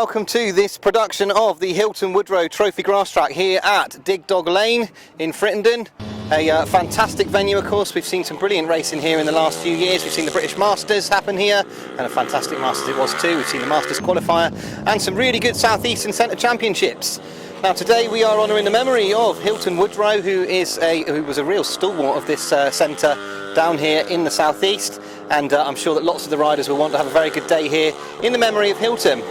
welcome to this production of the Hilton Woodrow Trophy Grasstrack here at Dig Dog Lane in Frittenden. A fantastic venue, of course. We've seen some brilliant racing here in the last few years. We've seen the British Masters happen here, and a fantastic Masters it was too. We've seen the Masters qualifier and some really good South East and Centre Championships. Now today we are honouring the memory of Hilton Woodrow, who was a real stalwart of this centre down here in the South East, and I'm sure that lots of the riders will want to have a very good day here in the memory of Hilton.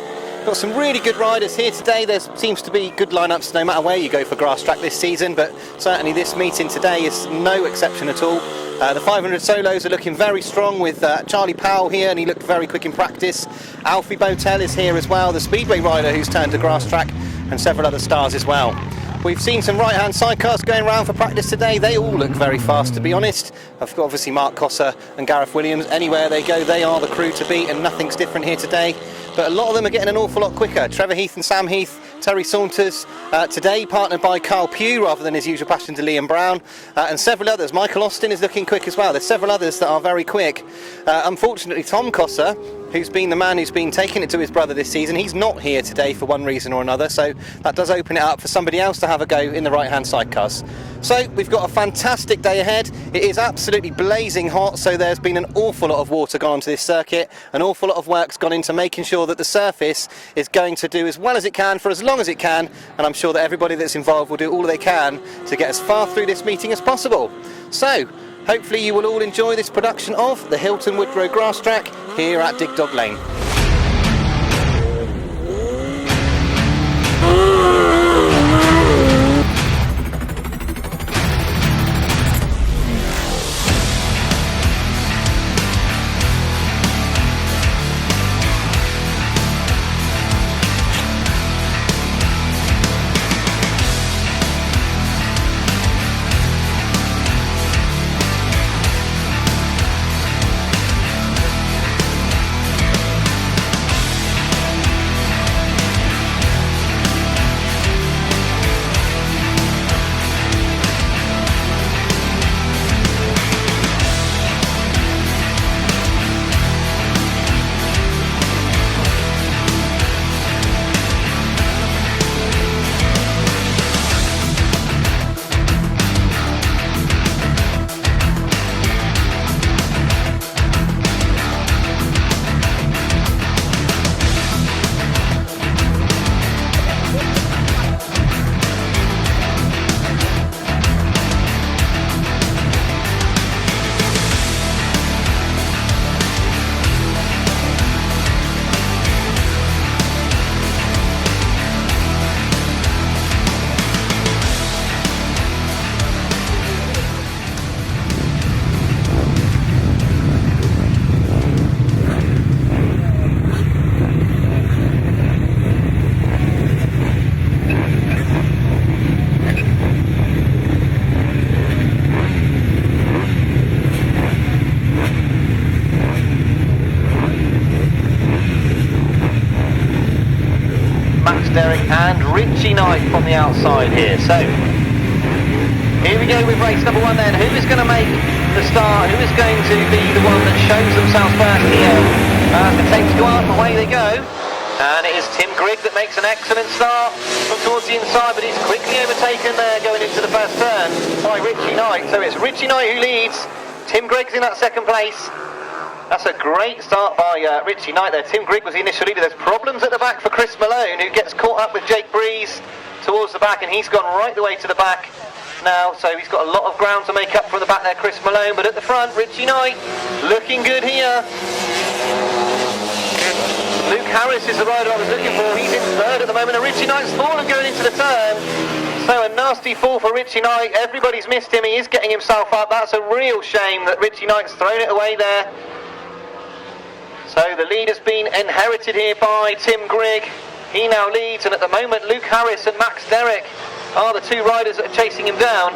Got some really good riders here today. There seems to be good lineups no matter where you go for Grasstrack this season, but certainly this meeting today is no exception at all. The 500 solos are looking very strong with Charlie Powell here, and he looked very quick in practice. Alfie Bowtell is here as well, the speedway rider who's turned to Grasstrack, and several other stars as well. We've seen some right-hand sidecars going around for practice today. They all look very fast, to be honest. I've got obviously Mark Cosser and Gareth Williams. Anywhere they go, they are the crew to beat, and nothing's different here today. But a lot of them are getting an awful lot quicker. Trevor Heath and Sam Heath, Terry Saunders, today partnered by Carl Pugh rather than his usual passion to Liam Brown, and several others. Michael Austin is looking quick as well. There's several others that are very quick. Unfortunately, Tom Cosser, who's been the man who's been taking it to his brother this season, he's not here today for one reason or another, so that does open it up for somebody else to have a go in the right-hand sidecars. So we've got a fantastic day ahead. It is absolutely blazing hot, so there's been an awful lot of water gone onto this circuit. An awful lot of work's gone into making sure that the surface is going to do as well as it can for as long as it can, and I'm sure that everybody that's involved will do all they can to get as far through this meeting as possible. So hopefully you will all enjoy this production of the Hilton Woodrow Grasstrack here at Dig Dog Lane. And Richie Knight from the outside here. So here we go with race number one then. Who is going to make the start? Who is going to be the one that shows themselves first here? As the tapes go up, away they go. And it is Tim Greig that makes an excellent start from towards the inside, but he's quickly overtaken there going into the first turn by Richie Knight. So it's Richie Knight who leads. Tim Greig's in that second place. That's a great start by Richie Knight there. Tim Greig was the initial leader. There's problems at the back for Chris Malone, who gets caught up with Jake Breeze towards the back, and he's gone right the way to the back now, so he's got a lot of ground to make up from the back there, Chris Malone. But at the front, Richie Knight looking good here. Luke Harris is the rider I was looking for. He's in third at the moment, and Richie Knight's fallen going into the turn. So a nasty fall for Richie Knight. Everybody's missed him. He is getting himself up. That's a real shame that Richie Knight's thrown it away there. So the lead has been inherited here by Tim Greig. He now leads, and at the moment Luke Harris and Max Derrick are the two riders that are chasing him down.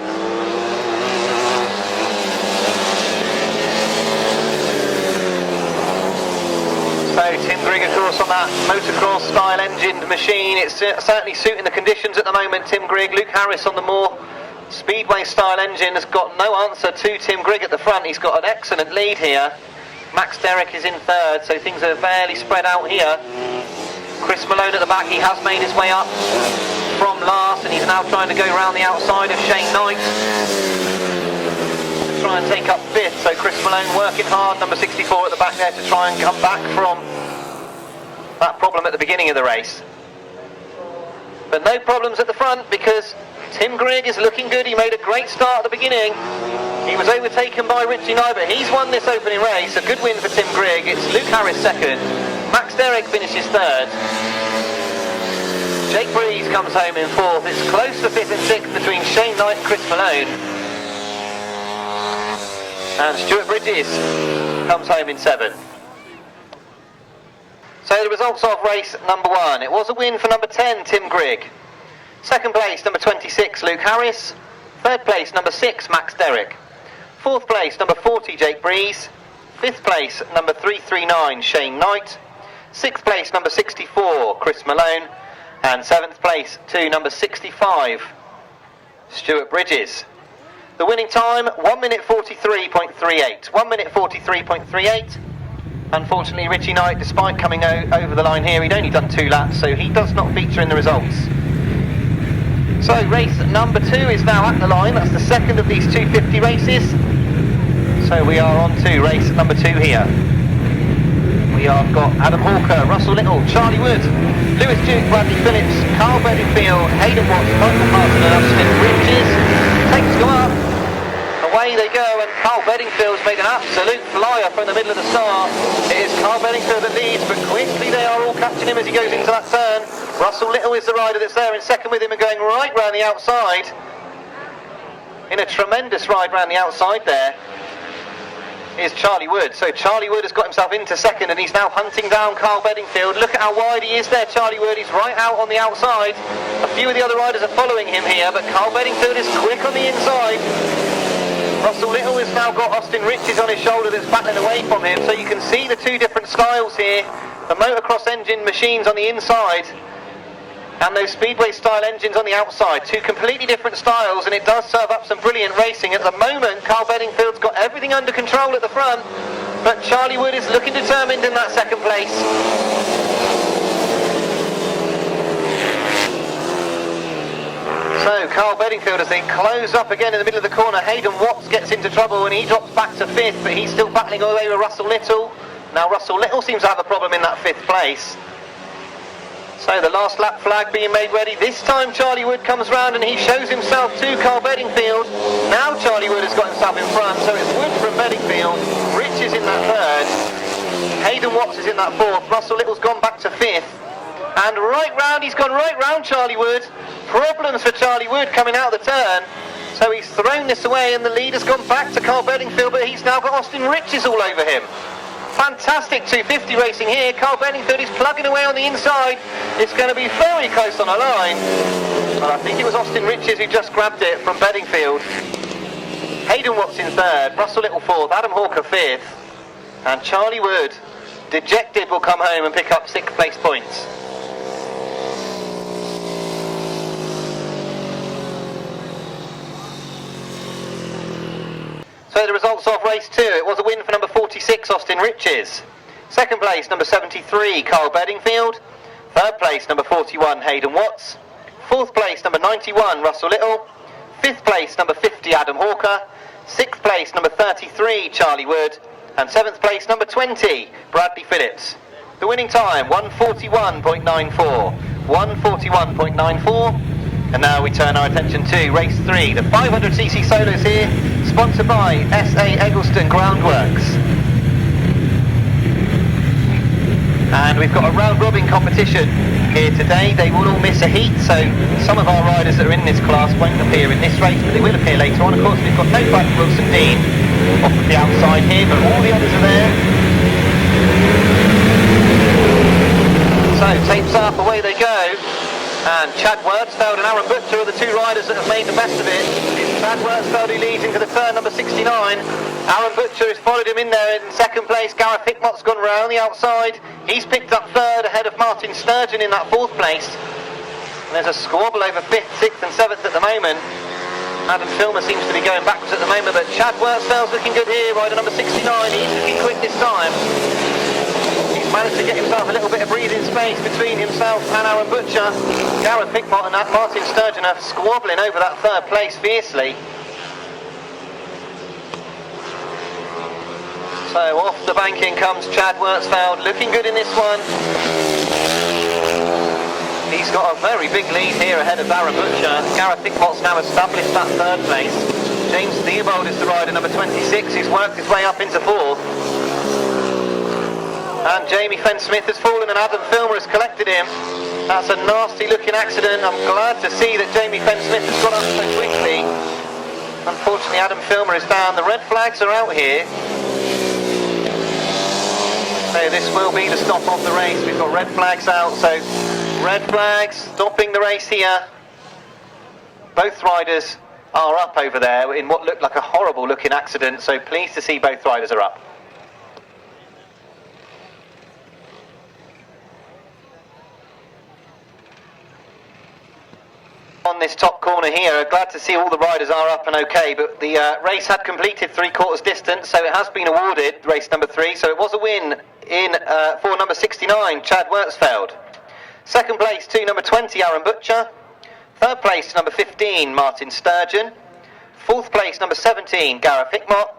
So Tim Greig, of course, on that motocross style engined machine. It's certainly suiting the conditions at the moment, Tim Greig. Luke Harris on the more speedway style engine has got no answer to Tim Greig at the front. He's got an excellent lead here. Max Derrick is in third, so things are fairly spread out here. Chris Malone at the back, he has made his way up from last, and he's now trying to go around the outside of Shane Knight to try and take up 5th. So Chris Malone working hard, number 64 at the back there, to try and come back from that problem at the beginning of the race. But no problems at the front, because Tim Greig is looking good. He made a great start at the beginning. He was overtaken by Richie Knight, but he's won this opening race. A good win for Tim Greig. It's Luke Harris 2nd. Max Derrick finishes 3rd. Jake Breeze comes home in 4th. It's close to 5th and 6th between Shane Knight and Chris Malone. And Stuart Bridges comes home in 7th. So the results of race number 1. It was a win for number 10, Tim Greig. 2nd place, number 26, Luke Harris. 3rd place, number 6, Max Derrick. 4th place, number 40, Jake Breeze. 5th place, number 339, Shane Knight. 6th place, number 64, Chris Malone. And 7th place to number 65, Stuart Bridges. The winning time, 1 minute 43.38. 1 minute 43.38. Unfortunately, Richie Knight, despite coming over the line here, he'd only done 2 laps, so he does not feature in the results. So race number 2 is now at the line. That's the second of these 250 races. So we are on to race number 2 here. We have got Adam Hawker, Russell Little, Charlie Wood, Lewis Duke, Bradley Phillips, Karl Bedingfield, Hayden Watts, Michael Martin and Austin Bridges. Takes go up. Away they go, and Karl Bedingfield's made an absolute flyer from the middle of the start. It is Karl Bedingfield that leads, but quickly they are all catching him as he goes into that turn. Russell Little is the rider that's there in second with him and going right round the outside. In a tremendous ride round the outside there is Charlie Wood. So Charlie Wood has got himself into second, and he's now hunting down Karl Bedingfield. Look at how wide he is there, Charlie Wood. He's right out on the outside. A few of the other riders are following him here, but Karl Bedingfield is quick on the inside. Russell Little has now got Austin Riches on his shoulder that's battling away from him, so you can see the 2 different styles here. The motocross engine machines on the inside and those speedway style engines on the outside. 2 completely different styles, and it does serve up some brilliant racing. At the moment, Karl Bedingfield's got everything under control at the front, but Charlie Wood is looking determined in that second place. So Karl Bedingfield, as they close up again in the middle of the corner, Hayden Watts gets into trouble and he drops back to 5th, but he's still battling all over Russell Little. Now Russell Little seems to have a problem in that 5th place. So the last lap flag being made ready. This time Charlie Wood comes round and he shows himself to Karl Bedingfield. Now Charlie Wood has got himself in front, so it's Wood from Bedingfield. Rich is in that 3rd. Hayden Watts is in that 4th. Russell Little's gone back to 5th. And right round, he's gone right round Charlie Wood. Problems for Charlie Wood coming out of the turn. So he's thrown this away, and the lead has gone back to Karl Bedingfield, but he's now got Austin Riches all over him. Fantastic 250 racing here. Karl Bedingfield is plugging away on the inside. It's going to be very close on a line. Well, I think it was Austin Riches who just grabbed it from Bedingfield. Hayden Watts in 3rd, Russell Little 4th, Adam Hawker 5th, and Charlie Wood, dejected, will come home and pick up 6th place points. So the results of race 2, it was a win for number 46, Austin Riches. 2nd place, number 73, Karl Bedingfield. 3rd place, number 41, Hayden Watts. 4th place, number 91, Russell Little. 5th place, number 50, Adam Hawker. 6th place, number 33, Charlie Wood. And 7th place, number 20, Bradley Phillips. The winning time, 1:41.94. 1:41.94. And now we turn our attention to race 3, the 500cc solos here, sponsored by SA Eggleston Groundworks. And we've got a round-robin competition here today. They will all miss a heat, so some of our riders that are in this class won't appear in this race, but they will appear later on. Of course, we've got no fight for Wilson Dean off of the outside here, but all the others are there. So, tapes up, away they go. And Chad Wirtzfeld and Arran Butcher are the 2 riders that have made the best of it. It's Chad Wirtzfeld who leads into the turn, number 69. Arran Butcher has followed him in there in 2nd place. Gareth Hickmott's gone round the outside. He's picked up 3rd ahead of Martyn Sturgeon in that 4th place. And there's a squabble over 5th, 6th and 7th at the moment. Adam Filmer seems to be going backwards at the moment, but Chad Wirtzfeld's looking good here, rider number 69. He's looking quick this time. He's managed to get himself a little bit of breathing space between himself and Arran Butcher. Gareth Pickpot and that Martyn Sturgeon are squabbling over that third place fiercely. So off the banking comes Chad Wirtzfeld, looking good in this one. He's got a very big lead here ahead of Arran Butcher. Gareth Pickpot's now established that third place. James Theobald is the rider, number 26, who's worked his way up into fourth. And Jamie Fenn-Smith has fallen and Adam Filmer has collected him. That's a nasty looking accident. I'm glad to see that Jamie Fenn-Smith has got up so quickly. Unfortunately, Adam Filmer is down. The red flags are out here. So this will be the stop of the race. We've got red flags out, so red flags stopping the race here. Both riders are up over there in what looked like a horrible looking accident, so pleased to see both riders are up. On this top corner here, glad to see all the riders are up and okay, but the race had completed 3/4 distance, so it has been awarded, race number 3, so it was a win in for number 69, Chad Wirtzfeld. Second place to number 20, Arran Butcher. Third place to number 15, Martyn Sturgeon. Fourth place, number 17, Gareth Pickpot.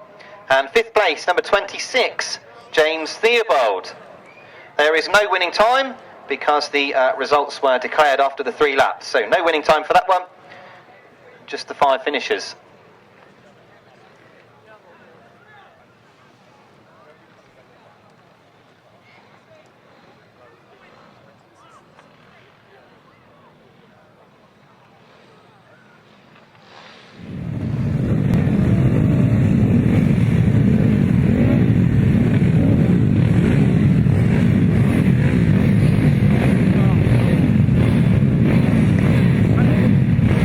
And fifth place, number 26, James Theobald. There is no winning time, because the results were declared after the 3 laps. So no winning time for that one, just the 5 finishers.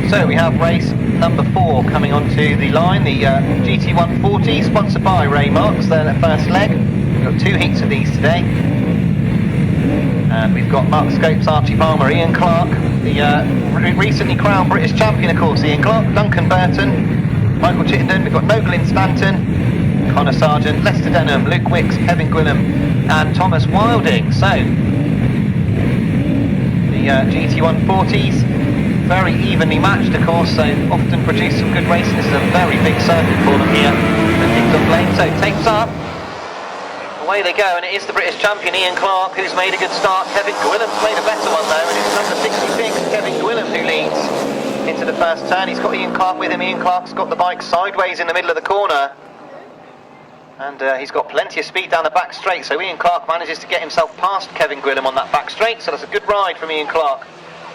So we have race number 4 coming onto the line, the GT140, sponsored by Ray Marks. They're the first leg. We've got 2 heats of these today. And we've got Mark Scopes, Archie Palmer, Ian Clark, the recently crowned British champion, of course, Ian Clark, Duncan Burton, Michael Chittenden, we've got Nogalin Stanton, Connor Sargent, Lester Denham, Luke Wicks, Kevin Gwilym and Thomas Wilding. So the GT140s, very evenly matched, of course, so often produce some good racing. This is a very big circuit for them here at Dig Dog Lane. So tapes up, away they go, and it is the British champion Ian Clark who's made a good start. Kevin Gwilym's made a better one though, and it's number 66, Kevin Gwilym, who leads into the first turn. He's got Ian Clark with him. Ian Clark's got the bike sideways in the middle of the corner, and he's got plenty of speed down the back straight, so Ian Clark manages to get himself past Kevin Gwilym on that back straight. So that's a good ride from Ian Clark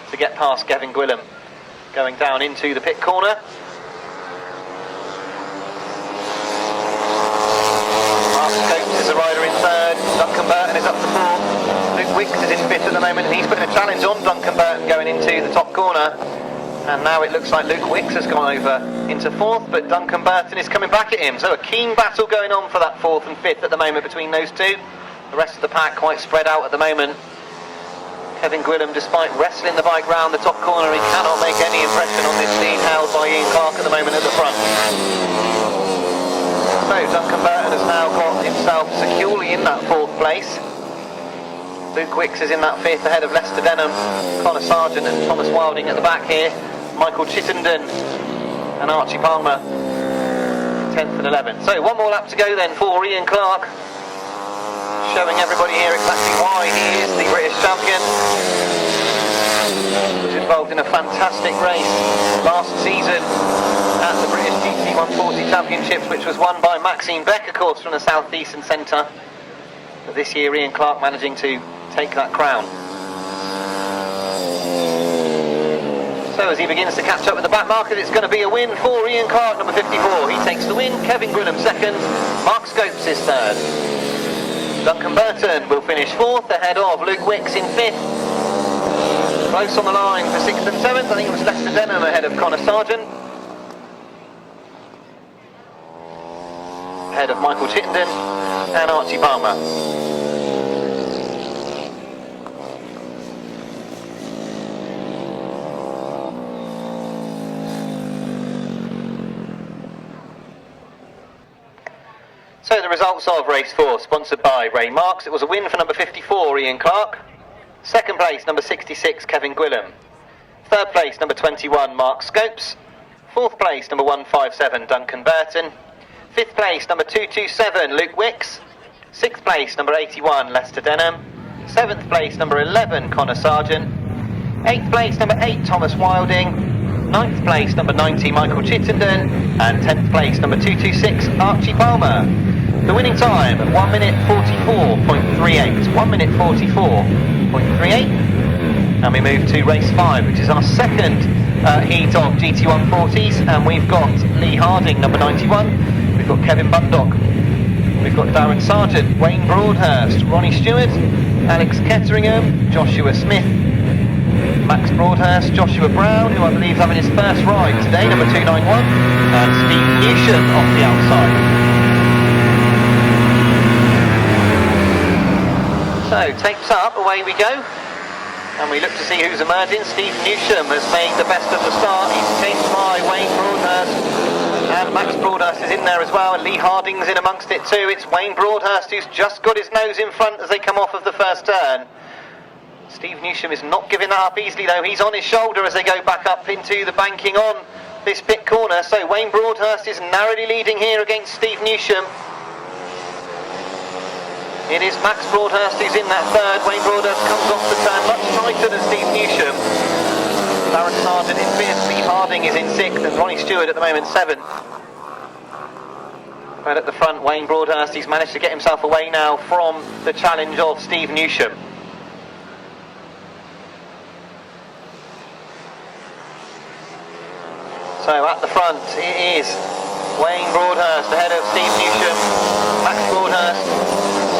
to get past Kevin Gwilym, going down into the pit corner. Mark Scopes is the rider in third, Duncan Burton is up to fourth, Luke Wicks is in fifth at the moment, and he's putting a challenge on Duncan Burton going into the top corner. And now it looks like Luke Wicks has gone over into fourth, but Duncan Burton is coming back at him. So a keen battle going on for that fourth and fifth at the moment between those two. The rest of the pack quite spread out at the moment. Kevin Gwilym, despite wrestling the bike round the top corner, he cannot make any impression on this lead held by Ian Clark at the moment at the front. So Duncan Burton has now got himself securely in that fourth place. Luke Wicks is in that fifth ahead of Lester Denham, Connor Sargent and Thomas Wilding at the back here. Michael Chittenden and Archie Palmer 10th and 11th. So one more lap to go then for Ian Clark, showing everybody here exactly why he is the British champion. He was involved in a fantastic race last season at the British GT140 Championships, which was won by Maxine Beck, of course, from the South Eastern Centre. But this year Ian Clark managing to take that crown. So as he begins to catch up with the back market, it's going to be a win for Ian Clark, number 54. He takes the win, Kevin Gwilym second, Mark Scopes is third. Duncan Burton will finish fourth ahead of Luke Wicks in fifth. Close on the line for sixth and seventh. I think it was Lester Denham ahead of Connor Sargent. Ahead of Michael Chittenden and Archie Palmer. So the results of race 4, sponsored by Ray Marks. It was a win for number 54, Ian Clark. Second place, number 66, Kevin Gwillam. Third place, number 21, Mark Scopes. Fourth place, number 157, Duncan Burton. Fifth place, number 227, Luke Wicks. Sixth place, number 81, Lester Denham. Seventh place, number 11, Connor Sargent. Eighth place, number 8, Thomas Wilding. Ninth place, number 90, Michael Chittenden. And 10th place, number 226, Archie Palmer. The winning time, 1 minute 44.38. 1 minute 44.38. And we move to race 5, which is our second heat of GT140s. And we've got Lee Harding, number 91. We've got Kevin Bundock. We've got Darren Sargent, Wayne Broadhurst, Ronnie Stewart, Alex Ketteringham, Joshua Smith, Max Broadhurst, Joshua Brown, who I believe is having his first ride today, number 291, and Steve Newsham off the outside. So, tapes up, away we go, and we look to see who's emerging. Steve Newsham has made the best of the start. He's chased by Wayne Broadhurst, and Max Broadhurst is in there as well, and Lee Harding's in amongst it too. It's Wayne Broadhurst who's just got his nose in front as they come off of the first turn. Steve Newsham is not giving that up easily though. He's on his shoulder as they go back up into the banking on this pit corner. So Wayne Broadhurst is narrowly leading here against Steve Newsham. It is Max Broadhurst who's in that third. Wayne Broadhurst comes off the turn much tighter than Steve Newsham. Darren Sargent in 5th, Steve Harding is in 6th, and Ronnie Stewart at the moment 7th. But at the front, Wayne Broadhurst, he's managed to get himself away now from the challenge of Steve Newsham. So at the front, it is Wayne Broadhurst ahead of Steve Newsham, Max Broadhurst,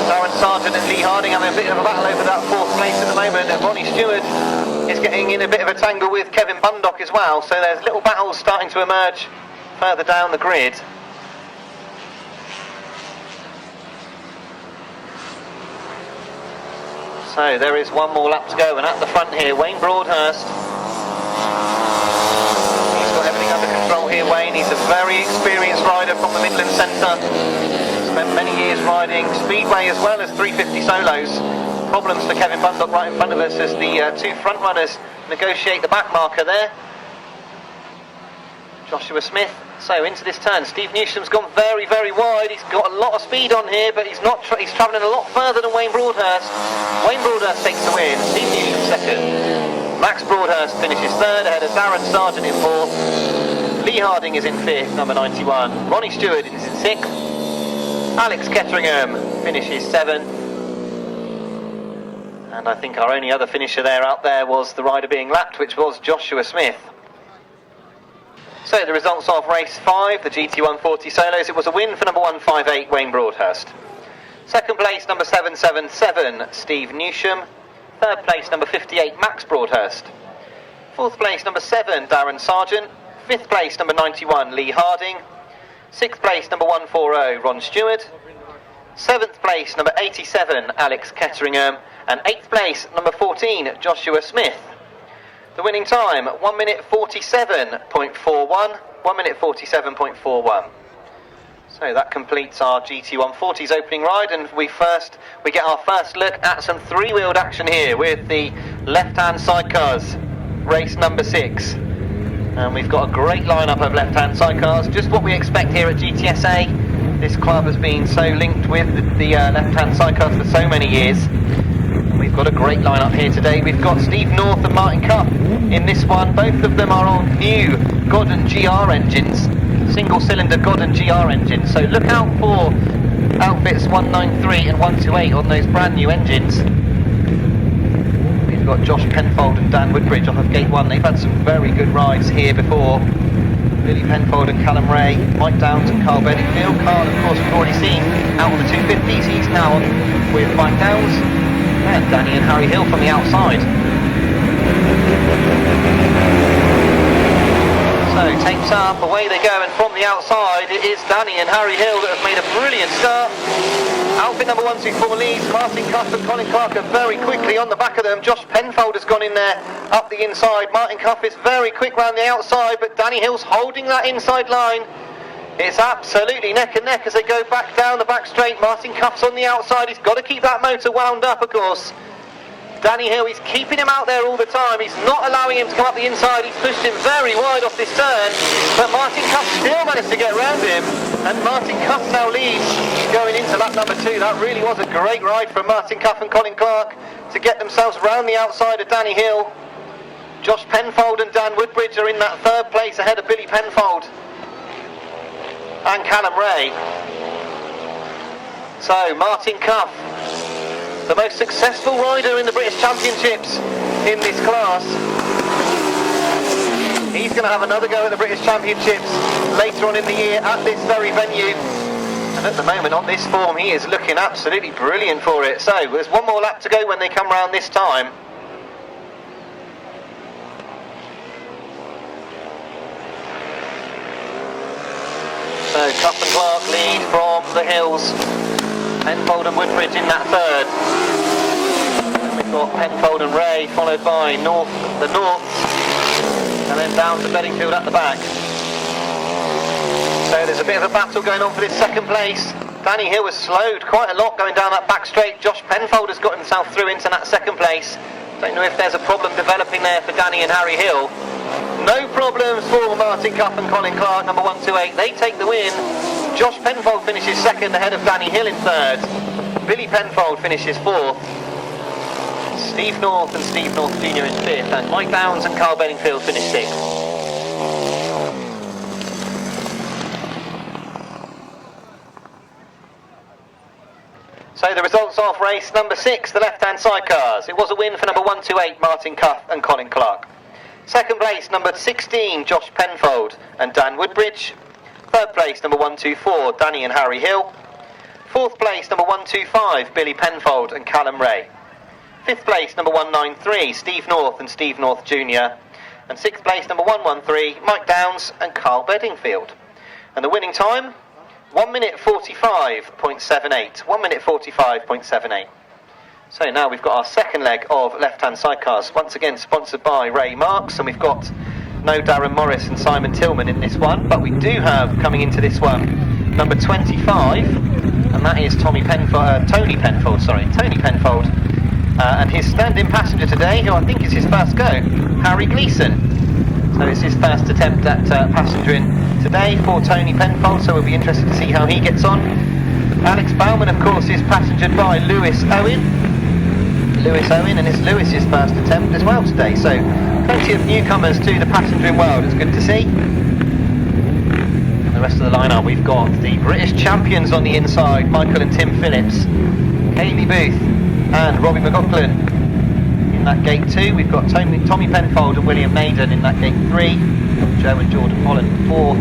Darren Sargent and Lee Harding having a bit of a battle over that 4th place at the moment, and Ronnie Stewart is getting in a bit of a tangle with Kevin Bundock as well, so there's little battles starting to emerge further down the grid. So there is one more lap to go, and at the front here, Wayne Broadhurst. He's got everything under control here, Wayne. He's a very experienced rider from the Midland Centre. Spent many years riding Speedway as well as 350 solos. Problems for Kevin Bundock right in front of us as the two front runners negotiate the back marker there. Joshua Smith. So into this turn, Steve Newsham's gone very, very wide. He's got a lot of speed on here, but he's not. He's travelling a lot further than Wayne Broadhurst. Wayne Broadhurst takes the win. Steve Newsham second. Max Broadhurst finishes third ahead of Darren Sargent in 4th. Lee Harding is in 5th, number 91. Ronnie Stewart is in 6th. Alex Ketteringham finishes 7th. And I think our only other finisher there out there was the rider being lapped, which was Joshua Smith. So the results of race 5, the GT140 solos, it was a win for number 158, Wayne Broadhurst. Second place, number 777, Steve Newsham. Third place, number 58, Max Broadhurst. Fourth place, number 7, Darren Sargent. Fifth place, number 91, Lee Harding. Sixth place, number 140, Ron Stewart. Seventh place, number 87, Alex Ketteringham. And 8th place, number 14, Joshua Smith. The winning time, 1 minute 47.41. 1 minute 47.41. So that completes our GT140's opening ride, and we get our first look at some three-wheeled action here with the left-hand sidecars, race number 6. And we've got a great lineup of left-hand sidecars, just what we expect here at GTSA. This club has been so linked with the left-hand sidecars for so many years. We've got a great lineup here today. We've got Steve North and Martin Cup in this one. Both of them are on new Godden GR engines, single-cylinder Godden GR engines. So look out for outfits 193 and 128 on those brand new engines. We've got Josh Penfold and Dan Woodbridge off of Gate 1. They've had some very good rides here before. Billy Penfold and Callum Ray, Mike Downs and Karl Bedingfield. Karl, of course, we've already seen out on the 250s. He's now on with Mike Downs. And Danny and Harry Hill from the outside. So tapes up, away they go, and from the outside it is Danny and Harry Hill that have made a brilliant start. Outfit number 124 leads. Martin Cuff and Colin Clark are very quickly on the back of them. Josh Penfold has gone in there up the inside. Martin Cuff is very quick round the outside, but Danny Hill's holding that inside line. It's absolutely neck and neck as they go back down the back straight. Martin Cuff's on the outside. He's got to keep that motor wound up, of course. Danny Hill, he's keeping him out there all the time. He's not allowing him to come up the inside. He's pushed him very wide off this turn. But Martin Cuff still managed to get round him. And Martin Cuff now leads going into lap number 2. That really was a great ride from Martin Cuff and Colin Clark to get themselves round the outside of Danny Hill. Josh Penfold and Dan Woodbridge are in that 3rd place ahead of Billy Penfold and Callum Ray. So Martin Cuff, the most successful rider in the British Championships in this class. He's going to have another go at the British Championships later on in the year at this very venue. And at the moment on this form he is looking absolutely brilliant for it. So there's one more lap to go when they come round this time. So Cuff and Clark lead from the hills. Penfold and Woodbridge in that 3rd. And we've got Penfold and Ray followed by the Norths, and then down to Bedingfield at the back. So there's a bit of a battle going on for this 2nd place. Danny Hill has slowed quite a lot going down that back straight. Josh Penfold has got himself through into that 2nd place. Don't know if there's a problem developing there for Danny and Harry Hill. No problems for Martin Cuff and Colin Clark, number 128. They take the win. Josh Penfold finishes 2nd ahead of Danny Hill in 3rd. Billy Penfold finishes 4th. Steve North and Steve North Jr. is 5th. And Mike Downs and Karl Bedingfield finish 6th. So the results of race number 6, the left-hand sidecars. It was a win for number 128, Martin Cuff and Colin Clark. 2nd place, number 16, Josh Penfold and Dan Woodbridge. 3rd place, number 124, Danny and Harry Hill. 4th place, number 125, Billy Penfold and Callum Ray. 5th place, number 193, Steve North and Steve North Jr. And 6th place, number 113, Mike Downs and Karl Bedingfield. And the winning time, 1 minute 45.78. 1 minute 45.78. So now we've got our 2nd leg of left-hand sidecars, once again sponsored by Ray Marks, and we've got no Darren Morris and Simon Tillman in this one, but we do have coming into this one number 25, and that is Tony Penfold, and his stand-in passenger today, who I think is his first go, Harry Gleeson. So it's his first attempt at passengering today for Tony Penfold, so we'll be interested to see how he gets on. Alex Bowman, of course, is pasengered by Lewis Owen, and it's Lewis's first attempt as well today, so plenty of newcomers to the passengering world. It's good to see. And the rest of the lineup, we've got the British champions on the inside, Michael and Tim Phillips, Kaylee Booth and Robbie McLaughlin in that gate 2. We've got Tommy Penfold and William Maiden in that gate 3, Joe and Jordan Holland 4,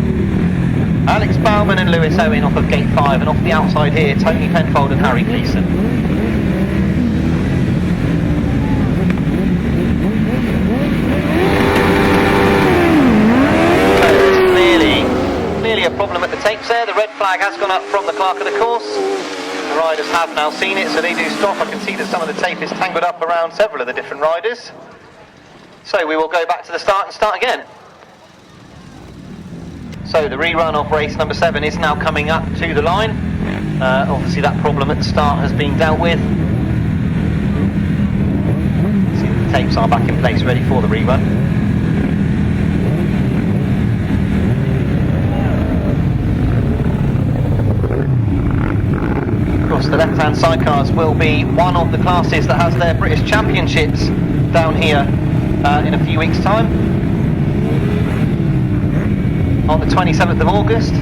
Alex Bowman and Lewis Owen off of gate 5, and off the outside here, Tony Penfold and Harry Gleeson. Clearly a problem at the tapes there. The red flag has gone up from the clerk of the course. The riders have now seen it, so they do stop. I can see that some of the tape is tangled up around several of the different riders. So we will go back to the start and start again. So the rerun of race number 7 is now coming up to the line. Obviously that problem at the start has been dealt with. See that the tapes are back in place ready for the rerun. The left-hand sidecars will be one of the classes that has their British Championships down here in a few weeks' time, on the 27th of August.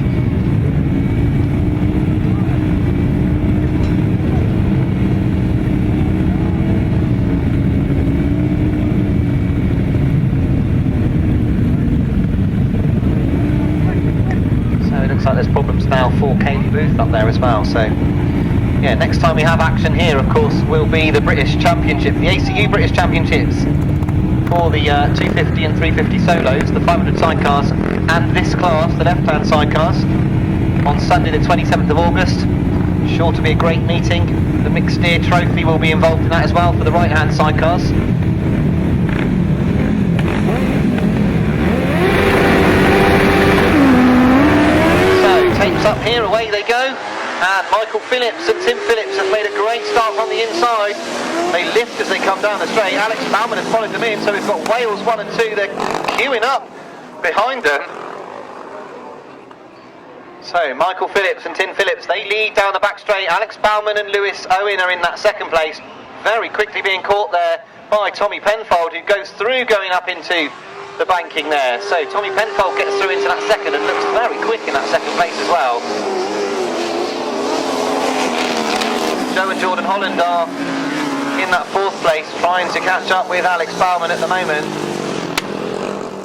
So it looks like there's problems now for Kaylee Booth up there as well, so yeah, next time we have action here, of course, will be the British Championship, the ACU British Championships for the 250 and 350 solos, the 500 sidecars, and this class, the left-hand sidecars, on Sunday the 27th of August. Sure to be a great meeting. The Mixed Steer Trophy will be involved in that as well for the right-hand sidecars. So Phillips up here, away they go. And Michael Phillips and Tim Phillips have made a great start on the inside. They lift as they come down the straight. Alex Bowman has followed them in, so we've got Wales 1 and 2. They're queuing up behind them. So Michael Phillips and Tim Phillips, they lead down the back straight. Alex Bowman and Lewis Owen are in that second place. Very quickly being caught there by Tommy Penfold, who goes through going up into the banking there. So Tommy Penfold gets through into that second and looks very quick in that second place as well. Joe and Jordan Holland are in that fourth place, trying to catch up with Alex Bowman at the moment.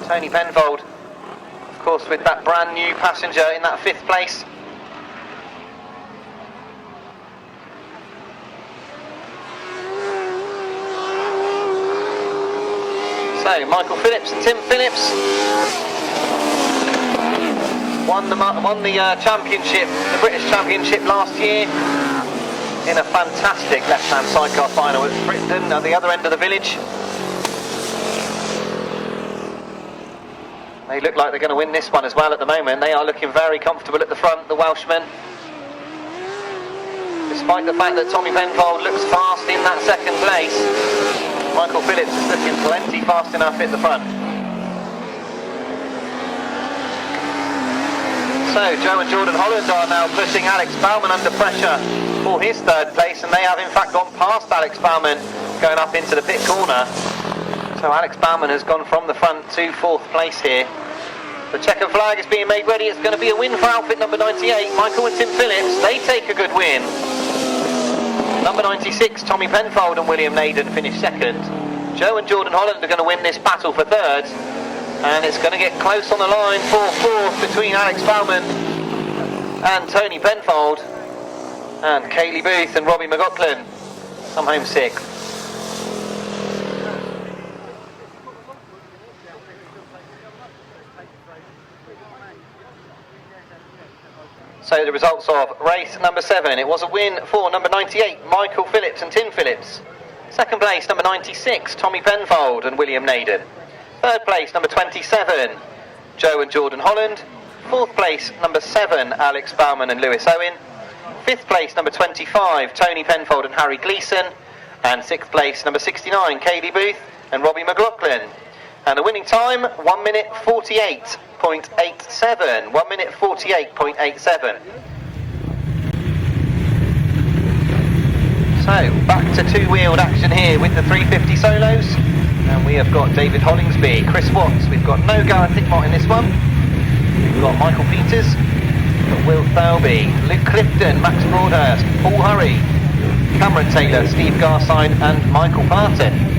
Tony Penfold, of course, with that brand new passenger in that fifth place. So Michael Phillips and Tim Phillips won the championship, the British Championship last year in a fantastic left-hand sidecar final at Britain at the other end of the village. They look like they're going to win this one as well at the moment. They are looking very comfortable at the front, the Welshmen. Despite the fact that Tommy Penfold looks fast in that second place, Michael Phillips is looking plenty fast enough at the front. So Joe and Jordan Holland are now putting Alex Bowman under pressure for his third place, and they have in fact gone past Alex Bowman going up into the pit corner. So Alex Bowman has gone from the front to fourth place here. The checkered flag is being made ready. It's going to be a win for outfit number 98. Michael and Tim Phillips, they take a good win. Number 96, Tommy Penfold and William Naden finish second. Joe and Jordan Holland are going to win this battle for third. And it's going to get close on the line for fourth between Alex Bowman and Tony Penfold. And Kaylee Booth and Robbie McLaughlin come home sixth. So the results of race number 7. It was a win for number 98, Michael Phillips and Tim Phillips. Second place, number 96, Tommy Penfold and William Naden. Third place, number 27, Joe and Jordan Holland. Fourth place, number 7, Alex Bowman and Lewis Owen. Fifth place, number 25, Tony Penfold and Harry Gleeson. And sixth place, number 69, Kaylee Booth and Robbie McLaughlin. And the winning time, 1 minute 48.87. 1 minute 48.87. So, back to two-wheeled action here with the 350 solos. And we have got David Hollingsby, Chris Watts. We've got no Gareth Dickmott in this one. We've got Michael Peters, we've got Will Thirlby, Luke Clifton, Max Broadhurst, Paul Hurry, Cameron Taylor, Steve Garside and Michael Parton.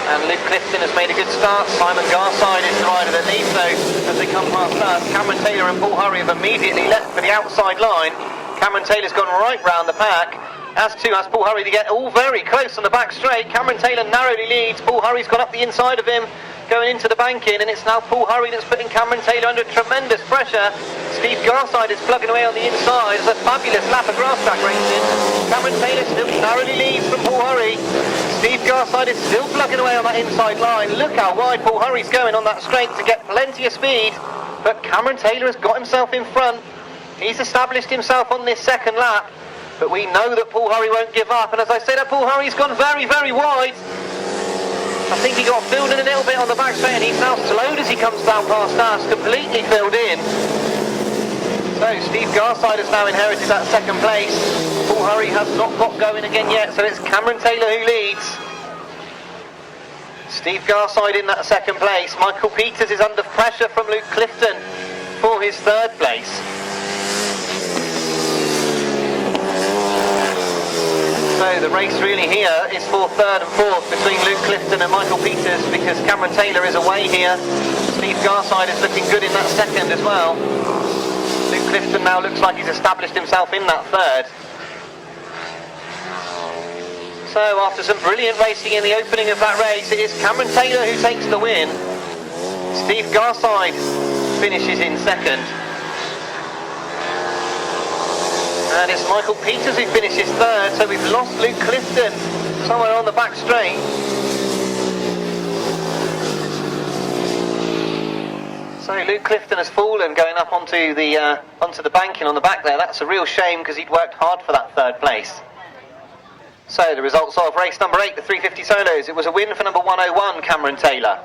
And Luke Clifton has made a good start. Simon Garside is the rider that leads, so as they come past us, Cameron Taylor and Paul Hurry have immediately left for the outside line. Cameron Taylor's gone right round the pack, as too has Paul Hurry. They get all very close on the back straight. Cameron Taylor narrowly leads. Paul Hurry's gone up the inside of him, going into the banking, and it's now Paul Hurry that's putting Cameron Taylor under tremendous pressure. Steve Garside is plugging away on the inside. It's a fabulous lap of Grasstrack racing. Cameron Taylor still narrowly leads from Paul Hurry. Steve Garside is still plugging away on that inside line. Look how wide Paul Hurry's going on that straight to get plenty of speed. But Cameron Taylor has got himself in front. He's established himself on this second lap. But we know that Paul Hurry won't give up. And as I said, Paul Hurry's gone very, very wide. I think he got filled in a little bit on the back straight, and he's now slowed as he comes down past us, completely filled in. So Steve Garside has now inherited that second place. Paul Hurry has not got going again yet, so it's Cameron Taylor who leads. Steve Garside in that second place. Michael Peters is under pressure from Luke Clifton for his third place. So the race really here is for third and fourth between Luke Clifton and Michael Peters, because Cameron Taylor is away here. Steve Garside is looking good in that second as well. Luke Clifton now looks like he's established himself in that third. So after some brilliant racing in the opening of that race, it is Cameron Taylor who takes the win. Steve Garside finishes in second. And it's Michael Peters who finishes third, so we've lost Luke Clifton somewhere on the back straight. So Luke Clifton has fallen going up onto the banking on the back there. That's a real shame because he'd worked hard for that third place. So the results of race number 8, the 350 solos. It was a win for number 101, Cameron Taylor.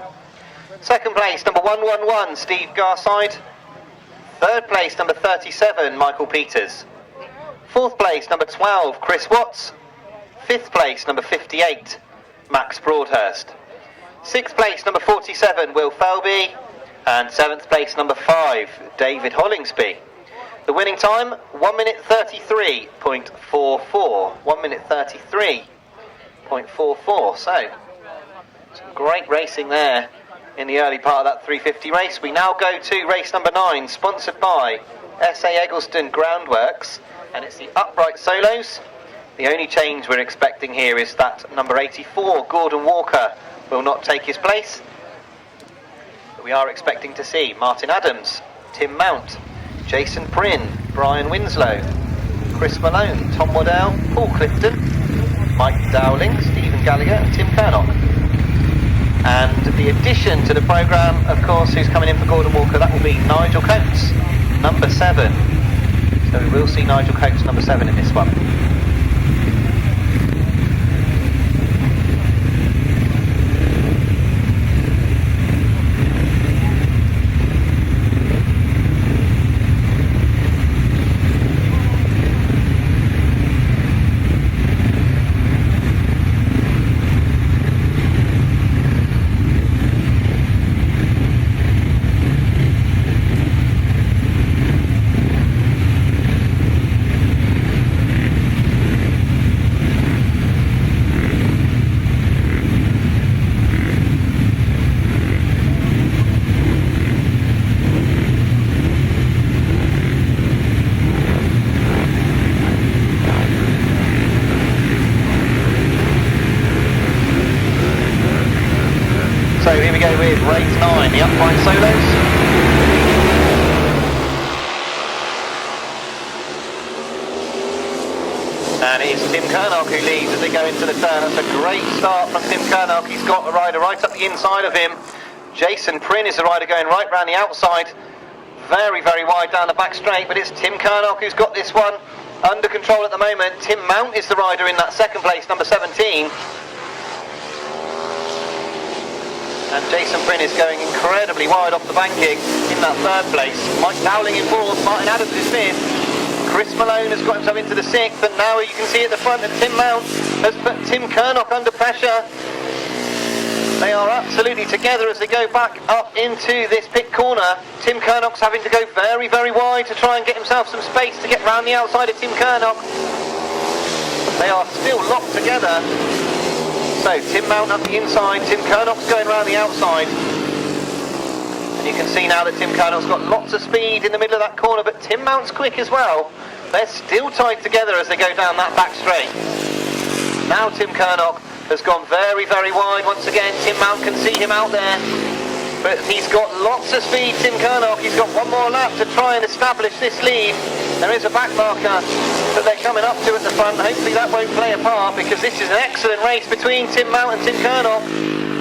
Second place, number 111, Steve Garside. Third place, number 37, Michael Peters. Fourth place, number 12, Chris Watts. Fifth place, number 58, Max Broadhurst. Sixth place, number 47, Will Felby. And seventh place, number 5, David Hollingsby. The winning time, 1 minute 33.44. 1 minute 33.44. So, some great racing there in the early part of that 350 race. We now go to race number 9, sponsored by SA Eggleston Groundworks. And it's the upright solos. The only change we're expecting here is that number 84, Gordon Walker, will not take his place. But we are expecting to see Martin Adams, Tim Mount, Jason Prynne, Brian Winslow, Chris Malone, Tom Waddell, Paul Clifton, Mike Dowling, Stephen Gallagher and Tim Kernock. And the addition to the programme, of course, who's coming in for Gordon Walker, that will be Nigel Coates, number 7. So we will see Nigel Coates, number 7 in this one. So here we go with race 9, the upright solos. And it is Tim Kernock who leads as they go into the turn. That's a great start from Tim Kernock. He's got a rider right up the inside of him. Jason Prynne is the rider going right round the outside. Very, very wide down the back straight, but it's Tim Kernock who's got this one under control at the moment. Tim Mount is the rider in that second place, number 17. And Jason Prynne is going incredibly wide off the banking in that third place. Mike Dowling in fourth, Martin Adams is fifth. Chris Malone has got himself into the sixth, and now you can see at the front that Tim Mount has put Tim Kernock under pressure. They are absolutely together as they go back up into this pit corner. Tim Kernock's having to go very, very wide to try and get himself some space to get round the outside of Tim Kernock. They are still locked together. So Tim Mount up the inside, Tim Kernock's going round the outside. And you can see now that Tim Kernock's got lots of speed in the middle of that corner, but Tim Mount's quick as well. They're still tied together as they go down that back straight. Now Tim Kernock has gone very, very wide once again. Tim Mount can see him out there. But he's got lots of speed, Tim Kernock. He's got one more lap to try and establish this lead. There is a back marker that they're coming up to at the front. Hopefully that won't play a part, because this is an excellent race between Tim Mount and Tim Kernock.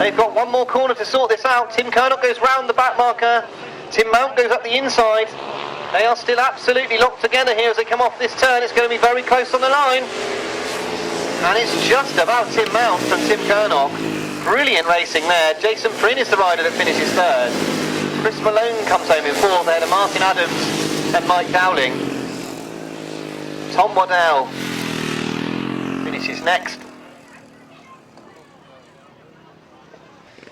They've got one more corner to sort this out. Tim Kernock goes round the back marker. Tim Mount goes up the inside. They are still absolutely locked together here as they come off this turn. It's going to be very close on the line. And it's just about Tim Mount from Tim Kernock. Brilliant racing there. Jason Prynne is the rider that finishes third. Chris Malone comes home in fourth there to Martin Adams and Mike Dowling. Tom Waddell finishes next.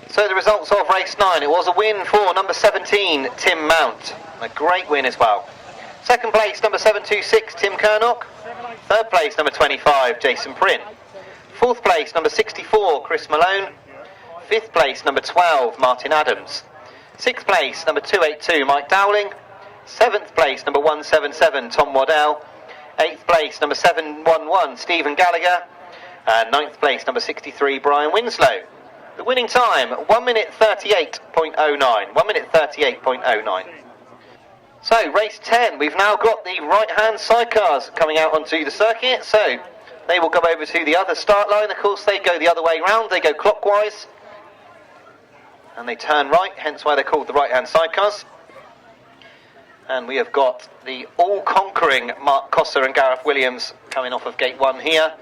So the results of race 9. It was a win for number 17, Tim Mount. A great win as well. Second place, number 726, Tim Kernock. Third place, number 25, Jason Prynne. Fourth place, number 64, Chris Malone. Fifth place, number 12, Martin Adams. Sixth place, number 282, Mike Dowling. Seventh place, number 177, Tom Waddell. Eighth place, number 711, Stephen Gallagher. And ninth place, number 63, Brian Winslow. The winning time, 1 minute 38.09. 1 minute 38.09. So, race 10, we've now got the right-hand sidecars coming out onto the circuit. So, they will go over to the other start line. Of course, they go the other way round. They go clockwise. And they turn right, hence why they're called the right-hand sidecars. And we have got the all-conquering Mark Cosser and Gareth Williams coming off of gate 1 here.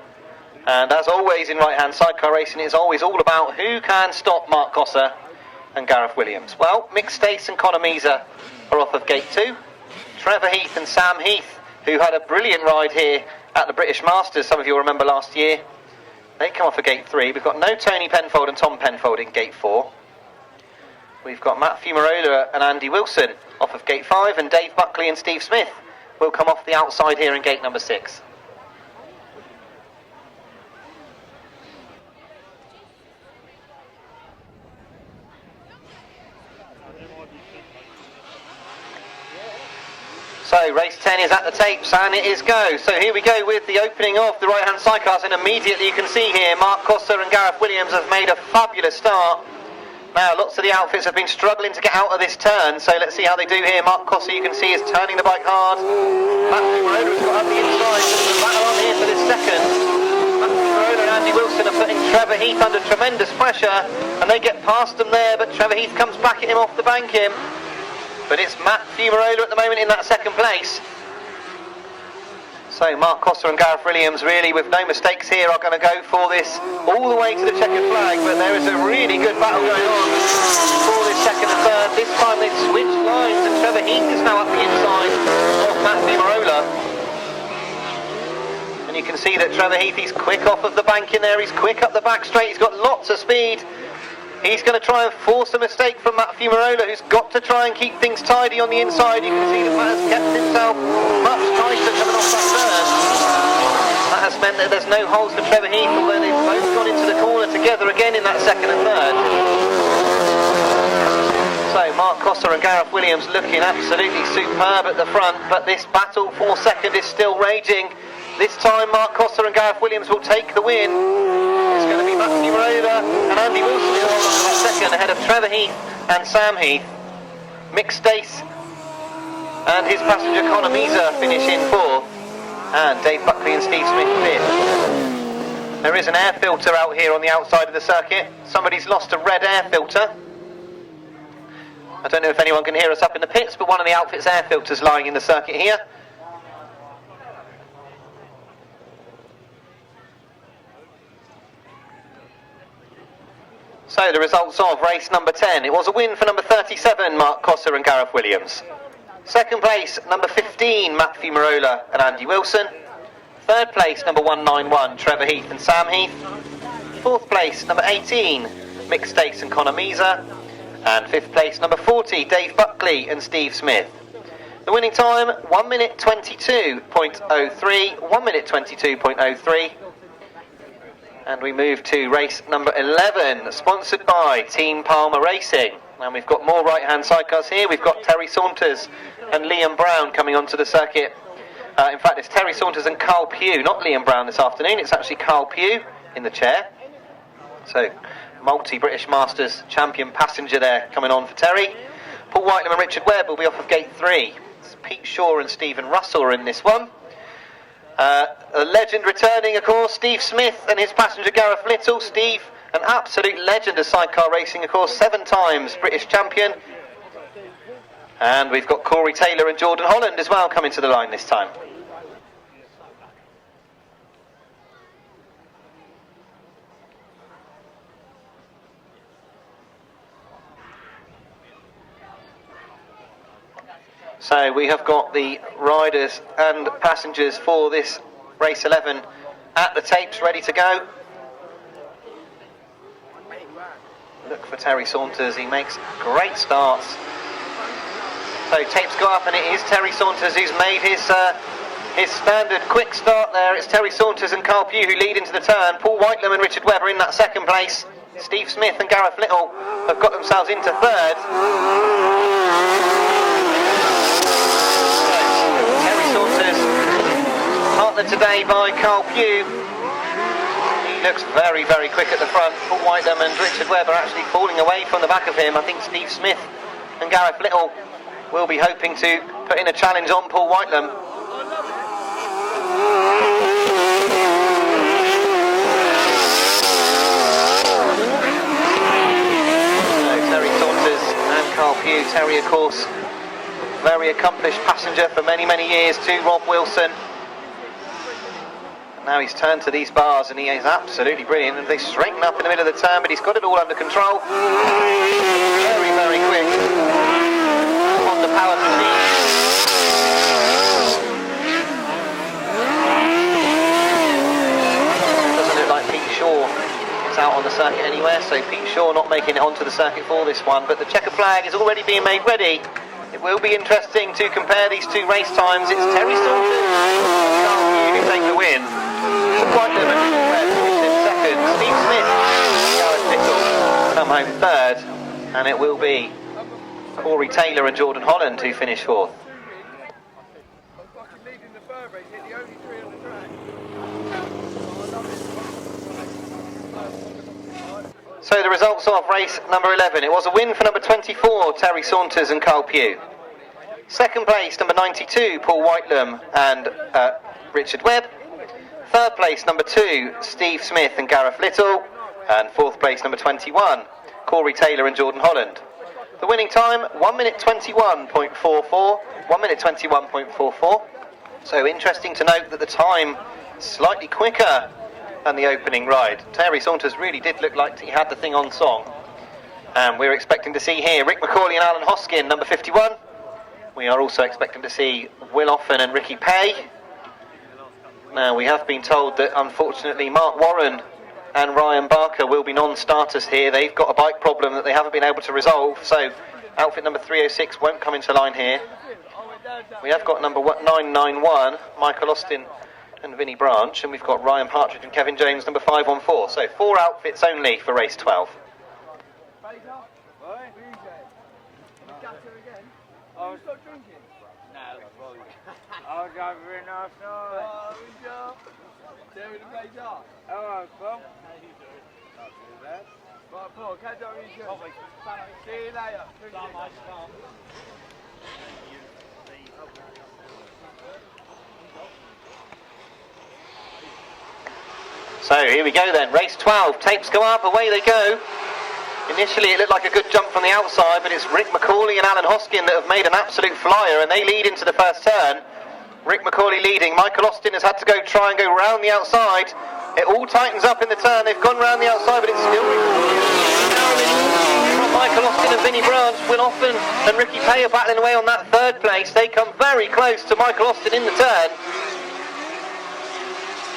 And as always in right-hand sidecar racing, it's always all about who can stop Mark Cosser and Gareth Williams. Well, Mick Stace and Conor Measer are off of gate 2. Trevor Heath and Sam Heath, who had a brilliant ride here at the British Masters, some of you will remember last year, they come off of gate 3. We've got no Tony Penfold and Tom Penfold in gate 4. We've got Matt Fumarola and Andy Wilson off of gate 5, and Dave Buckley and Steve Smith will come off the outside here in gate number 6. So race 10 is at the tapes and it is go. So here we go with the opening of the right-hand sidecars, and immediately you can see here Mark Cosser and Gareth Williams have made a fabulous start. Now lots of the outfits have been struggling to get out of this turn, so let's see how they do here. Mark Cosser, you can see, is turning the bike hard. Matt Fumarola has got up the inside, so there's a battle on here for this second. Matt Fumarola and Andy Wilson are putting Trevor Heath under tremendous pressure, and they get past them there, but Trevor Heath comes back at him off the banking. But it's Matt Fumarola at the moment in that second place. So Mark Cosser and Gareth Williams, really with no mistakes here, are going to go for this all the way to the checkered flag. But there is a really good battle going on for this second and third. This time they've switched lines and Trevor Heath is now up the inside of Matt Fumarola. And you can see that Trevor Heath, he's quick off of the bank in there, he's quick up the back straight, he's got lots of speed. He's going to try and force a mistake from Matt Fumarola, who's got to try and keep things tidy on the inside. You can see that Matt has kept himself much tighter coming off that turn. That has meant that there's no holes for Trevor Heath, although they've both gone into the corner together again in that second and third. So Mark Cosser and Gareth Williams looking absolutely superb at the front, but this battle for second is still raging. This time Mark Cosser and Gareth Williams will take the win. It's going to be Matt Fumarola and Andy Wilson who hold on to that second, ahead of Trevor Heath and Sam Heath. Mick Stace and his passenger Conor Measer finish in 4th, and Dave Buckley and Steve Smith 5th. There is an air filter out here on the outside of the circuit. Somebody's lost a red air filter. I don't know if anyone can hear us up in the pits, but one of the outfit's air filters lying in the circuit here. So the results of race number 10. It was a win for number 37, Mark Cosser and Gareth Williams. Second place, number 15, Matt Fumarola and Andy Wilson. Third place, number 191, Trevor Heath and Sam Heath. Fourth place, number 18, Mick Stace and Conor Measer. And fifth place, number 40, Dave Buckley and Steve Smith. The winning time, 1 minute 22.03, 1 minute 22.03. And we move to race number 11, sponsored by Team Palmer Racing. And we've got more right-hand sidecars here. We've got Terry Saunders and Liam Brown coming onto the circuit. In fact, it's Terry Saunders and Carl Pugh, not Liam Brown this afternoon. It's actually Carl Pugh in the chair. So, multi-British Masters champion passenger there coming on for Terry. Paul Whitelam and Richard Webb will be off of gate 3. It's Pete Shaw and Stephen Russell are in this one. A legend returning, of course, Steve Smith and his passenger Gareth Little. Steve, an absolute legend of sidecar racing, of course, 7 times British champion. And we've got Corey Taylor and Jordan Holland as well coming to the line this time. So we have got the riders and passengers for this race 11 at the tapes ready to go. Look for Terry Saunders, he makes great starts. So tapes go up and it is Terry Saunders who's made his standard quick start there. It's Terry Saunders and Carl Pugh who lead into the turn. Paul Whitelam and Richard Webb are in that second place. Steve Smith and Gareth Little have got themselves into third. Partnered today by Carl Pugh. He looks very, very quick at the front. Paul Whitelam and Richard Webb are actually falling away from the back of him. I think Steve Smith and Gareth Little will be hoping to put in a challenge on Paul Whitelam. Terry, of course, very accomplished passenger for many, many years to Rob Wilson. And now he's turned to these bars and he is absolutely brilliant. And they straighten up in the middle of the turn, but he's got it all under control. Very, very quick on the power machine. Doesn't look like Pete Shaw is out on the circuit anywhere, so Pete Shaw not making it onto the circuit for this one, but the checker flag is already being made ready. It will be interesting to compare these two race times. It's Terry Saunders and Karl Bedingfield who take the win. Quite limited in second. Steve Smith and Gareth Little come home third, and it will be Corey Taylor and Jordan Holland who finish fourth. So the results of race number 11. It was a win for number 24, Terry Saunders and Karl Bedingfield. Second place, number 92, Paul Whitelam and Richard Webb. Third place, number 2, Steve Smith and Gareth Little. And fourth place, number 21, Corey Taylor and Jordan Holland. The winning time, 1 minute 21.44. 1 minute 21.44. So interesting to note that the time is slightly quicker than the opening ride. Terry Saunders really did look like he had the thing on song. And we're expecting to see here Rick McCauley and Alan Hoskin, number 51. We are also expecting to see Will Offen and Ricky Pay. Now, we have been told that unfortunately Mark Warren and Ryan Barker will be non-starters here. They've got a bike problem that they haven't been able to resolve, so outfit number 306 won't come into line here. We have got number 991, Michael Austin and Vinnie Branch, and we've got Ryan Partridge and Kevin Jones, number 514. So 4 outfits only for race 12. I'll drive very nice night. Oh, we go. Terry the place off. Hello, Paul. How you doing? Not too bad. Right, Paul, catch up with you. See you later. So here we go then, race 12, tapes go up, away they go. Initially it looked like a good jump from the outside, but it's Rick McCauley and Alan Hoskin that have made an absolute flyer, and they lead into the first turn. Rick McCauley leading. Michael Austin has had to try and go round the outside. It all tightens up in the turn. They've gone round the outside, but it's still from Michael Austin and Vinnie Branch. Will Offen and Ricky Pay are battling away on that third place. They come very close to Michael Austin in the turn.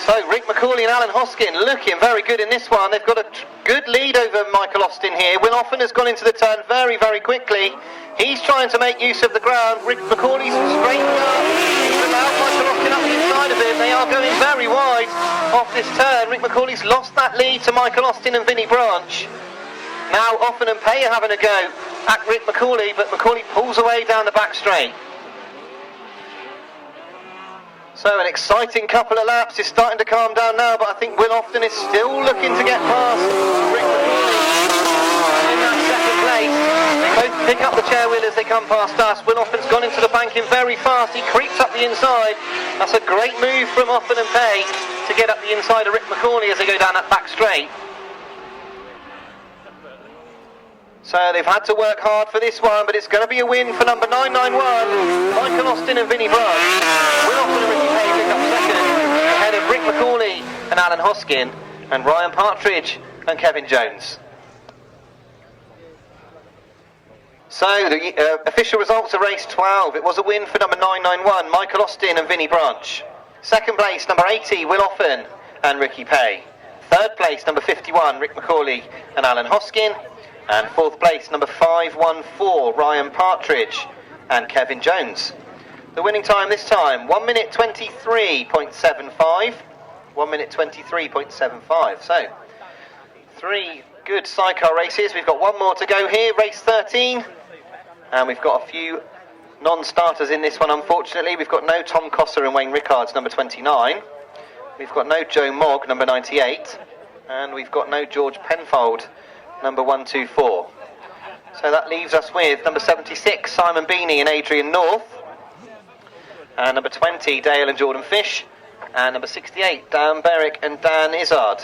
So Rick McCauley and Alan Hoskin looking very good in this one. They've got a good lead over Michael Austin here. Will Offen has gone into the turn very, very quickly. He's trying to make use of the ground. Rick McCauley's straightened up. He's allowed Michael Austin up the inside of him. They are going very wide off this turn. Rick McCauley's lost that lead to Michael Austin and Vinnie Branch. Now Offen and Pay are having a go at Rick McCauley, but McCauley pulls away down the back straight. So an exciting couple of laps. Is starting to calm down now, but I think Will Offen is still looking to get past Rick McCauley in that second place. They both pick up the chair wheel as they come past us. Will Offen's gone into the banking very fast. He creeps up the inside. That's a great move from Offen and Pay to get up the inside of Rick McCauley as they go down that back straight. So they've had to work hard for this one, but it's going to be a win for number 991, Michael Austin and Vinnie Branch. Will Offen and Ricky Pay pick up second, ahead of Rick McCauley and Alan Hoskin, and Ryan Partridge and Kevin Jones. So the official results of race 12. It was a win for number 991, Michael Austin and Vinnie Branch. Second place, number 80, Will Offen and Ricky Pay. Third place, number 51, Rick McCauley and Alan Hoskin. And fourth place, number 514, Ryan Partridge and Kevin Jones. The winning time this time, 1 minute 23.75. 1 minute 23.75. So, 3 good sidecar races. We've got one more to go here, race 13. And we've got a few non-starters in this one, unfortunately. We've got no Tom Cosser and Wayne Rickards, number 29. We've got no Joe Mogg, number 98. and we've got no George Penfold, number 124. So that leaves us with number 76, Simon Beanie and Adrian North, and number 20, Dale and Jordan Fish, and number 68, Dan Berwick and Dan Izzard.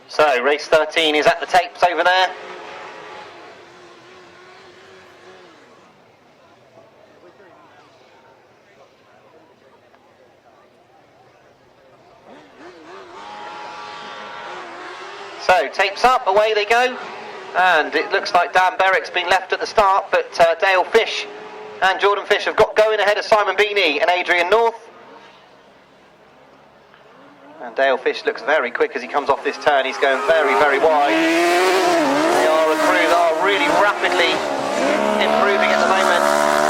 So race 13 is at the tapes over there. So tapes up, away they go, and it looks like Dan Berwick's been left at the start, but Dale Fish and Jordan Fish have got going ahead of Simon Beanie and Adrian North. And Dale Fish looks very quick as he comes off this turn. He's going very, very wide. They are a crew that are really rapidly improving at the moment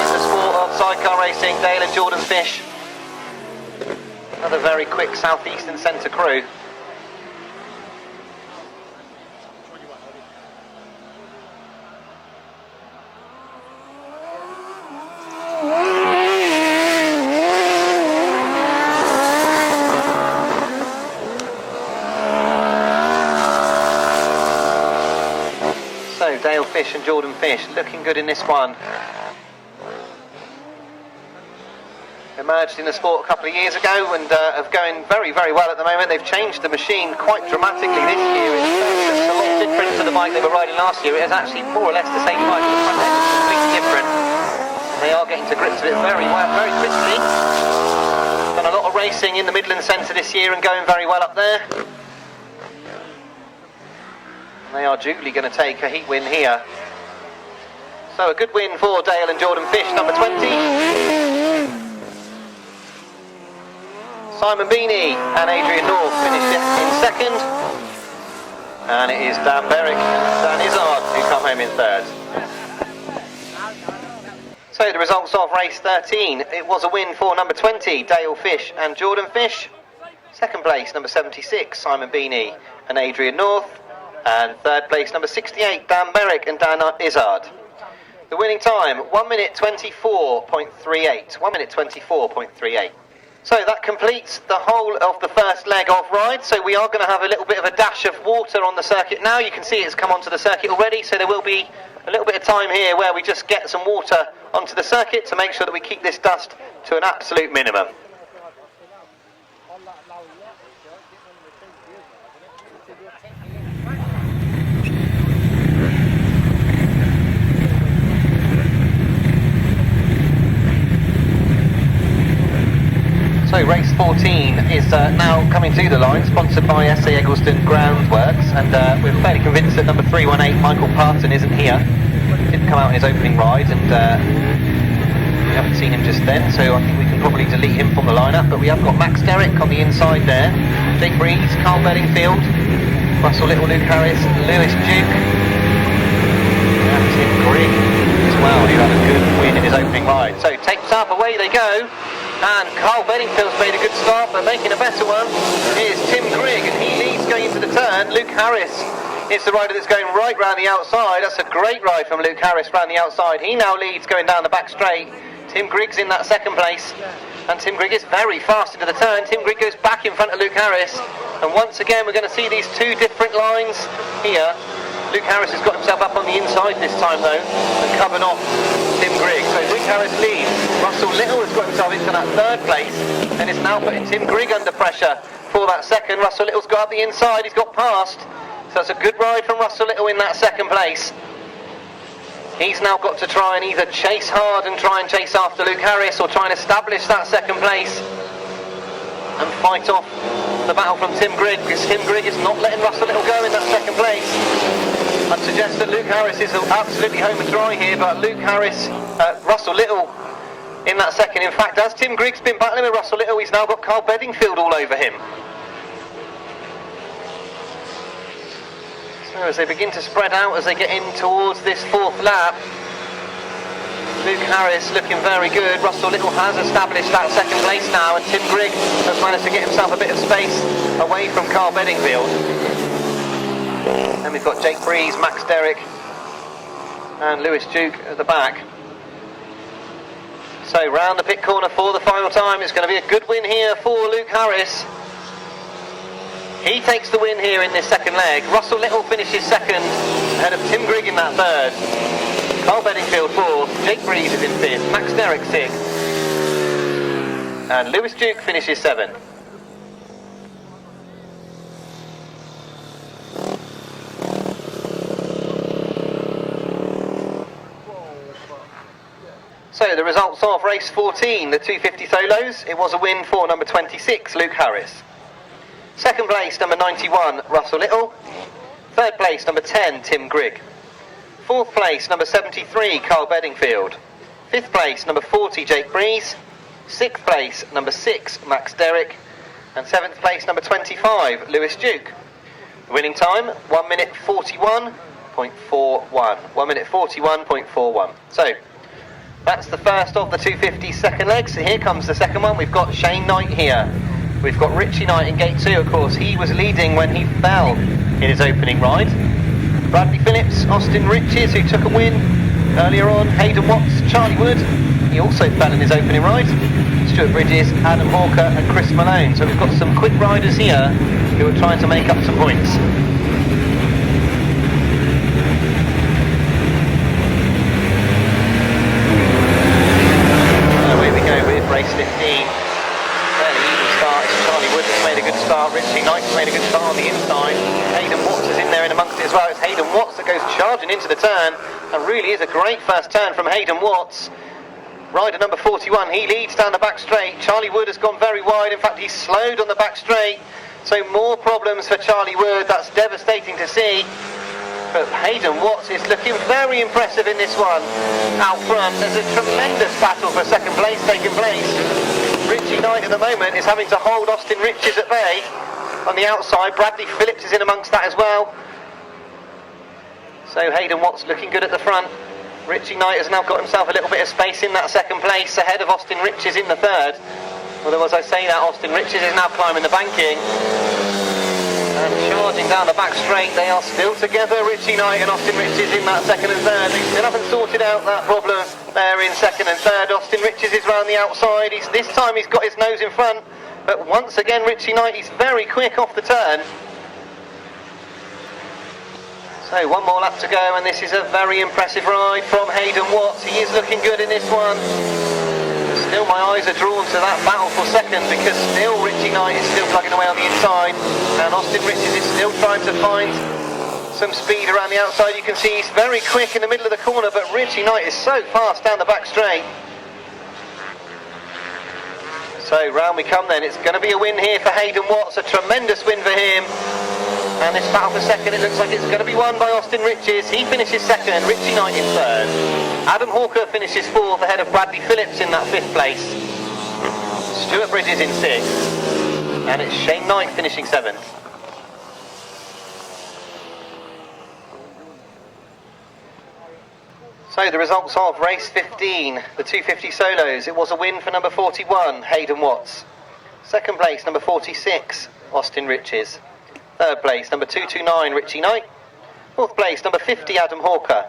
in the sport of sidecar racing. Dale and Jordan Fish, another very quick southeastern centre crew. Dale Fish and Jordan Fish looking good in this one. Emerged in the sport a couple of years ago and are going very, very well at the moment. They've changed the machine quite dramatically this year. It's a lot different to the bike they were riding last year. It is actually more or less the same bike, but the front end is completely different. They are getting to grips with it very well, very quickly. Done a lot of racing in the Midland Centre this year and going very well up there. They are duly going to take a heat win here. So a good win for Dale and Jordan Fish, number 20. Simon Beanie and Adrian North finished in second. And it is Dan Berwick and Dan Izzard who come home in third. So the results of race 13. It was a win for number 20, Dale Fish and Jordan Fish. Second place, number 76, Simon Beanie and Adrian North. And third place, number 68, Dan Berwick and Dan Izzard. The winning time, 1 minute 24.38. 1 minute 24.38. So that completes the whole of the first leg of ride. So we are going to have a little bit of a dash of water on the circuit now. You can see it's come onto the circuit already. So there will be a little bit of time here where we just get some water onto the circuit to make sure that we keep this dust to an absolute minimum. So race 14 is now coming to the line, sponsored by SA Eggleston Groundworks, and we're fairly convinced that number 318, Michael Parton, isn't here. Didn't come out in his opening ride, and we haven't seen him just then, so I think we can probably delete him from the lineup. But we have got Max Derrick on the inside there, Jake Breeze, Karl Bedingfield, Russell Little, Luke Harris, Lewis Duke, and Tim Greig as well, who had a good win in his opening ride. So tapes up, away they go. And Karl Bedingfield's made a good start, but making a better one is Tim Greig, and he leads going into the turn. Luke Harris is the rider that's going right round the outside. That's a great ride from Luke Harris round the outside. He now leads going down the back straight. Tim Greig's in that second place, and Tim Greig is very fast into the turn. Tim Greig goes back in front of Luke Harris, and once again we're going to see these two different lines here. Luke Harris has got himself up on the inside this time though, and covered off Tim Greig. So Luke Harris leads. Russell Little has got himself into that third place, and is now putting Tim Greig under pressure for that second. Russell Little's got up the inside, he's got past. So that's a good ride from Russell Little in that second place. He's now got to try and either chase hard and try and chase after Luke Harris, or try and establish that second place and fight off the battle from Tim Greig, because Tim Greig is not letting Russell Little go in that second place. I'd suggest that Luke Harris is absolutely home and dry here, but Russell Little in that second. In fact, as Tim Greig's been battling with Russell Little, he's now got Karl Bedingfield all over him. So as they begin to spread out, as they get in towards this fourth lap, Luke Harris looking very good. Russell Little has established that second place now, and Tim Greig has managed to get himself a bit of space away from Karl Bedingfield. Then we've got Jake Breeze, Max Derrick and Lewis Duke at the back. So round the pit corner for the final time. It's going to be a good win here for Luke Harris. He takes the win here in this second leg. Russell Little finishes second ahead of Tim Greig in that third. Karl Bedingfield fourth, Jake Breeze is in fifth, Max Derrick sixth, and Lewis Duke finishes seventh. So the results of race 14, the 250 solos, it was a win for number 26, Luke Harris. Second place, number 91, Russell Little. Third place, number 10, Tim Greig. Fourth place, number 73, Karl Bedingfield. Fifth place, number 40, Jake Breeze. Sixth place, number 6, Max Derrick. And seventh place, number 25, Lewis Duke. The winning time, 1 minute 41.41. 1 minute 41.41. So, that's the first of the 250 second legs. So here comes the second one. We've got Shane Knight here. We've got Richie Knight in gate 2, of course. He was leading when he fell in his opening ride. Bradley Phillips, Austin Riches, who took a win earlier on. Hayden Watts, Charlie Wood, he also fell in his opening ride. Stuart Bridges, Adam Hawker and Chris Malone. So we've got some quick riders here who are trying to make up some points. Away we go with race 15. Made a good start. Richie Knight made a good start on the inside. Hayden Watts is in there in amongst it as well. It's Hayden Watts that goes charging into the turn, and really is a great first turn from Hayden Watts. Rider number 41, he leads down the back straight. Charlie Wood has gone very wide. In fact, he's slowed on the back straight, so more problems for Charlie Wood. That's devastating to see. But Hayden Watts is looking very impressive in this one. Out front, there's a tremendous battle for second place taking place. Richie Knight at the moment is having to hold Austin Riches at bay on the outside. Bradley Phillips is in amongst that as well. So Hayden Watts looking good at the front. Richie Knight has now got himself a little bit of space in that second place ahead of Austin Riches in the third. Although as I say that, Austin Riches is now climbing the banking and charging down the back straight. They are still together, Richie Knight and Austin Riches in that second and third. They still haven't sorted out that problem there in second and third. Austin Riches is round the outside. This time he's got his nose in front, but once again Richie Knight is very quick off the turn. So one more lap to go, and this is a very impressive ride from Hayden Watts. He is looking good in this one. Still my eyes are drawn to that battle for second, because still Richie Knight is still plugging away on the inside, and Austin Riches is still trying to find some speed around the outside. You can see he's very quick in the middle of the corner, but Richie Knight is so fast down the back straight. So round we come then. It's going to be a win here for Hayden Watts, a tremendous win for him. And this battle for second, it looks like it's going to be won by Austin Riches. He finishes second, Richie Knight in third. Adam Hawker finishes fourth ahead of Bradley Phillips in that fifth place. Stuart Bridges in sixth. And it's Shane Knight finishing seventh. So the results of race 15, the 250 solos. It was a win for number 41, Hayden Watts. Second place, number 46, Austin Riches. Third place, number 229, Richie Knight. Fourth place, number 50, Adam Hawker.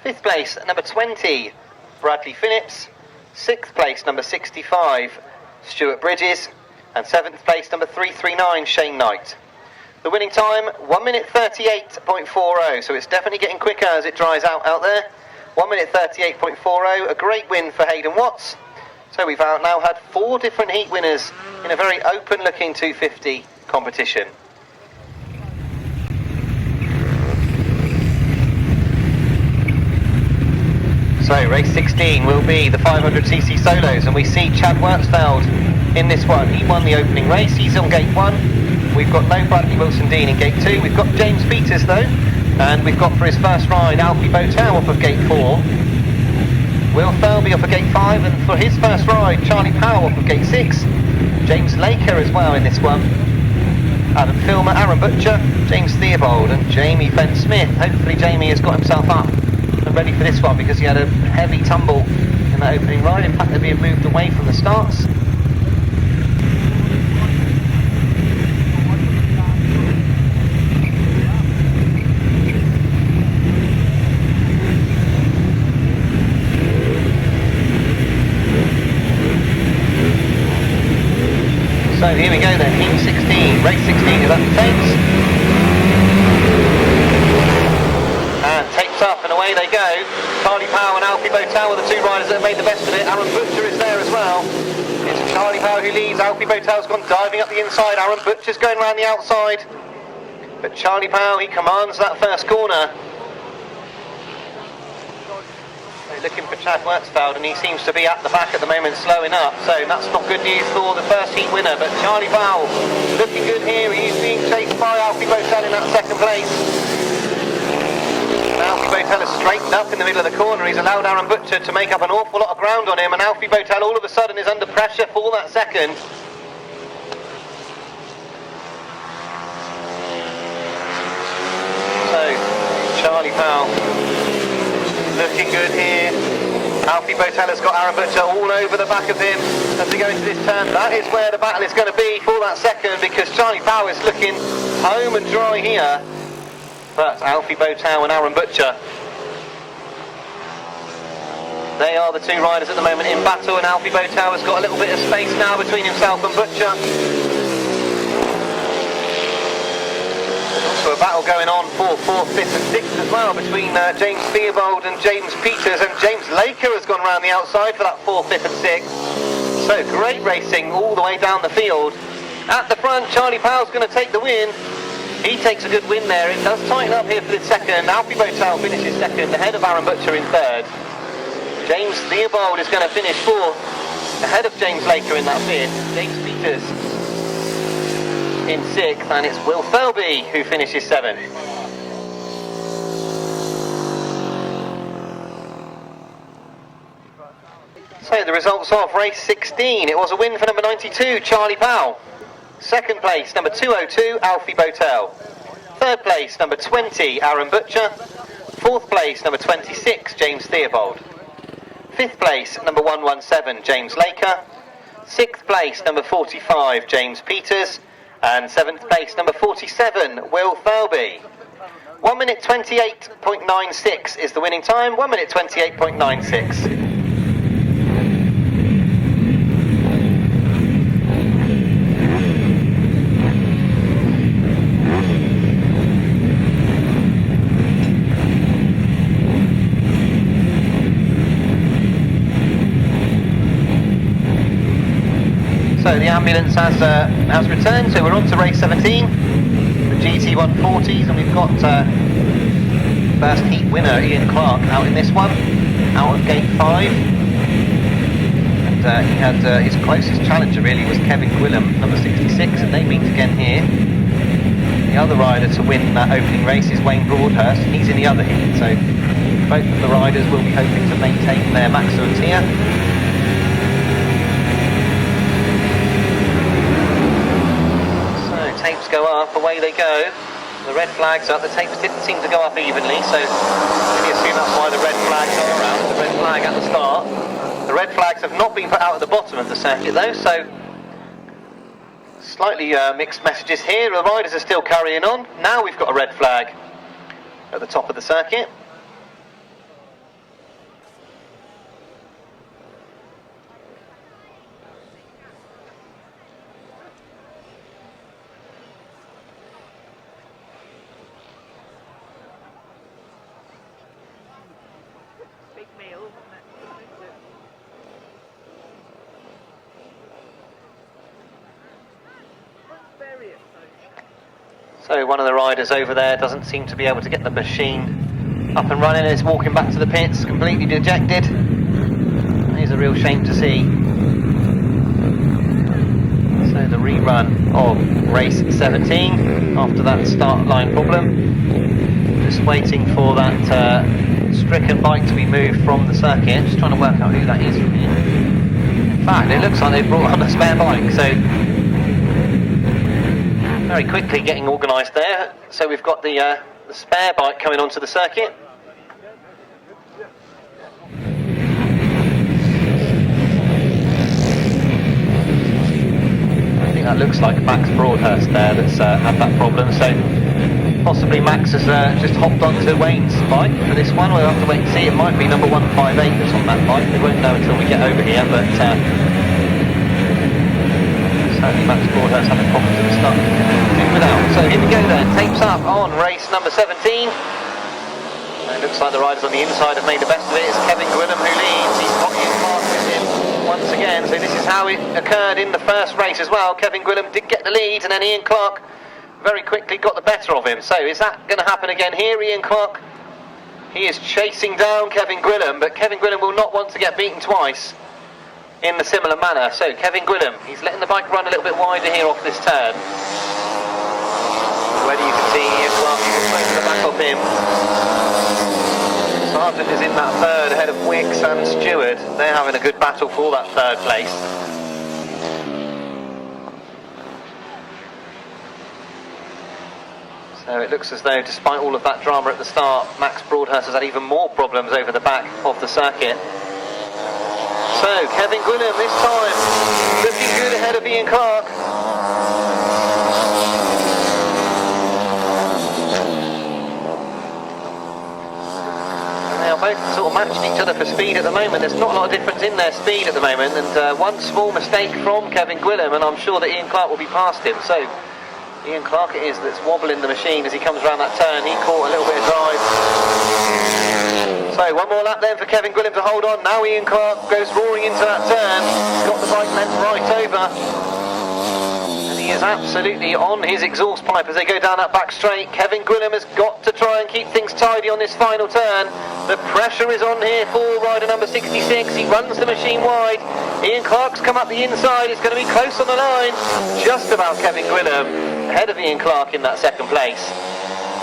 Fifth place, number 20, Bradley Phillips. Sixth place, number 65, Stuart Bridges. And seventh place, number 339, Shane Knight. The winning time, 1 minute 38.40, so it's definitely getting quicker as it dries out there. 1 minute 38.40, a great win for Hayden Watts. So we've now had 4 different heat winners in a very open-looking 250 competition. So race 16 will be the 500cc solos, and we see Chad Wirtzfeld in this one. He won the opening race, he's on gate 1. We've got no Bradley Wilson-Dean in gate 2. We've got James Peters though, and we've got for his first ride Alfie Bowtell off of gate 4. Will Thirlby off of gate 5, and for his first ride, Charlie Powell off of gate 6. James Laker as well in this one. Adam Filmer, Arran Butcher, James Theobald and Jamie Fenn-Smith. Hopefully Jamie has got himself up and ready for this one, because he had a heavy tumble in that opening ride. In fact, they're being moved away from the starts. So here we go then, Heat 16, race 16 is up the tapes. And tapes up and away they go. Charlie Powell and Alfie Bowtell are the two riders that have made the best of it. Arran Butcher is there as well. It's Charlie Powell who leads, Alfie Bowtell's gone diving up the inside, Arran Butcher's going around the outside. But Charlie Powell, he commands that first corner. Looking for Chad Wirtzfeld, and he seems to be at the back at the moment, slowing up, so that's not good news for the first heat winner. But Charlie Powell looking good here. He's being chased by Alfie Bowtell in that second place. Alfie Bowtell has straightened up in the middle of the corner. He's allowed Arran Butcher to make up an awful lot of ground on him, and Alfie Bowtell all of a sudden is under pressure for that second. So Charlie Powell looking good here. Alfie Bowtell has got Arran Butcher all over the back of him as they go into this turn. That is where the battle is going to be for that second, because Charlie Powell is looking home and dry here. But Alfie Bowtell and Arran Butcher, they are the two riders at the moment in battle, and Alfie Bowtell has got a little bit of space now between himself and Butcher. So a battle going on for 4th, 5th and 6th as well between James Theobald and James Peters, and James Laker has gone around the outside for that 4th, 5th and 6th. So great racing all the way down the field. At the front, Charlie Powell's going to take the win. He takes a good win there. It does tighten up here for the second. Alfie Bowtell finishes second, ahead of Arran Butcher in third. James Theobald is going to finish fourth, ahead of James Laker in that fifth. James Peters in sixth, and it's Will Thirlby who finishes seventh. So the results of race 16, it was a win for number 92, Charlie Powell. Second place, number 202, Alfie Bowtell. Third place, number 20, Arran Butcher. Fourth place, number 26, James Theobald. Fifth place, number 117, James Laker. Sixth place, number 45, James Peters. And seventh place, number 47, Will Thirlby. 1 minute 28.96 is the winning time, 1 minute 28.96. So the ambulance has returned, so we're on to race 17, the GT140s, and we've got first heat winner Ian Clark out in this one, out of gate 5. And he had his closest challenger really was Kevin Gwillam, number 66, and they meet again here. The other rider to win that opening race is Wayne Broadhurst, and he's in the other heat, so both of the riders will be hoping to maintain their maximums here. Tapes go up, away they go. The red flags up, the tapes didn't seem to go up evenly, so we assume that's why the red flags are out. The red flag at the start. The red flags have not been put out at the bottom of the circuit though, so slightly mixed messages here. The riders are still carrying on. Now we've got a red flag at the top of the circuit. So one of the riders over there doesn't seem to be able to get the machine up and running, and is walking back to the pits completely dejected. It's a real shame to see. So the rerun of race 17 after that start line problem. Just waiting for that stricken bike to be moved from the circuit. Just trying to work out who that is from here. In fact, it looks like they've brought on a spare bike, so very quickly getting organised there. So we've got the spare bike coming onto the circuit. I think that looks like Max Broadhurst there that's had that problem. So possibly Max has just hopped onto Wayne's bike for this one. We'll have to wait and see. It might be number 158 that's on that bike. We won't know until we get over here, but certainly Max Broadhurst having problems at the start. Without. So here we go then. Tapes up on race number 17. And it looks like the riders on the inside have made the best of it. It's Kevin Gwilym who leads. He's got Ian Clark with him once again. So this is how it occurred in the first race as well. Kevin Gwilym did get the lead, and then Ian Clark very quickly got the better of him. So is that going to happen again here? Ian Clark, he is chasing down Kevin Gwilym, but Kevin Gwilym will not want to get beaten twice in the similar manner. So Kevin Gwilym, he's letting the bike run a little bit wider here off this turn. Whether you can see Ian Clark, you can close the back of him. Sargent is in that third ahead of Wicks and Stewart. They're having a good battle for that third place. So it looks as though, despite all of that drama at the start, Max Broadhurst has had even more problems over the back of the circuit. So Kevin Gwilym this time looking good ahead of Ian Clark. And they are both sort of matching each other for speed at the moment. There's not a lot of difference in their speed at the moment, and one small mistake from Kevin Gwilym and I'm sure that Ian Clark will be past him. So Ian Clark it is that's wobbling the machine as he comes around that turn. He caught a little bit of drive. So one more lap then for Kevin Gwilym to hold on. Now Ian Clark goes roaring into that turn. Got the bike length right over. And he is absolutely on his exhaust pipe as they go down that back straight. Kevin Gwilym has got to try and keep things tidy on this final turn. The pressure is on here for rider number 66. He runs the machine wide. Ian Clark's come up the inside. It's going to be close on the line. Just about Kevin Gwilym ahead of Ian Clark in that second place.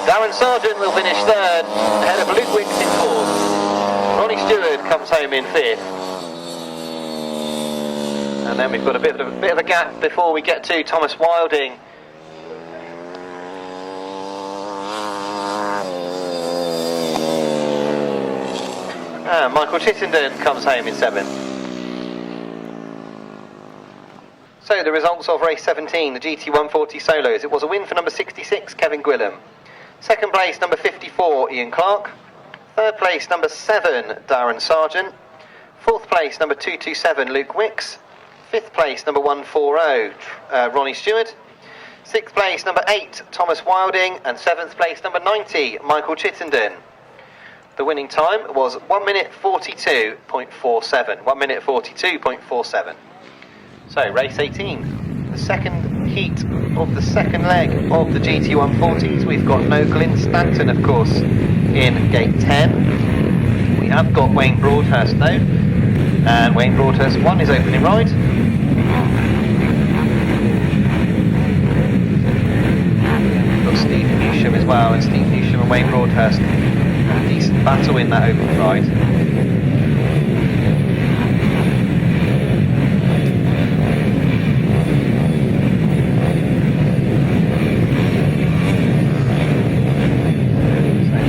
Darren Sargent will finish third, ahead of Luke Wicks in fourth. Ronnie Stewart comes home in fifth. And then we've got a bit of a gap before we get to Thomas Wilding. And Michael Chittenden comes home in seventh. So the results of race 17, the GT140 Solos. It was a win for number 66, Kevin Gwilym. Second place, number 54, Ian Clark. Third place, number 7, Darren Sargent. Fourth place, number 227, Luke Wicks. Fifth place, number 140, Ronnie Stewart. Sixth place, number 8, Thomas Wilding. And seventh place, number 90, Michael Chittenden. The winning time was 1 minute 42.47. 1 minute 42.47. So, race 18, the second heat of the second leg of the GT140s. We've got no Glyn Stanton, of course, in gate 10. We have got Wayne Broadhurst, though. And Wayne Broadhurst won his opening ride. We've got Steve Newsham as well, and Steve Newsham and Wayne Broadhurst had a decent battle in that opening ride.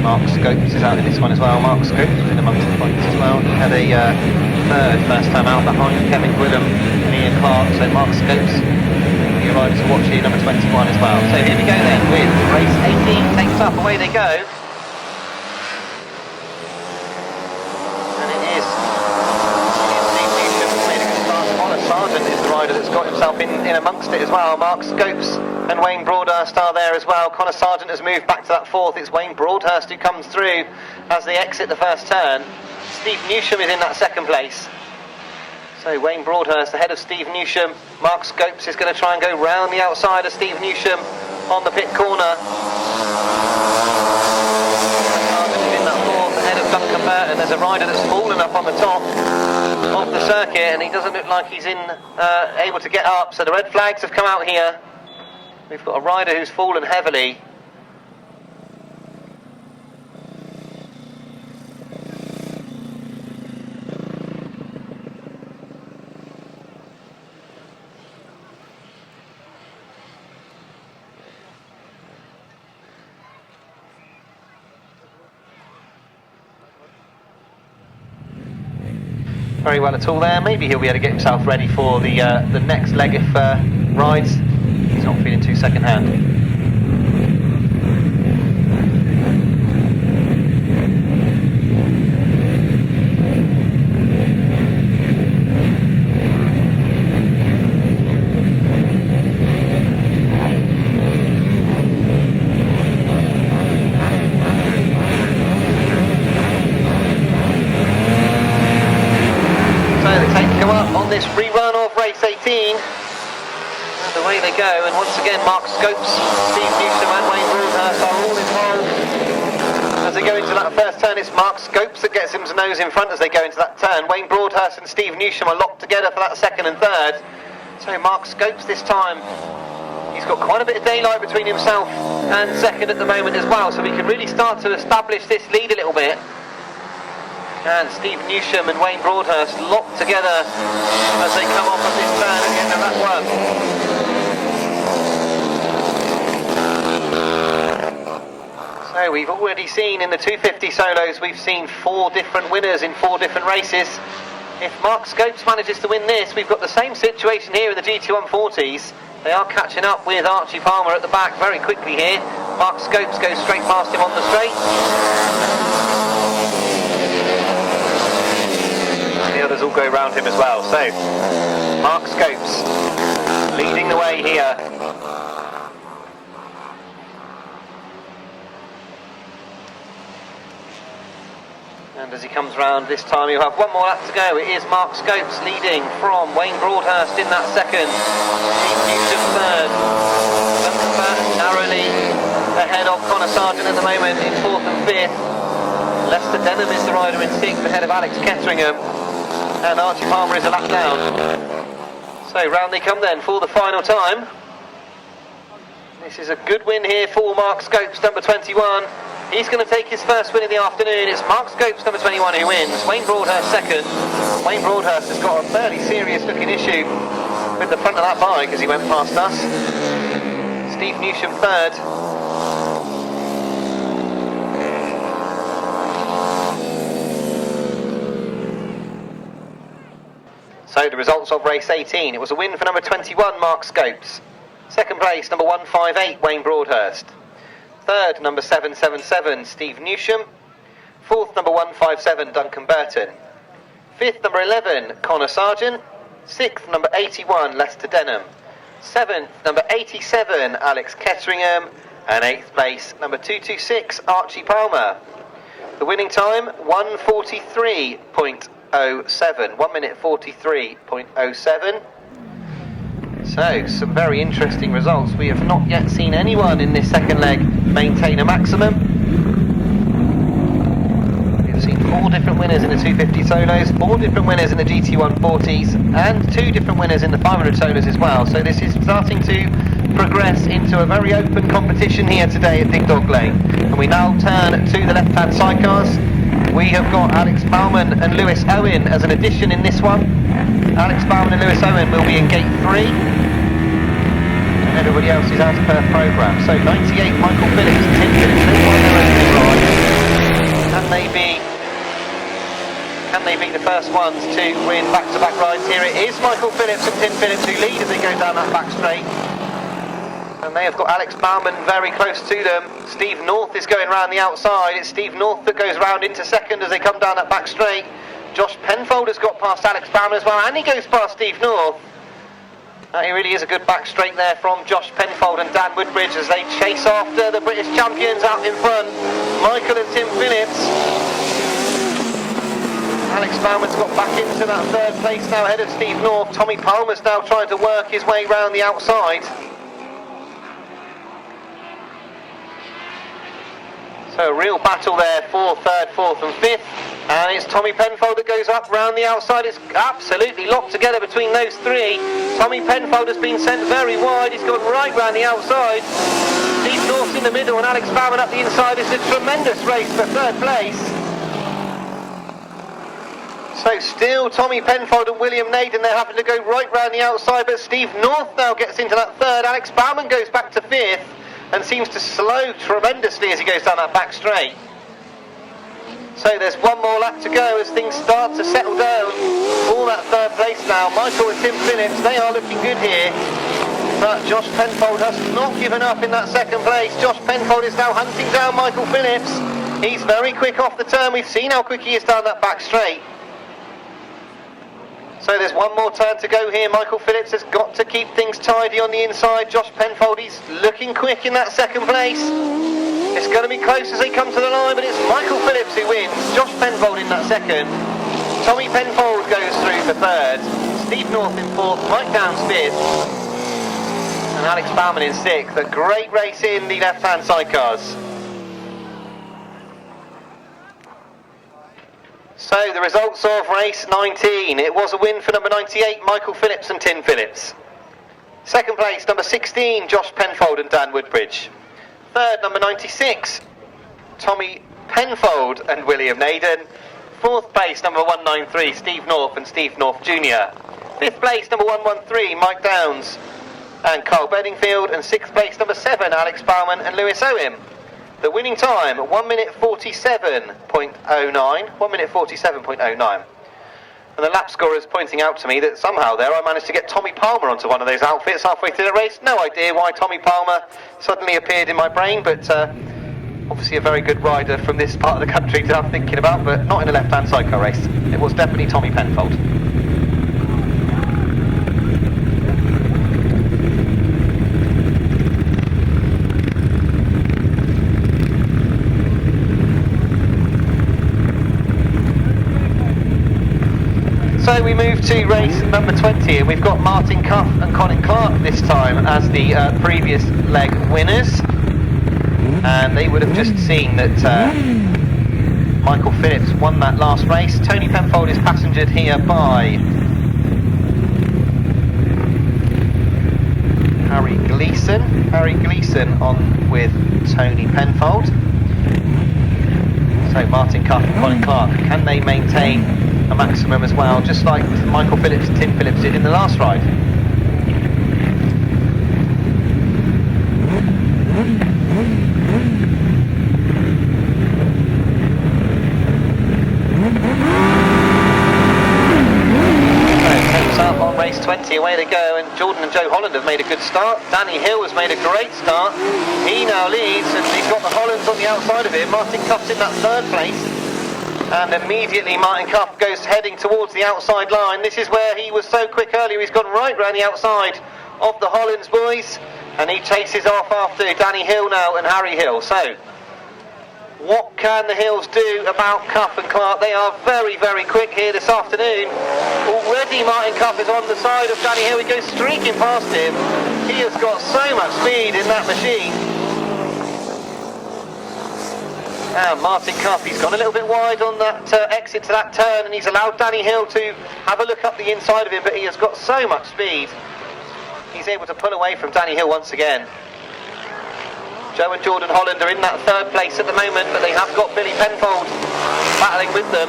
Mark Scopes is out in this one as well. Mark Scopes was in amongst the points as well. He had a third first time out behind Kevin Gwilym and Ian Clark. So Mark Scopes, the rider to watch here, number 21 as well. So here we go then with race 18. Takes up, away they go. And it is Steve Newsham who's made a good start. Connor Sargent is the rider that's got himself in amongst it as well. Mark Scopes and Wayne Broadhurst are there as well. Connor Sargent has moved back to that fourth. It's Wayne Broadhurst who comes through as they exit the first turn. Steve Newsham is in that second place. So Wayne Broadhurst ahead of Steve Newsham. Mark Scopes is going to try and go round the outside of Steve Newsham on the pit corner. Sargent is in that fourth ahead of Duncan Burton. There's a rider that's fallen up on the top of the circuit and he doesn't look like he's able to get up. So the red flags have come out here. We've got a rider who's fallen heavily. very well at all there. Maybe he'll be able to get himself ready for the next leg if rides. He's not feeling too second hand. This rerun of race 18, and away they go, and once again Mark Scopes, Steve Newsom and Wayne Broadhurst are all involved. As they go into that first turn, it's Mark Scopes that gets him to nose in front as they go into that turn. Wayne Broadhurst and Steve Newsom are locked together for that second and third. So Mark Scopes this time, he's got quite a bit of daylight between himself and second at the moment as well, so we can really start to establish this lead a little bit. And Steve Newsom and Wayne Broadhurst locked together as they come off of this turn at the end of that one. So we've already seen in the 250 solos, we've seen 4 different winners in 4 different races. If Mark Scopes manages to win this, we've got the same situation here in the GT140s. They are catching up with Archie Palmer at the back very quickly here. Mark Scopes goes straight past him on the straight. The others all go around him as well. So Mark Scopes leading the way here. And as he comes round this time, he'll have one more lap to go. It is Mark Scopes leading from Wayne Broadhurst in that second. Steve Newsom third. Narrowly ahead of Connor Sargent at the moment in 4th and 5th. Lester Denham is the rider in 6th ahead of Alex Ketteringham. And Archie Palmer is a lap down. So round they come then for the final time. This is a good win here for Mark Scopes, number 21. He's going to take his first win in the afternoon. It's Mark Scopes, number 21, who wins. Wayne Broadhurst second. Wayne Broadhurst has got a fairly serious looking issue with the front of that bike as he went past us. Steve Newsom third. So the results of race 18. It was a win for number 21, Mark Scopes. Second place, number 158, Wayne Broadhurst. Third, number 777, Steve Newsom. Fourth, number 157, Duncan Burton. Fifth, number 11, Connor Sargent. Sixth, number 81, Lester Denham. Seventh, number 87, Alex Ketteringham. And eighth place, number 226, Archie Palmer. The winning time, 1:43.07, 1 minute 43.07. So, some very interesting results. We have not yet seen anyone in this second leg maintain a maximum. We've seen 4 different winners in the 250 solos, 4 different winners in the GT140s, and 2 different winners in the 500 solos as well. So this is starting to progress into a very open competition here today at Dig Dog Lane. And we now turn to the left-hand sidecars. We have got Alex Bowman and Lewis Owen as an addition in this one. Alex Bowman and Lewis Owen will be in gate 3. And everybody else is as per programme. So 98, Michael Phillips, Tim Phillips, they find their opening ride. Can they be the first ones to win back-to-back rides here? It is Michael Phillips and Tim Phillips who lead as they go down that back straight. And they have got Alex Bowman very close to them. Steve North is going round the outside. It's Steve North that goes round into second as they come down that back straight. Josh Penfold has got past Alex Bowman as well, and he goes past Steve North. He really is a good back straight there from Josh Penfold and Dan Woodbridge as they chase after the British champions out in front, Michael and Tim Phillips. Alex Bowman's got back into that third place now ahead of Steve North. Tommy Palmer's now trying to work his way round the outside. So a real battle there for third, fourth and fifth. And it's Tommy Penfold that goes up round the outside. It's absolutely locked together between those 3. Tommy Penfold has been sent very wide. He's gone right round the outside. Steve North in the middle and Alex Bowman up the inside. It's a tremendous race for third place. So still Tommy Penfold and William Naden, they're having to go right round the outside, but Steve North now gets into that third. Alex Bowman goes back to 5th and seems to slow tremendously as he goes down that back straight. So there's one more lap to go as things start to settle down. All that third place now. Michael and Tim Phillips, they are looking good here. But Josh Penfold has not given up in that second place. Josh Penfold is now hunting down Michael Phillips. He's very quick off the turn. We've seen how quick he is down that back straight. So there's one more turn to go here. Michael Phillips has got to keep things tidy on the inside. Josh Penfold, he's looking quick in that second place. It's going to be close as they come to the line, but it's Michael Phillips who wins. Josh Penfold in that second. Tommy Penfold goes through for third. Steve North in fourth. Mike Downs fifth. And Alex Bowman in sixth. A great race in the left-hand side cars. So the results of race 19. It was a win for number 98, Michael Phillips and Tim Phillips. Second place, number 16, Josh Penfold and Dan Woodbridge. Third, number 96, Tommy Penfold and William Naden. Fourth place, number 193, Steve North and Steve North Jr. Fifth place, number 113, Mike Downs and Karl Bedingfield. And sixth place, number 7, Alex Bowman and Lewis Owen. The winning time, 1 minute 47.09. 1 minute 47.09. And the lap scorer is pointing out to me that somehow there I managed to get Tommy Palmer onto one of those outfits halfway through the race. No idea why Tommy Palmer suddenly appeared in my brain, but obviously a very good rider from this part of the country that I'm thinking about, but not in a left-hand sidecar race. It was definitely Tommy Penfold. So we move to race number 20, and we've got Martyn Cuff and Colin Clark this time as the previous leg winners. And they would have just seen that Michael Phillips won that last race. Tony Penfold is passengered here by Harry Gleeson. Harry Gleeson on with Tony Penfold. So Martyn Cuff and Colin Clark, can they maintain a maximum as well, just like Michael Phillips and Tim Phillips did in the last ride? Up on race 20, away they go, and Jordan and Joe Holland have made a good start. Danny Hill has made a great start. He now leads, and he's got the Hollands on the outside of him. Martyn Cuff's in that third place. And immediately Martyn Cuff goes heading towards the outside line. This is where he was so quick earlier. He's gone right round the outside of the Hollands boys, and he chases off after Danny Hill now and Harry Hill. So what can the Hills do about Cuff and Clark? They are very, very quick here this afternoon. Already Martyn Cuff is on the side of Danny Hill. He goes streaking past him. He has got so much speed in that machine. And Martyn Cuff, he's gone a little bit wide on that exit to that turn, and he's allowed Danny Hill to have a look up the inside of him, but he has got so much speed. He's able to pull away from Danny Hill once again. Joe and Jordan Holland are in that third place at the moment, but they have got Billy Penfold battling with them.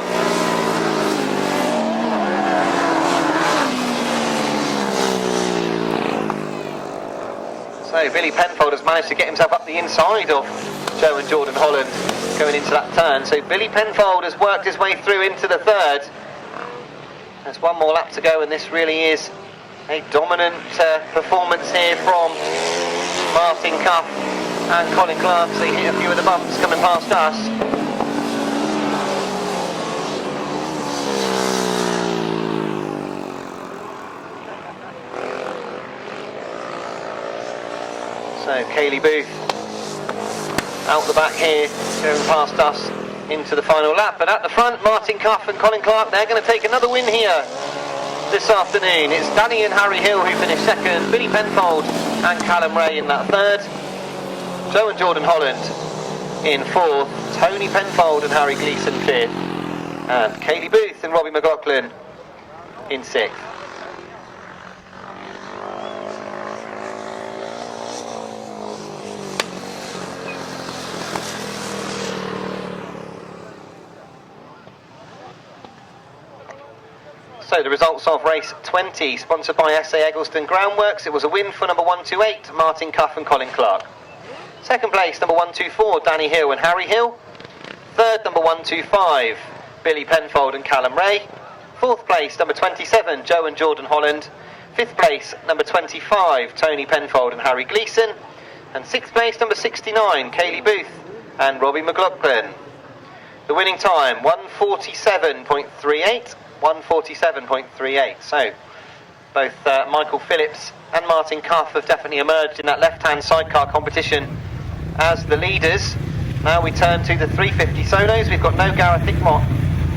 So Billy Penfold has managed to get himself up the inside of Joe and Jordan Holland going into that turn. So Billy Penfold has worked his way through into the third. There's one more lap to go, and this really is a dominant performance here from Martyn Cuff and Colin Clark. So he hit a few of the bumps coming past us. So Kaylee Booth out the back here, going past us into the final lap. But at the front, Martyn Cuff and Colin Clark, they're going to take another win here this afternoon. It's Danny and Harry Hill who finished second, Billy Penfold and Callum Ray in that third, Joe and Jordan Holland in fourth, Tony Penfold and Harry Gleeson fifth, and Kaylee Booth and Robbie McLaughlin in sixth. So the results of race 20, sponsored by SA Eggleston Groundworks. It was a win for number 128, Martyn Cuff and Colin Clark. Second place, number 124, Danny Hill and Harry Hill. Third, number 125, Billy Penfold and Callum Ray. Fourth place, number 27, Joe and Jordan Holland. Fifth place, number 25, Tony Penfold and Harry Gleeson. And sixth place, number 69, Kaylee Booth and Robbie McLaughlin. The winning time, 1:47.38, 1:47.38. So, both Michael Phillips and Martin Cuff have definitely emerged in that left-hand sidecar competition as the leaders. Now we turn to the 350 solos. We've got no Gareth Hickmott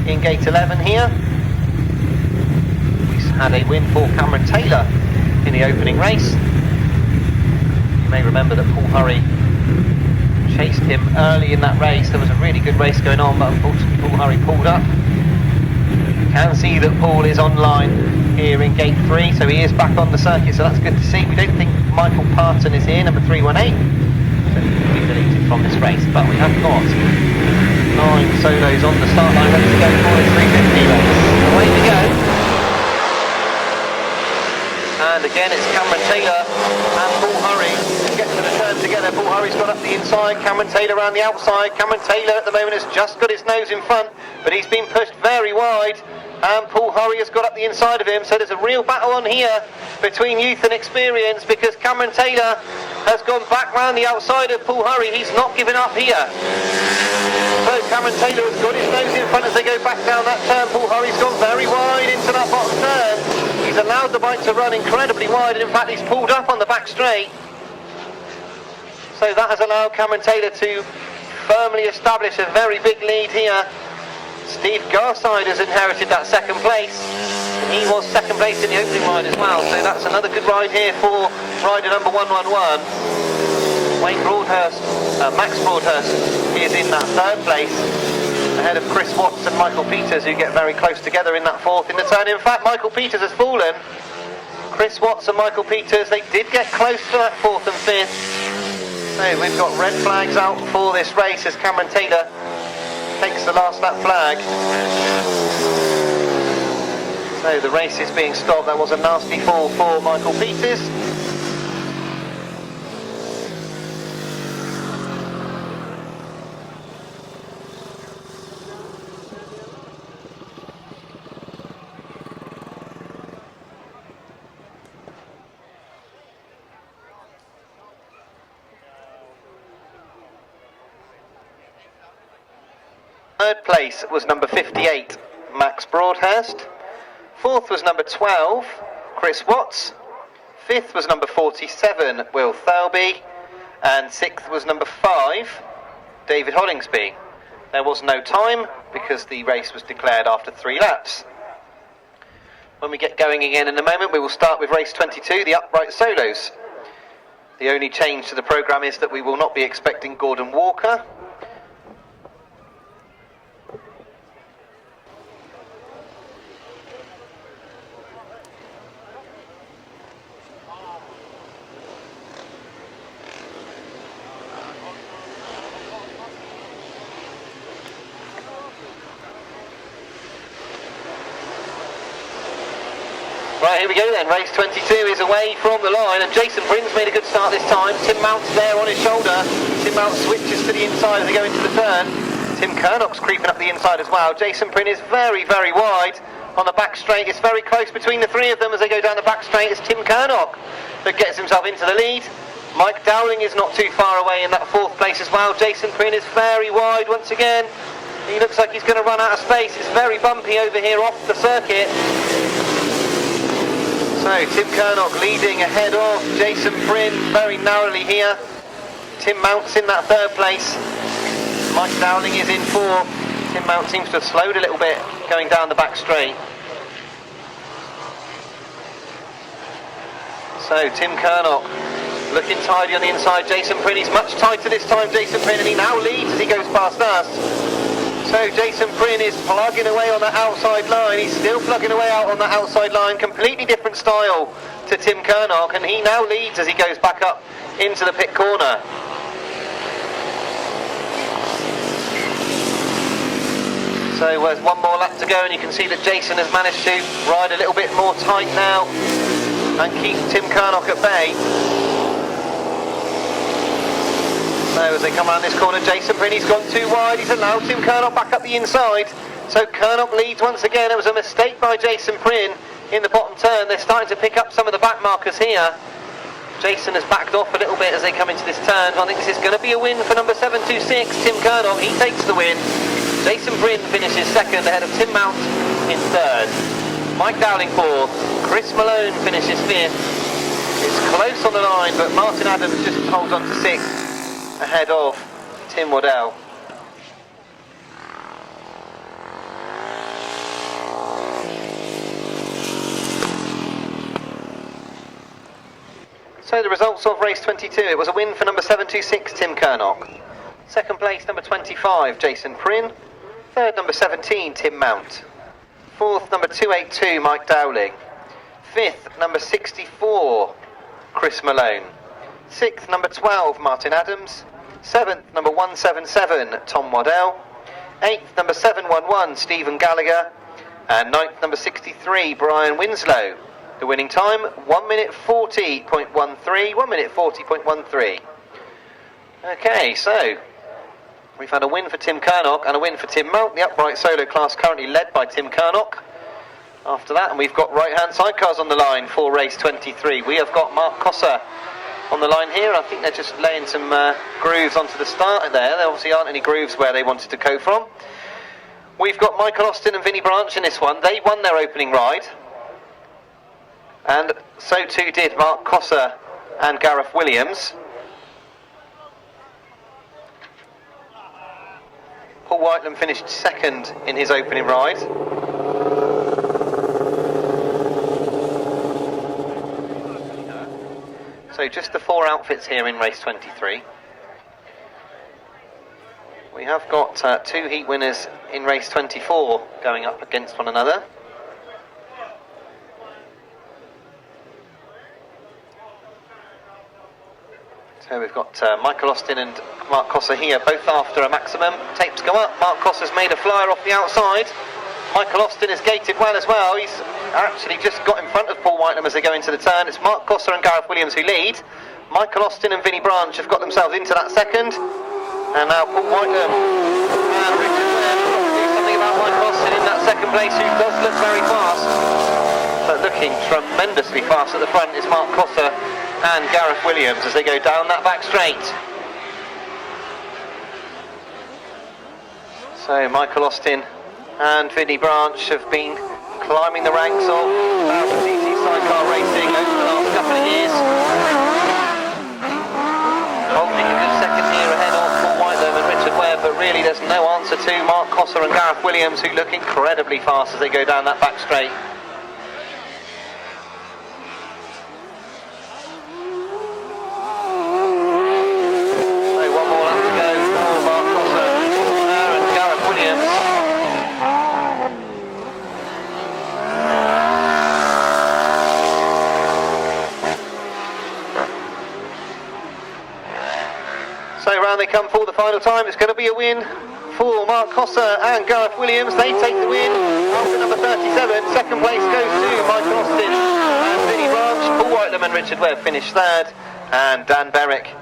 in gate 11 here. We had a win for Cameron Taylor in the opening race. You may remember that Paul Hurry chased him early in that race. There was a really good race going on, but unfortunately Paul Hurry pulled up. You can see that Paul is online here in gate 3, so he is back on the circuit, so that's good to see. We don't think Michael Parton is here, number 318, so he will be deleted from this race, but we have got 9 solos on the start line ready to go for the 350 race. Away we go. And again it's Cameron Taylor and Paul Hurry get to the turn together. Paul Hurry's got up the inside, Cameron Taylor around the outside. Cameron Taylor at the moment has just got his nose in front, but he's been pushed very wide. And Paul Hurry has got up the inside of him, so there's a real battle on here between youth and experience, because Cameron Taylor has gone back round the outside of Paul Hurry. He's not given up here. So Cameron Taylor has got his nose in front as they go back down that turn. Paul Hurry's gone very wide into that bottom turn. He's allowed the bike to run incredibly wide, and in fact he's pulled up on the back straight. So that has allowed Cameron Taylor to firmly establish a very big lead here. Steve Garside has inherited that second place. He was second place in the opening ride as well, so that's another good ride here for rider number 111. Wayne Broadhurst, Max Broadhurst is in that third place, ahead of Chris Watts and Michael Peters, who get very close together in that fourth in the turn. In fact, Michael Peters has fallen. Chris Watts and Michael Peters, they did get close to that fourth and fifth. So we've got red flags out for this race as Cameron Taylor takes the last lap flag. So the race is being stopped. That was a nasty fall for Michael Peters. Third place was number 58, Max Broadhurst. Fourth was number 12, Chris Watts. Fifth was number 47, Will Thirlby. And sixth was number 5, David Hollingsby. There was no time because the race was declared after 3 laps. When we get going again in a moment, we will start with race 22, the upright solos. The only change to the programme is that we will not be expecting Gordon Walker. Right, here we go then. Race 22 is away from the line, and Jason Prin's made a good start this time. Tim Mount's there on his shoulder. Tim Mount switches to the inside as they go into the turn. Tim Kernock's creeping up the inside as well. Jason Prin is very, very wide on the back straight. It's very close between the three of them as they go down the back straight. It's Tim Kernock that gets himself into the lead. Mike Dowling is not too far away in that fourth place as well. Jason Prin is very wide once again. He looks like he's going to run out of space. It's very bumpy over here off the circuit. So Tim Kernock leading ahead of Jason Prin very narrowly here. Tim Mount's in that third place. Mike Dowling is in fourth. Tim Mount seems to have slowed a little bit going down the back straight. So Tim Kernock looking tidy on the inside. Jason Prin, he's much tighter this time, Jason Prin, and he now leads as he goes past us. So Jason Prin is plugging away on that outside line. He's still plugging away out on that outside line. Completely different style to Tim Kernock, and he now leads as he goes back up into the pit corner. So there's one more lap to go, and you can see that Jason has managed to ride a little bit more tight now and keep Tim Kernock at bay. So as they come around this corner, Jason Prin, he's gone too wide, he's allowed Tim Kernock back up the inside. So Kernock leads once again. It was a mistake by Jason Prin in the bottom turn. They're starting to pick up some of the back markers here. Jason has backed off a little bit as they come into this turn. I think this is going to be a win for number 726, Tim Kernock. He takes the win. Jason Prin finishes second ahead of Tim Mount in third. Mike Dowling fourth. Chris Malone finishes fifth. It's close on the line, but Martyn Adams just holds on to sixth ahead of Tim Waddell. So the results of race 22, it was a win for number 726, Tim Kernock. Second place, number 25, Jason Prin. Third, number 17, Tim Mount. Fourth, number 282, Mike Dowling. Fifth, number 64, Chris Malone. Sixth, number 12, Martyn Adams. Seventh, number 177, Tom Waddell. Eighth, number 711, Stephen Gallagher. And ninth, number 63, Brian Winslow. The winning time, 1 minute 40.13, 1 minute 40.13. Okay, so we've had a win for Tim Kernock and a win for Tim Mount. The upright solo class currently led by Tim Kernock. After that, and we've got right-hand sidecars on the line for race 23. We have got Mark Cosser on the line here. I think they're just laying some grooves onto the start there. There obviously aren't any grooves where they wanted to go from. We've got Michael Austin and Vinnie Branch in this one. They won their opening ride. And so too did Mark Cosser and Gareth Williams. Paul Whiteland finished second in his opening ride. So just the four outfits here in race 23. We have got two heat winners in race 24 going up against one another. So we've got Michael Austin and Mark Cosser here, both after a maximum. Tapes go up. Mark Cosser's made a flyer off the outside. Michael Austin is gated well as well. He's actually just got in front of Paul Whitelam as they go into the turn. It's Mark Cosser and Gareth Williams who lead. Michael Austin and Vinnie Branch have got themselves into that second. And now Paul Whitelam and Richard Webb do something about Michael Austin in that second place, who does look very fast. But looking tremendously fast at the front is Mark Cosser and Gareth Williams as they go down that back straight. So Michael Austin and Vinnie Branch have been climbing the ranks of GT sidecar racing over the last couple of years. Holding a good second here ahead of Paul Whitelam and Richard Webb, but really there's no answer to Mark Cosser and Gareth Williams, who look incredibly fast as they go down that back straight. They come for the final time. It's going to be a win for Mark Cosser and Gareth Williams. They take the win after number 37. Second place goes to Michael Austin and Vinnie Branch. Paul Whitelam and Richard Webb finish third, and Dan Berwick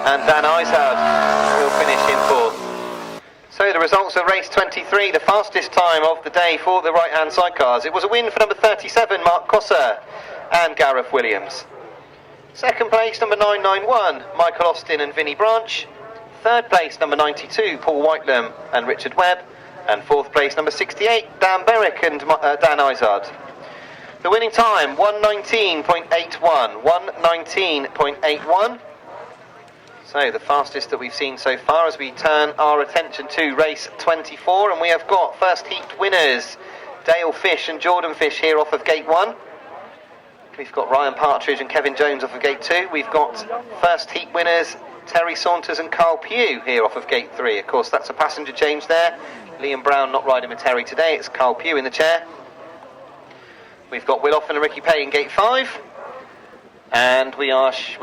and Dan Izard will finish in fourth. So the results of race 23, the fastest time of the day for the right-hand sidecars. It was a win for number 37, Mark Cosser and Gareth Williams. Second place, number 991, Michael Austin and Vinnie Branch. Third place, number 92, Paul Whitelam and Richard Webb. And fourth place, number 68, Dan Berwick and Dan Izard. The winning time, 1:19.81. 1:19.81. So the fastest that we've seen so far as we turn our attention to race 24. And we have got first heat winners, Dale Fish and Jordan Fish here off of gate 1. We've got Ryan Partridge and Kevin Jones off of gate 2. We've got first heat winners Terry Saunders and Carl Pugh here off of gate 3. Of course, that's a passenger change there. Liam Brown not riding with Terry today. It's Carl Pugh in the chair. We've got Will Offen and Ricky Pay in gate 5. And we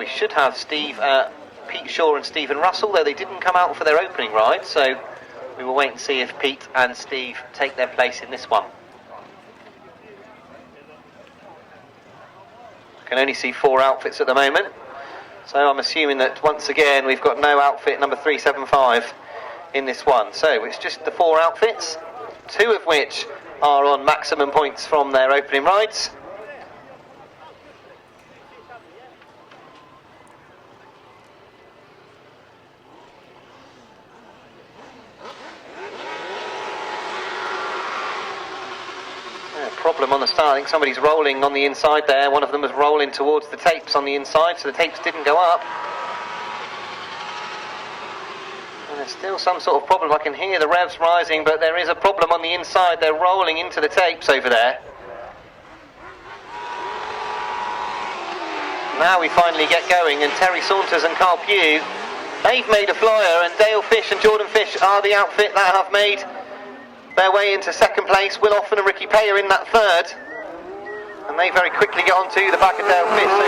should have Pete Shaw and Stephen Russell, though they didn't come out for their opening ride. So we will wait and see if Pete and Steve take their place in this one. Can only see 4 outfits at the moment. So I'm assuming that once again we've got no outfit number 375 in this one. So it's just the 4 outfits, 2 of which are on maximum points from their opening rides. Problem on the start. I think somebody's rolling on the inside there. One of them was rolling towards the tapes on the inside, so the tapes didn't go up. And there's still some sort of problem. I can hear the revs rising, but there is a problem on the inside. They're rolling into the tapes over there. Now we finally get going, and Terry Saunders and Karl Pugh, they've made a flyer, and Dale Fish and Jordan Fish are the outfit that have made their way into second place. Will Offen and Ricky Pay are in that third, and they very quickly get onto the back of Dale Fish. So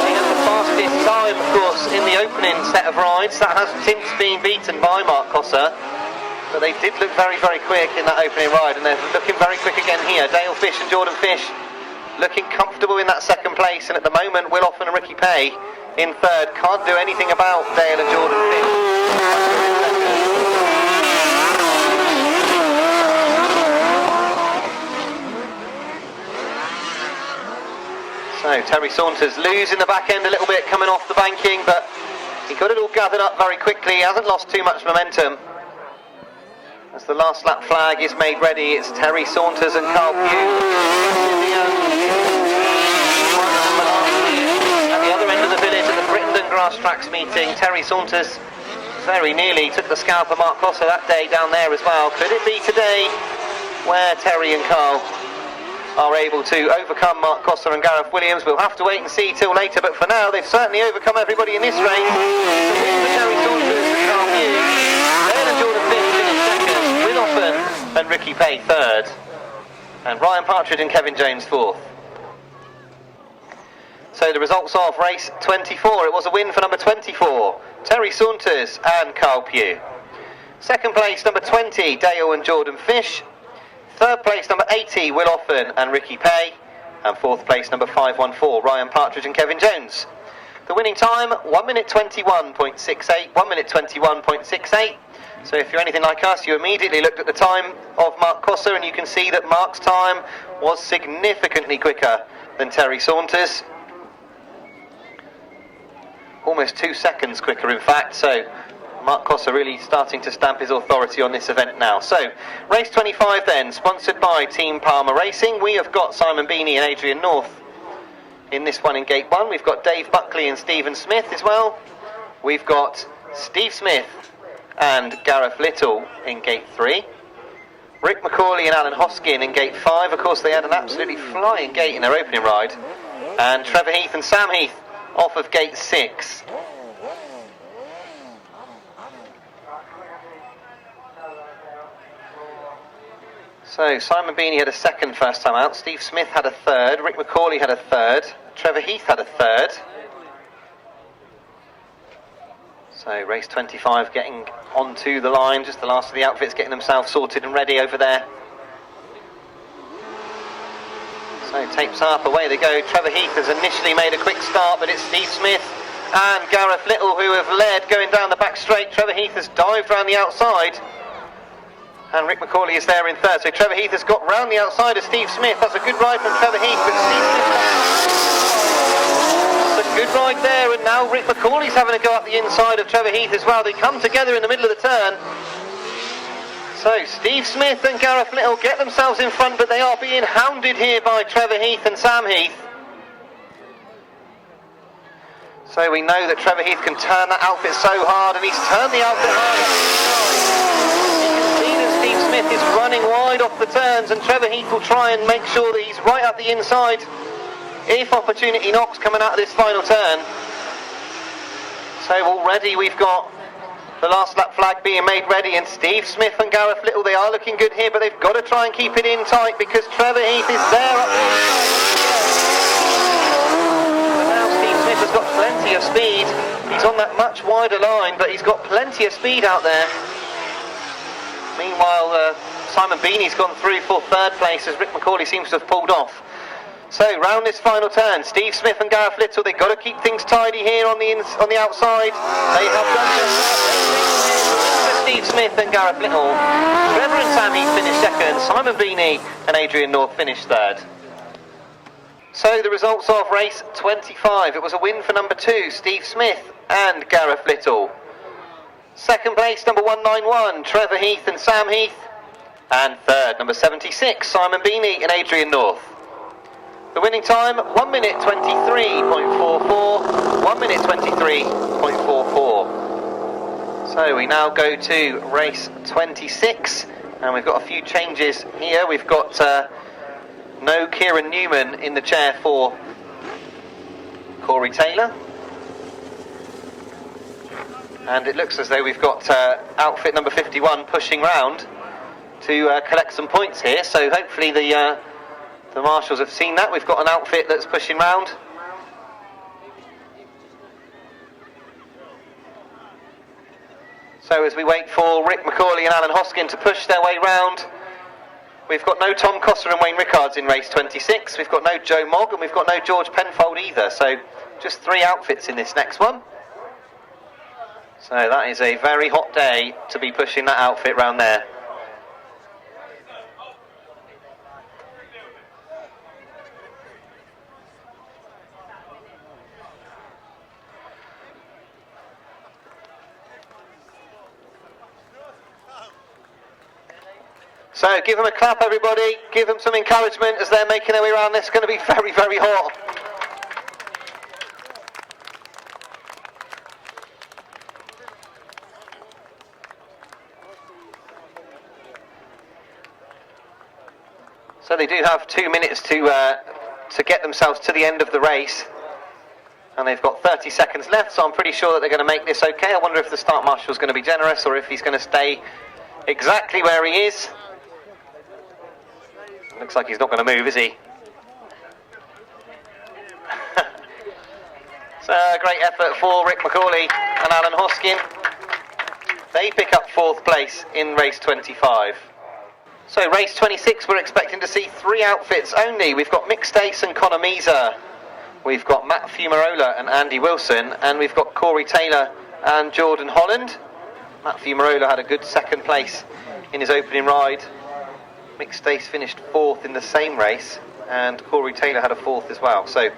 they have the fastest time, of course, in the opening set of rides. That has since been beaten by Mark Cosser, but they did look very, very quick in that opening ride, and they're looking very quick again here. Dale Fish and Jordan Fish looking comfortable in that second place, and at the moment Will Offen and Ricky Pay in third. Can't do anything about Dale and Jordan Fish. So Terry Saunders losing the back end a little bit coming off the banking, but he got it all gathered up very quickly. He hasn't lost too much momentum. As the last lap flag is made ready, it's Terry Saunders and Karl Pugh. At the other end of the village at the Brittenden Grasstrack meeting, Terry Saunders very nearly took the scalp of Mark Cosser that day down there as well. Could it be today where Terry and Karl are able to overcome Mark Cosser and Gareth Williams? We'll have to wait and see till later, but for now they've certainly overcome everybody in this race. The win for Terry Saunders and Karl Pugh. Dale and Jordan Fish finished second, Will Offen and Ricky Pay third, and Ryan Partridge and Kevin Jones fourth. So the results of race 24, it was a win for number 24, Terry Saunders and Karl Pugh. Second place, number 20, Dale and Jordan Fish. Third place, number 80, Will Offen and Ricky Pay. And fourth place, number 514, Ryan Partridge and Kevin Jones. The winning time, 1 minute 21.68, 1 minute 21.68. So if you're anything like us, you immediately looked at the time of Mark Cosser, and you can see that Mark's time was significantly quicker than Terry Saunders. Almost 2 seconds quicker, in fact. So Mark Cosser really starting to stamp his authority on this event now. So, race 25 then, sponsored by Team Palmer Racing. We have got Simon Beanie and Adrian North in this one in Gate 1. We've got Dave Buckley and Stephen Smith as well. We've got Steve Smith and Gareth Little in Gate 3. Rick McCauley and Alan Hoskin in Gate 5. Of course, they had an absolutely flying gate in their opening ride. And Trevor Heath and Sam Heath off of Gate 6. So Simon Beanie had a second first time out, Steve Smith had a third, Rick McCauley had a third, Trevor Heath had a third. So race 25 getting onto the line, just the last of the outfits getting themselves sorted and ready over there. So tapes up, away they go. Trevor Heath has initially made a quick start, but it's Steve Smith and Gareth Little who have led going down the back straight. Trevor Heath has dived around the outside, and Rick McCauley is there in third. So Trevor Heath has got round the outside of Steve Smith. That's a good ride from Trevor Heath, but Steve Smith, that's a good ride there, and now Rick McCauley's having a go up the inside of Trevor Heath as well. They come together in the middle of the turn. So Steve Smith and Gareth Little get themselves in front, but they are being hounded here by Trevor Heath and Sam Heath. So we know that Trevor Heath can turn that outfit so hard, and he's turned the outfit hard. Steve Smith is running wide off the turns, and Trevor Heath will try and make sure that he's right up the inside if opportunity knocks coming out of this final turn. So already we've got the last lap flag being made ready, and Steve Smith and Gareth Little, they are looking good here, but they've got to try and keep it in tight because Trevor Heath is there up the but now Steve Smith has got plenty of speed. He's on that much wider line, but he's got plenty of speed out there. Meanwhile, Simon Beanie's gone through for third place as Rick McCauley seems to have pulled off. So round this final turn, Steve Smith and Gareth Little, they've got to keep things tidy here on the outside. They have done just that. Steve Smith and Gareth Little. Trevor and Sam Heath finished second, Simon Beanie and Adrian North finished third. So the results of race 25, it was a win for number 2, Steve Smith and Gareth Little. Second place, number 191, Trevor Heath and Sam Heath. And third, number 76, Simon Beanie and Adrian North. The winning time, 1 minute 23.44, 1 minute 23.44. So we now go to race 26, and we've got a few changes here. We've got no Kieran Newman in the chair for Corey Taylor. And it looks as though we've got outfit number 51 pushing round to collect some points here. So hopefully the marshals have seen that. We've got an outfit that's pushing round. So as we wait for Rick McCauley and Alan Hoskin to push their way round, we've got no Tom Coster and Wayne Rickards in race 26. We've got no Joe Mogg and we've got no George Penfold either. So just 3 outfits in this next one. So that is a very hot day to be pushing that outfit round there. So give them a clap, everybody. Give them some encouragement as they're making their way around. This is going to be very, very hot. So they do have 2 minutes to get themselves to the end of the race. And they've got 30 seconds left, so I'm pretty sure that they're going to make this okay. I wonder if the start marshal is going to be generous or if he's going to stay exactly where he is. Looks like he's not going to move, is he? So a great effort for Rick McCauley and Alan Hoskin. They pick up 4th place in race 25. So race 26, we're expecting to see 3 outfits only. We've got Mick Stace and Conor Measer. We've got Matt Fumarola and Andy Wilson. And we've got Corey Taylor and Jordan Holland. Matt Fumarola had a good 2nd place in his opening ride. Mick Stace finished 4th in the same race, and Corey Taylor had a 4th as well. So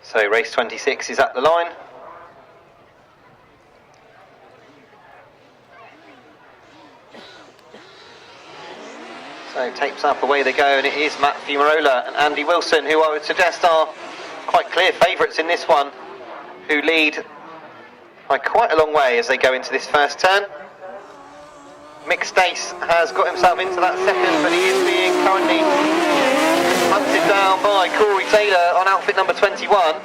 So race 26 is at the line. So tapes up, away they go, and it is Matt Fumarola and Andy Wilson, who I would suggest are quite clear favourites in this one, who lead by quite a long way as they go into this first turn. Mick Stace has got himself into that second, but he is being currently hunted down by Corey Taylor on outfit number 21.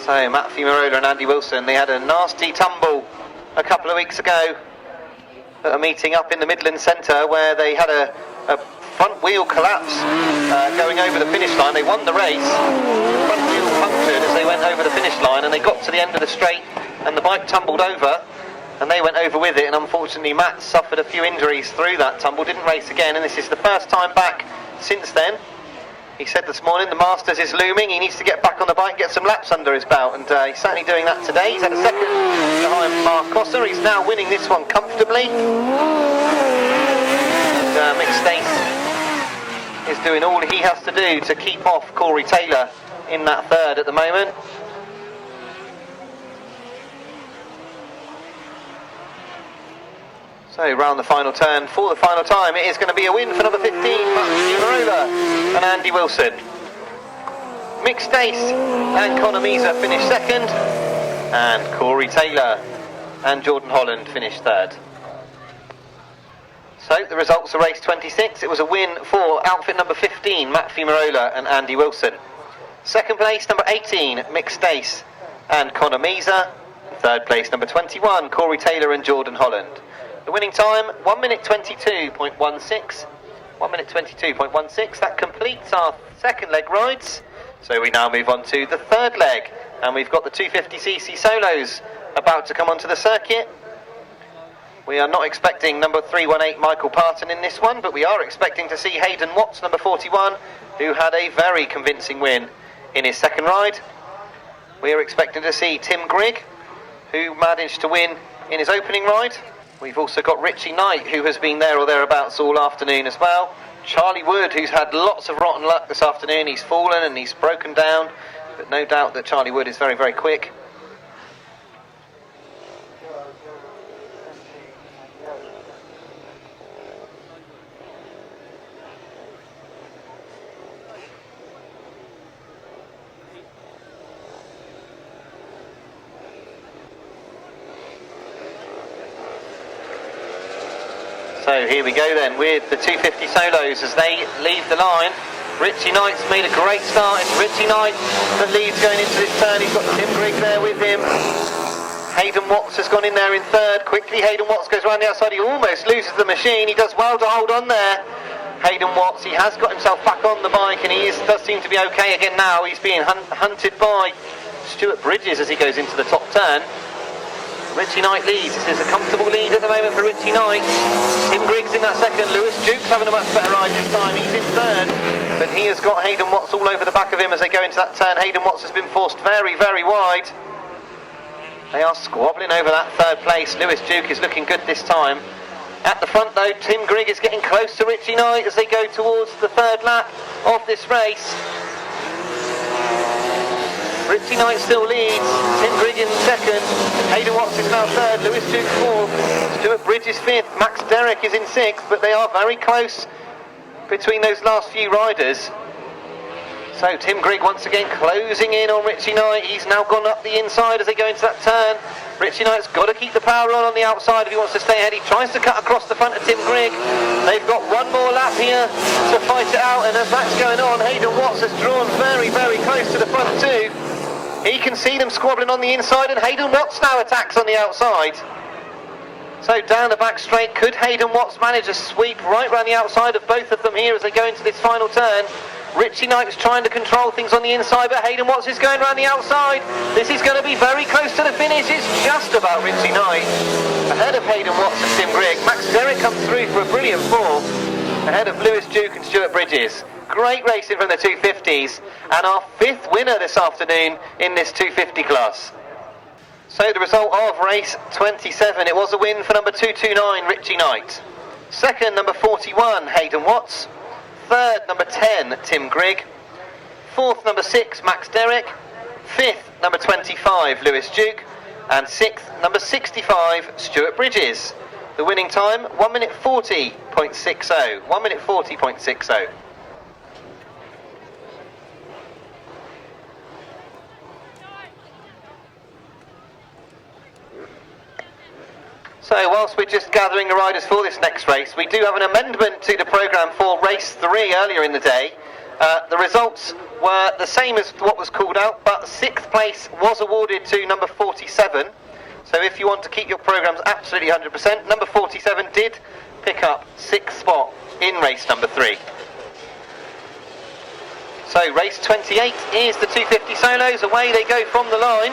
So Matt Fumarola and Andy Wilson, they had a nasty tumble a couple of weeks ago at a meeting up in the Midland Centre where they had a front wheel collapse going over the finish line. They won the race, the front wheel punctured as they went over the finish line, and they got to the end of the straight and the bike tumbled over and they went over with it, and unfortunately Matt suffered a few injuries through that tumble, didn't race again, and this is the first time back since then. He said this morning the Masters is looming, he needs to get back on the bike and get some laps under his belt, and he's certainly doing that today. He's had a second behind Mark Coster, he's now winning this one comfortably. And Mick Stace is doing all he has to do to keep off Corey Taylor in that third at the moment. So round the final turn, for the final time, it is going to be a win for number 15, Matt Fumarola and Andy Wilson. Mick Stace and Conor Measer finished second, and Corey Taylor and Jordan Holland finished third. So the results of race 26, it was a win for outfit number 15, Matt Fumarola and Andy Wilson. Second place, number 18, Mick Stace and Connor Measer. Third place, number 21, Corey Taylor and Jordan Holland. The winning time, 1 minute 22.16. 1 minute 22.16. That completes our second leg rides. So we now move on to the third leg. And we've got the 250cc solos about to come onto the circuit. We are not expecting number 318 Michael Parton in this one, but we are expecting to see Hayden Watts, number 41, who had a very convincing win in his second ride. We are expecting to see Tim Greig, who managed to win in his opening ride. We've also got Richie Knight, who has been there or thereabouts all afternoon as well. Charlie Wood, who's had lots of rotten luck this afternoon. He's fallen and he's broken down, but no doubt that Charlie Wood is very, very quick. So here we go then with the 250 solos as they leave the line. Richie Knight's made a great start. It's Richie Knight that leads going into this turn. He's got Tim Greig there with him. Hayden Watts has gone in there in third. Quickly Hayden Watts goes around the outside. He almost loses the machine. He does well to hold on there. Hayden Watts, he has got himself back on the bike and he does seem to be okay again now. He's being hunted by Stuart Bridges as he goes into the top turn. Richie Knight leads. This is a comfortable lead at the moment for Richie Knight. Tim Greig's in that second. Lewis Duke's having a much better ride this time. He's in third, but he has got Hayden Watts all over the back of him as they go into that turn. Hayden Watts has been forced very, very wide. They are squabbling over that third place. Lewis Duke is looking good this time. At the front though, Tim Greig is getting close to Richie Knight as they go towards the third lap of this race. Richie Knight still leads, Tim Greig in second, Hayden Watts is now third, Lewis Duke fourth, Stuart Bridges fifth, Max Derrick is in sixth, but they are very close between those last few riders. So Tim Greig once again closing in on Richie Knight. He's now gone up the inside as they go into that turn. Richie Knight's got to keep the power on the outside if he wants to stay ahead. He tries to cut across the front of Tim Greig. They've got one more lap here to fight it out, and as that's going on, Hayden Watts has drawn very, very close to the front too. He can see them squabbling on the inside, and Hayden Watts now attacks on the outside. So down the back straight, could Hayden Watts manage a sweep right round the outside of both of them here as they go into this final turn? Richie Knight's trying to control things on the inside, but Hayden Watts is going around the outside. This is going to be very close to the finish. It's just about Richie Knight ahead of Hayden Watts and Tim Greig. Max Derrick comes through for a brilliant fourth ahead of Lewis Duke and Stuart Bridges. Great racing from the 250s, and our fifth winner this afternoon in this 250 class. So the result of race 27, it was a win for number 229 Richie Knight. Second, number 41 Hayden Watts. Third, number 10 Tim Greig. Fourth, number 6 Max Derrick. Fifth, number 25 Lewis Duke. And sixth, number 65 Stuart Bridges. The winning time 1 minute 40.60. 1 minute 40.60. So whilst we're just gathering the riders for this next race, we do have an amendment to the programme for race 3 earlier in the day. The results were the same as what was called out, but 6th place was awarded to number 47. So if you want to keep your programmes absolutely 100%, number 47 did pick up 6th spot in race number 3. So race 28 is the 250 solos. Away they go from the line.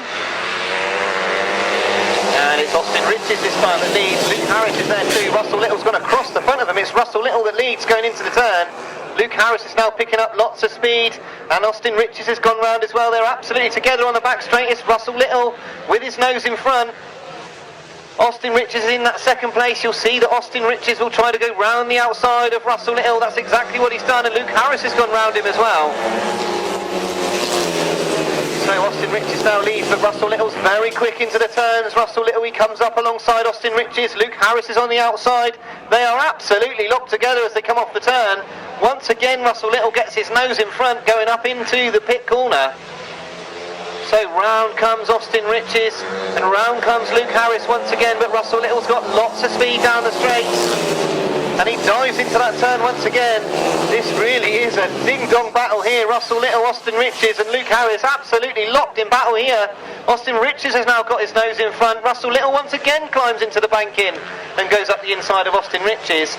And it's Austin Riches this time that leads. Luke Harris is there too. Russell Little's gone across the front of them. It's Russell Little that leads going into the turn. Luke Harris is now picking up lots of speed, and Austin Riches has gone round as well. They're absolutely together on the back straight. It's Russell Little with his nose in front. Austin Riches is in that second place. You'll see that Austin Riches will try to go round the outside of Russell Little. That's exactly what he's done, and Luke Harris has gone round him as well. So Austin Riches now leads, but Russell Little's very quick into the turns. Russell Little, he comes up alongside Austin Riches. Luke Harris is on the outside. They are absolutely locked together as they come off the turn. Once again, Russell Little gets his nose in front, going up into the pit corner. So round comes Austin Riches, and round comes Luke Harris once again, but Russell Little's got lots of speed down the straights. and he dives into that turn once again. This really is a ding-dong battle here. Russell Little, Austin Riches and Luke Harris absolutely locked in battle here. Austin Riches has now got his nose in front. Russell Little once again climbs into the banking and goes up the inside of Austin Riches.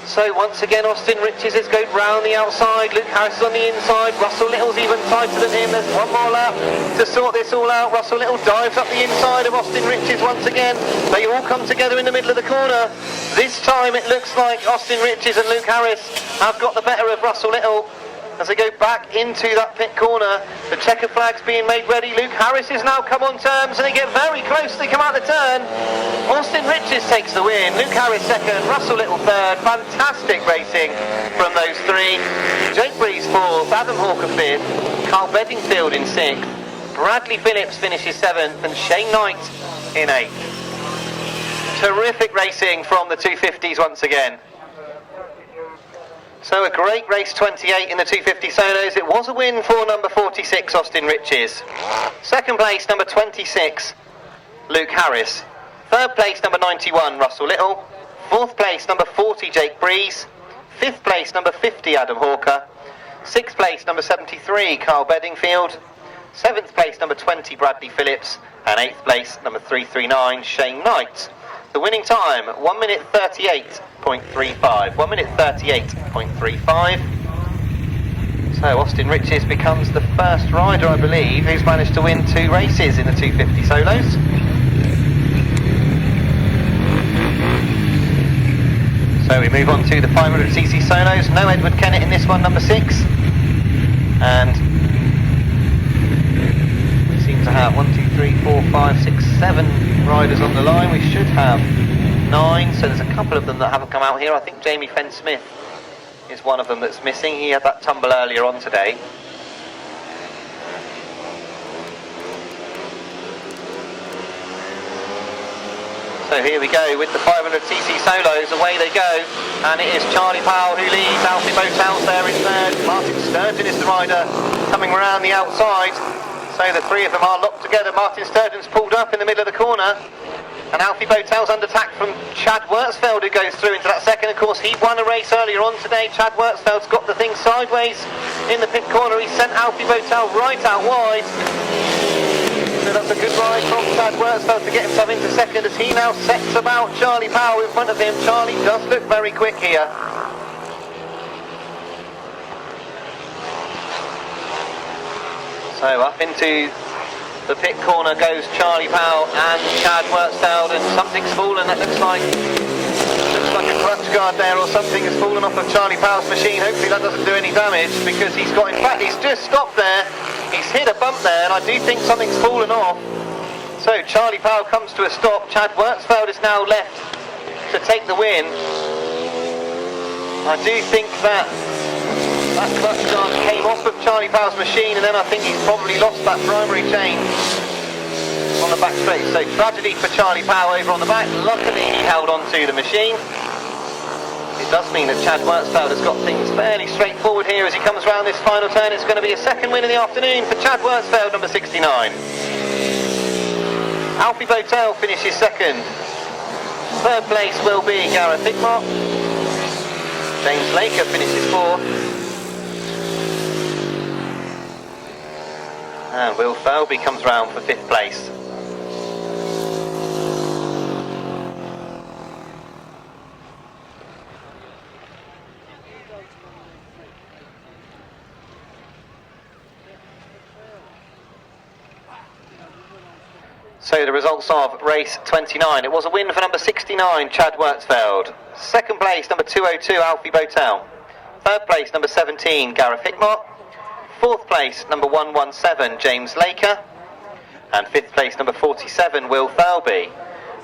So once again Austin Riches is going round the outside, Luke Harris is on the inside, Russell Little's even tighter than him. There's one more lap to sort this all out. Russell Little dives up the inside of Austin Riches once again. They all come together in the middle of the corner. This time it looks like Austin Riches and Luke Harris have got the better of Russell Little as they go back into that pit corner. The checker flag's being made ready. Luke Harris has now come on terms and they get very close. They come out the turn. Austin Riches takes the win. Luke Harris second. Russell Little third. Fantastic racing from those three. Jake Breeze fourth. Adam Hawker fifth. Karl Bedingfield in sixth. Bradley Phillips finishes seventh and Shane Knight in eighth. Terrific racing from the 250s once again. So a great race 28 in the 250 solos. It was a win for number 46 Austin Riches. Second place number 26 Luke Harris. Third place number 91 Russell Little. Fourth place number 40 Jake Breeze. Fifth place number 50 Adam Hawker. Sixth place number 73 Karl Bedingfield. Seventh place number 20 Bradley Phillips. And eighth place number 339 Shane Knight. The winning time 1 minute 38.35. 1 minute 38.35. So Austin Riches becomes the first rider, I believe, who's managed to win 2 races in the 250 solos. So we move on to the 500cc solos. No Edward Kennett in this one, number 6. And we seem to have 1, 2, 3, 4, 5, 6, 7 riders on the line. We should have 9, so there's a couple of them that haven't come out here. I think Jamie Fenn-Smith is one of them that's missing. He had that tumble earlier on today. So here we go with the 500cc solos, away they go, and it is Charlie Powell who leads. Alfie Bowtell's there in third. Martyn Sturgeon is the rider coming around the outside. So the three of them are locked together. Martyn Sturgeon's pulled up in the middle of the corner, and Alfie Bowtell's under attack from Chad Wirtzfeld, who goes through into that second. Of course, he won a race earlier on today. Chad Wirtzfeld's got the thing sideways in the pit corner. He sent Alfie Bowtell right out wide. So that's a good ride from Chad Wirtzfeld to get himself into second as he now sets about Charlie Powell in front of him. Charlie does look very quick here. So up into the pit corner goes Charlie Powell and Chad Wirtzfeld, and something's fallen. That looks like a clutch guard there, or something has fallen off of Charlie Powell's machine. Hopefully that doesn't do any damage, because he's got, in fact, he's just stopped there. He's hit a bump there, and I do think something's fallen off. So Charlie Powell comes to a stop. Chad Wirtzfeld is now left to take the win. I do think that clutch guard came off of Charlie Powell's machine, and then I think he's probably lost that primary chain on the back straight. So tragedy for Charlie Powell over on the back. Luckily he held on to the machine. It does mean that Chad Wirtzfeld has got things fairly straightforward here as he comes around this final turn. It's going to be a second win in the afternoon for Chad Wirtzfeld, number 69. Alfie Bowtell finishes second. Third place will be Gareth Hickmott. James Laker finishes fourth. And Will Thirlby comes round for fifth place. So the results of race 29. It was a win for number 69, Chad Wirtzfeld. Second place, number 202, Alfie Bowtell. Third place, number 17, Gareth Hickmott. Fourth place, number 117, James Laker. And fifth place, number 47, Will Thirlby.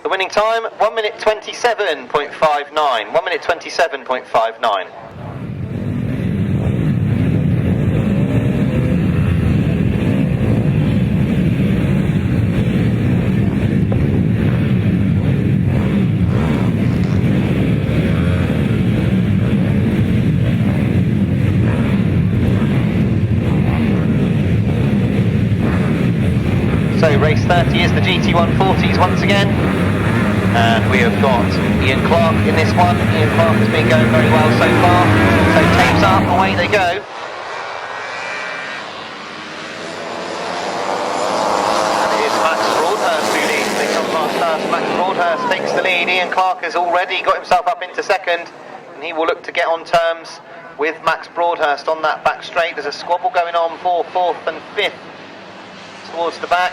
The winning time, 1 minute 27.59. 1 minute 27.59. So race 30 is the GT140s once again. And we have got Ian Clark in this one. Ian Clark has been going very well so far. So tapes up, away they go. And it is Max Broadhurst who leads. They come past us. Max Broadhurst takes the lead. Ian Clark has already got himself up into second, and he will look to get on terms with Max Broadhurst on that back straight. There's a squabble going on for 4th and 5th towards the back.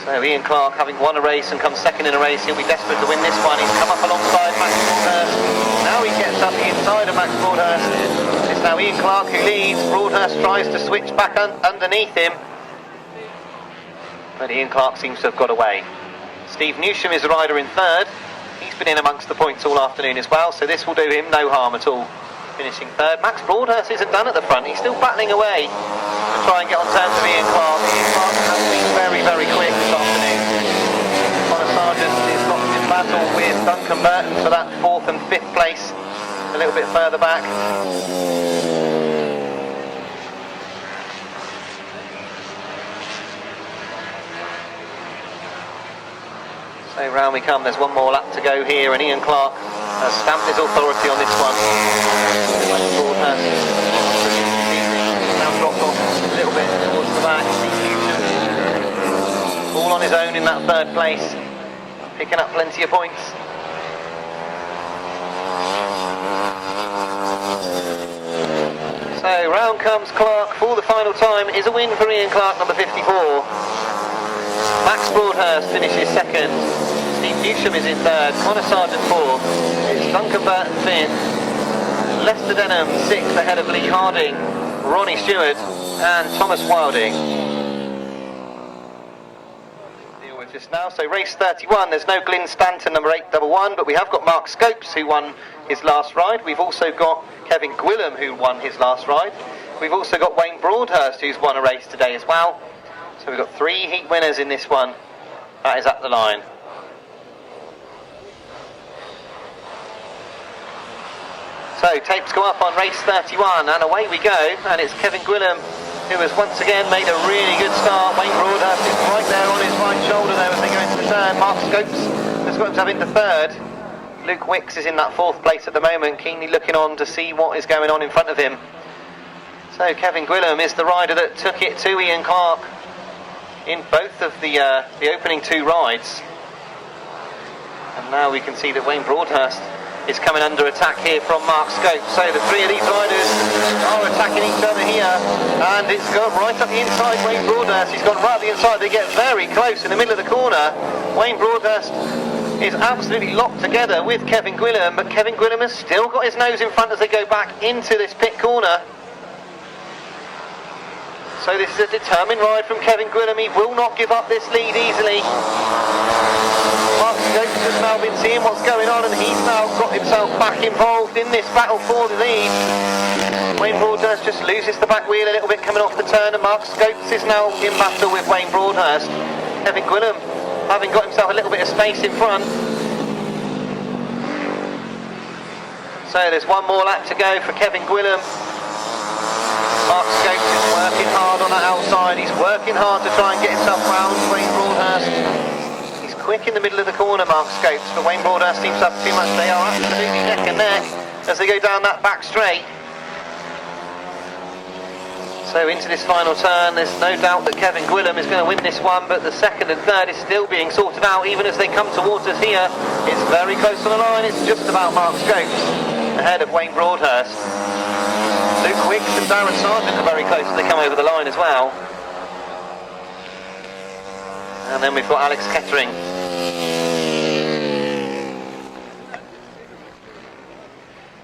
So Ian Clark, having won a race and come second in a race, he'll be desperate to win this one. He's come up alongside Max Broadhurst. Now he gets up the inside of Max Broadhurst. It's now Ian Clark who leads. Broadhurst tries to switch back underneath him, but Ian Clark seems to have got away. Steve Newsham is the rider in 3rd. He's been in amongst the points all afternoon as well, so this will do him no harm at all, finishing 3rd. Max Broadhurst isn't done at the front. He's still battling away to try and get on terms with Ian Clark. Ian Clark has been very, very quick this afternoon. Connor Sargent is locked in battle with Duncan Burton for that 4th and 5th place, a little bit further back. So round we come. There's one more lap to go here, and Ian Clark has stamped his authority on this one. Now dropped off a little bit towards the back. All on his own in that 3rd place, picking up plenty of points. So round comes Clark for the final time. Is a win for Ian Clark, number 54. Max Broadhurst finishes 2nd. Steve Newsham is in 3rd. Connor Sargent 4th. It's Duncan Burton 5th. Lester Denham 6th ahead of Lee Harding, Ronnie Stewart and Thomas Wilding. Deal with this now. So race 31, there's no Glyn Stanton, number 811, but we have got Mark Scopes who won his last ride. We've also got Kevin Gwillam who won his last ride. We've also got Wayne Broadhurst who's won a race today as well. So we've got 3 heat winners in this one. That is at the line. So tapes go up on race 31 and away we go, and it's Kevin Gwillam who has once again made a really good start. Wayne Broadhurst is right there on his right shoulder there as they go into the turn. Mark Scopes has got himself into 3rd. Luke Wicks is in that 4th place at the moment, keenly looking on to see what is going on in front of him. So Kevin Gwillam is the rider that took it to Ian Clark in both of the opening 2 rides. And now we can see that Wayne Broadhurst is coming under attack here from Mark Scopes. So the 3 of these riders are attacking each other here, and it's gone right up the inside. Wayne Broadhurst, he's gone right up the inside. They get very close in the middle of the corner. Wayne Broadhurst is absolutely locked together with Kevin Gwillam, but Kevin Gwillam has still got his nose in front as they go back into this pit corner. So this is a determined ride from Kevin Gwillam. He will not give up this lead easily. Mark Scopes has now been seeing what's going on, and he's now got himself back involved in this battle for the lead. Wayne Broadhurst just loses the back wheel a little bit coming off the turn, and Mark Scopes is now in battle with Wayne Broadhurst. Kevin Gwillam having got himself a little bit of space in front. So there's one more lap to go for Kevin Gwillam. Mark Scopes is working hard on that outside. He's working hard to try and get himself round Wayne Broadhurst. He's quick in the middle of the corner, Mark Scopes, but Wayne Broadhurst seems to have too much. They are absolutely neck and neck as they go down that back straight. So into this final turn, there's no doubt that Kevin Gwillam is going to win this one, but the 2nd and 3rd is still being sorted out even as they come towards us here. It's very close on the line. It's just about Mark Scopes ahead of Wayne Broadhurst. Luke Wicks and Darren Sargent are very close as they come over the line as well. And then we've got Alex Kettering.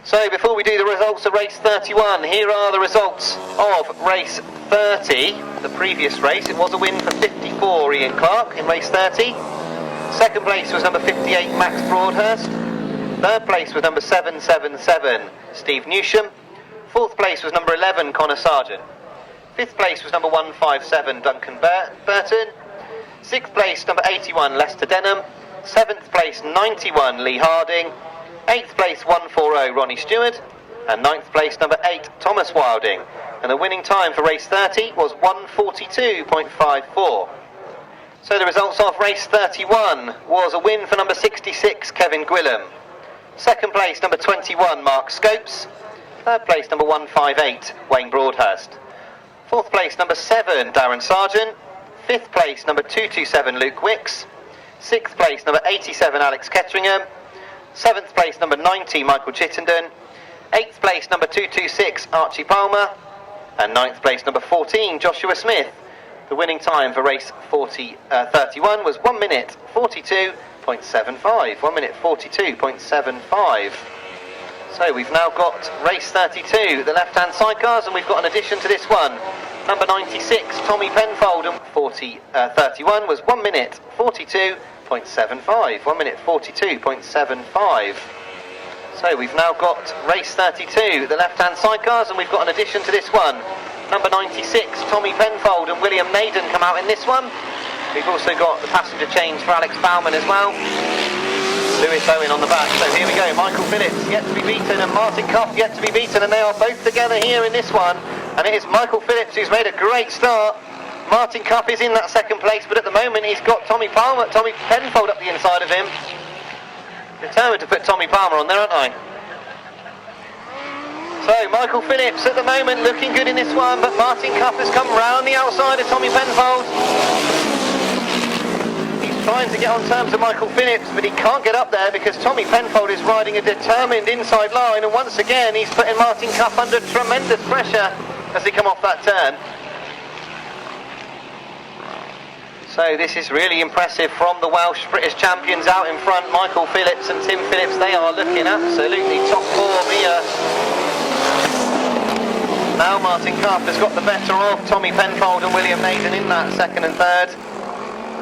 So before we do the results of race 31, here are the results of race 30. The previous race, it was a win for 54 Ian Clark in race 30. 2nd place was number 58 Max Broadhurst. 3rd place was number 777 Steve Newsham. 4th place was number 11 Connor Sargent. 5th place was number 157 Duncan Burton. 6th place number 81 Lester Denham. 7th place 91 Lee Harding. 8th place 140 Ronnie Stewart. and 9th place number 8 Thomas Wilding, and the winning time for race 30 was 1:42.54. So the results of race 31 was a win for number 66 Kevin Gwillam, 2nd place number 21 Mark Scopes, 3rd place number 158 Wayne Broadhurst, 4th place number 7 Darren Sargent, 5th place number 227 Luke Wicks, 6th place number 87 Alex Ketteringham, 7th place number 90 Michael Chittenden, 8th place number 226 Archie Palmer, and 9th place number 14 Joshua Smith. The winning time for race 31 was 1 minute 42.75. 1 minute 42.75. So we've now got race 32, the left-hand sidecars, and we've got an addition to this one. Number 96 Tommy Penfold, and 31 was 1 minute 42.75. 1 minute 42.75. So we've now got race 32, the left-hand sidecars, and we've got an addition to this one. Number 96, Tommy Penfold and William Naden come out in this one. We've also got the passenger change for Alex Bowman as well. Lewis Owen on the back. So here we go, Michael Phillips yet to be beaten and Martin Cuff yet to be beaten, and they are both together here in this one. And it is Michael Phillips who's made a great start. Martin Cuff is in that 2nd place, but at the moment he's got Tommy Penfold up the inside of him. Determined to put Tommy Palmer on there, aren't I? So Michael Phillips at the moment looking good in this one, but Martin Cuff has come round the outside of Tommy Penfold. He's trying to get on terms with Michael Phillips, but he can't get up there because Tommy Penfold is riding a determined inside line, and once again he's putting Martin Cuff under tremendous pressure as they come off that turn. So this is really impressive from the Welsh British champions out in front. Michael Phillips and Tim Phillips, they are looking absolutely top form here. Now Martin Cuff has got the better of Tommy Penfold and William Naden in that 2nd and 3rd.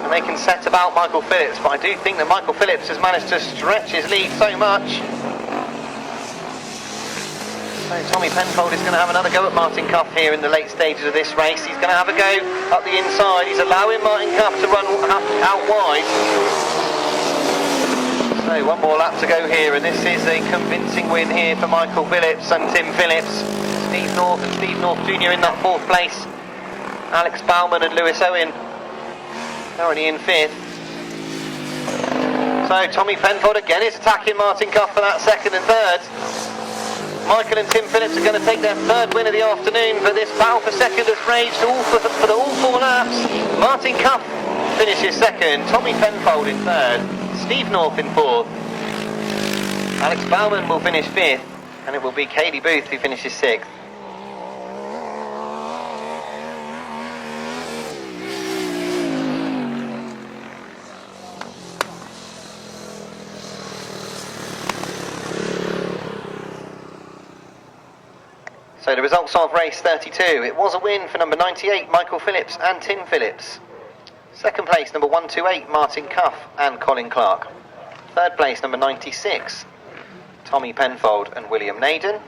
And they can set about Michael Phillips, but I do think that Michael Phillips has managed to stretch his lead so much. So Tommy Penfold is going to have another go at Martin Cuff here in the late stages of this race. He's going to have a go up the inside. He's allowing Martin Cuff to run out wide. So one more lap to go here, and this is a convincing win here for Michael Phillips and Tim Phillips. Steve North and Steve North Jr. in that 4th place. Alex Bowman and Lewis Owen currently in 5th. So Tommy Penfold again is attacking Martin Cuff for that 2nd and 3rd. Michael and Tim Phillips are going to take their 3rd win of the afternoon, but this battle for 2nd has raged for the all 4 laps. Martin Cuff finishes 2nd, Tommy Penfold in 3rd, Steve North in 4th. Alex Bowman will finish 5th, and it will be Katie Booth who finishes 6th. So the results of race 32, it was a win for number 98 Michael Phillips and Tim Phillips. 2nd place number 128 Martin Cuff and Colin Clark. 3rd place number 96 Tommy Penfold and William Naden.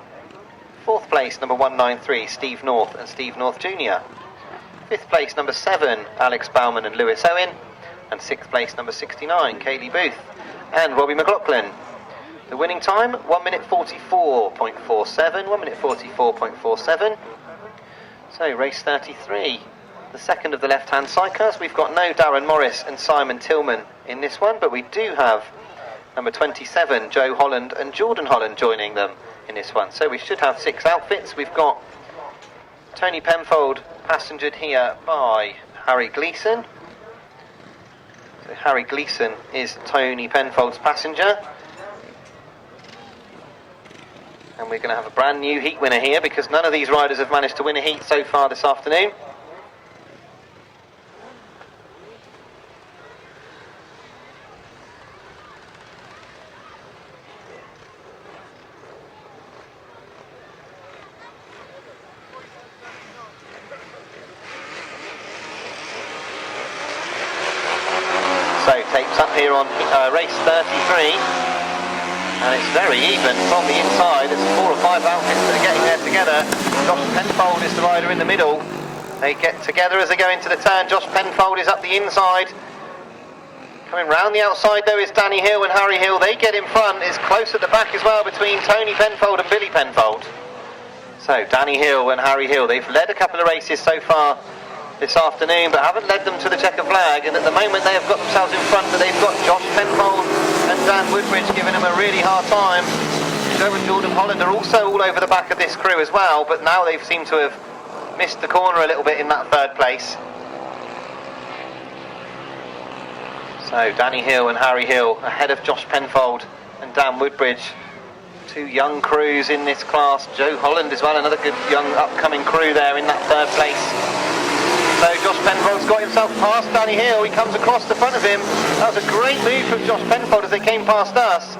4th place number 193 Steve North and Steve North Jr. 5th place number 7 Alex Bowman and Lewis Owen, and 6th place number 69 Kaylee Booth and Robbie McLaughlin. The winning time 1 minute 44.47. 1 minute 44.47. So race 33, the 2nd of the left-hand sidecars. We've got no Darren Morris and Simon Tillman in this one, but we do have number 27 Joe Holland and Jordan Holland joining them in this one. So we should have 6 outfits. We've got Tony Penfold passengered here by Harry Gleeson. So Harry Gleeson is Tony Penfold's passenger. And we're going to have a brand new heat winner here because none of these riders have managed to win a heat so far this afternoon. So tapes up here on race 33. And it's very even from the inside. There's 4 or 5 outfits that are getting there together. Josh Penfold is the rider in the middle. They get together as they go into the turn. Josh Penfold is up the inside. Coming round the outside though is Danny Hill and Harry Hill. They get in front. It's close at the back as well between Tony Penfold and Billy Penfold. So Danny Hill and Harry Hill, they've led a couple of races so far this afternoon, but haven't led them to the checker flag, and at the moment they have got themselves in front, but they've got Josh Penfold and Dan Woodbridge giving them a really hard time. Joe and Jordan Holland are also all over the back of this crew as well, but now they've seemed to have missed the corner a little bit in that third place. So Danny Hill and Harry Hill ahead of Josh Penfold and Dan Woodbridge. Two young crews in this class. Joe Holland as well, another good young upcoming crew there in that third place. So Josh Penfold's got himself past Danny Hill. He comes across the front of him. That was a great move from Josh Penfold as they came past us.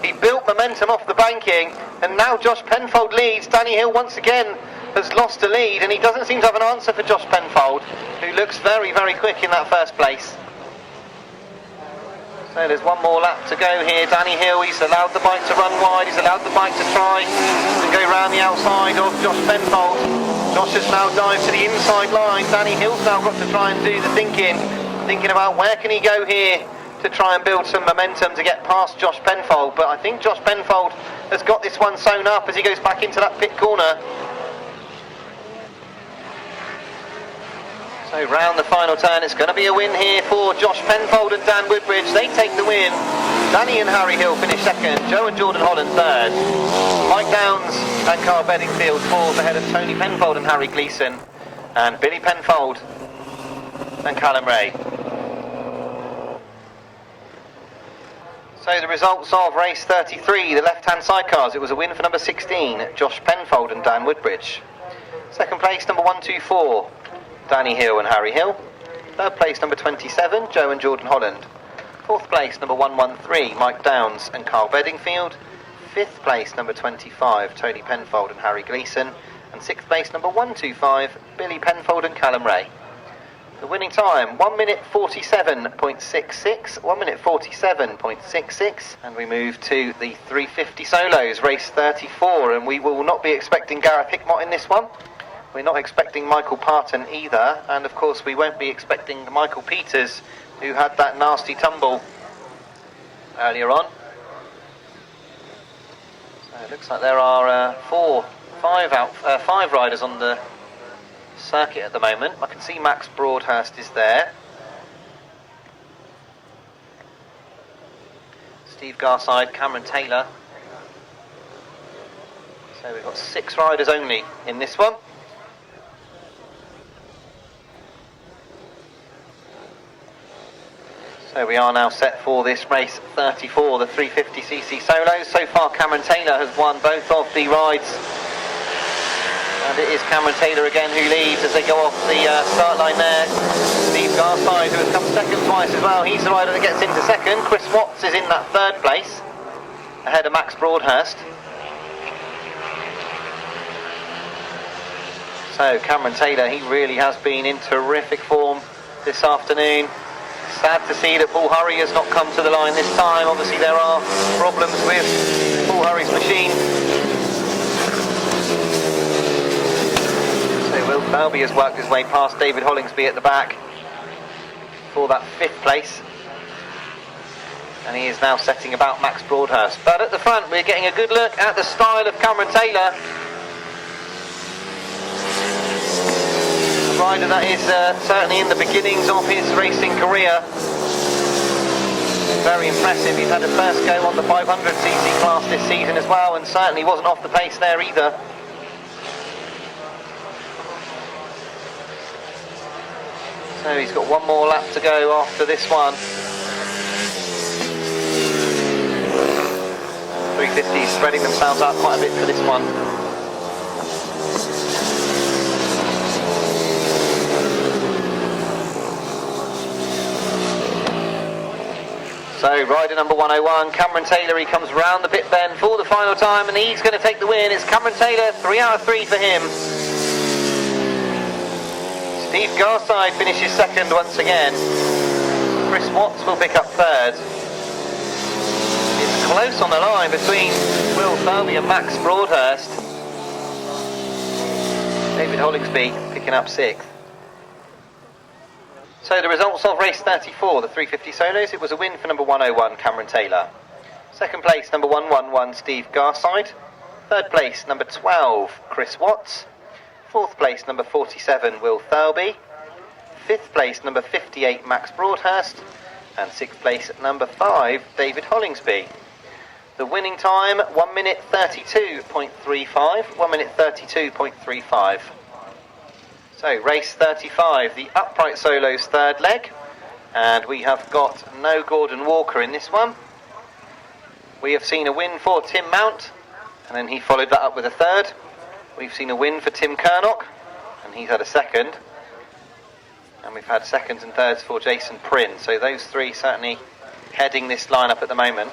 He built momentum off the banking, and now Josh Penfold leads. Danny Hill once again has lost a lead, and he doesn't seem to have an answer for Josh Penfold, who looks very, very quick in that first place. So there's one more lap to go here. Danny Hill, he's allowed the bike to run wide, he's allowed the bike to try and go round the outside of Josh Penfold. Josh has now dived to the inside line. Danny Hill's now got to try and do the thinking about where can he go here to try and build some momentum to get past Josh Penfold. But I think Josh Penfold has got this one sewn up as he goes back into that pit corner. So round the final turn, it's going to be a win here for Josh Penfold and Dan Woodbridge. They take the win. Danny and Harry Hill finish second. Joe and Jordan Holland third. Mike Downs and Karl Bedingfield fourth, ahead of Tony Penfold and Harry Gleeson, and Billy Penfold and Callum Ray. So the results of race 33, the left-hand sidecars. It was a win for number 16, Josh Penfold and Dan Woodbridge. Second place, number 124. Danny Hill and Harry Hill. Third place, number 27, Joe and Jordan Holland. Fourth place, number 113, Mike Downs and Karl Bedingfield. Fifth place, number 25, Tony Penfold and Harry Gleeson. And sixth place, number 125, Billy Penfold and Callum Ray. The winning time, 1 minute 47.66, 1 minute 47.66. And we move to the 350 solos, race 34, and we will not be expecting Gareth Hickmott in this one. We're not expecting Michael Parton either, and of course we won't be expecting Michael Peters, who had that nasty tumble earlier on. So it looks like there are five riders on the circuit at the moment. I can see Max Broadhurst is there. Steve Garside, Cameron Taylor. So we've got 6 riders only in this one. So we are now set for this race 34, the 350cc solos. So far Cameron Taylor has won both of the rides. And it is Cameron Taylor again who leads as they go off the start line there. Steve Garside, who has come second twice as well, he's the rider that gets into second. Chris Watts is in that third place, ahead of Max Broadhurst. So Cameron Taylor, he really has been in terrific form this afternoon. Sad to see that Paul Hurry has not come to the line this time. Obviously there are problems with Paul Hurry's machine. So Will Thirlby has worked his way past David Hollingsby at the back for that 5th place. And he is now setting about Max Broadhurst. But at the front we're getting a good look at the style of Cameron Taylor. Rider that is certainly in the beginnings of his racing career. Very impressive. He's had a first go on the 500cc class this season as well, and certainly wasn't off the pace there either. So he's got one more lap to go after this one. 350s spreading themselves out quite a bit for this one. So rider number 101, Cameron Taylor, he comes round the pit bend for the final time and he's going to take the win. It's Cameron Taylor, 3 out of 3 for him. Steve Garside finishes second once again. Chris Watts will pick up third. It's close on the line between Will Thirlby and Max Broadhurst. David Hollingsby picking up 6th. So the results of race 34, the 350 solos, it was a win for number 101, Cameron Taylor. Second place, number 111, Steve Garside. Third place, number 12, Chris Watts. Fourth place, number 47, Will Thirlby. Fifth place, number 58, Max Broadhurst. And sixth place, number 5, David Hollingsby. The winning time, 1 minute 32.35. 1 minute 32.35. So, race 35, the upright solos third leg. And we have got no Gordon Walker in this one. We have seen a win for Tim Mount, and then he followed that up with a third. We've seen a win for Tim Kernock, and he's had a second. And we've had seconds and thirds for Jason Prynne. So those three certainly heading this lineup at the moment.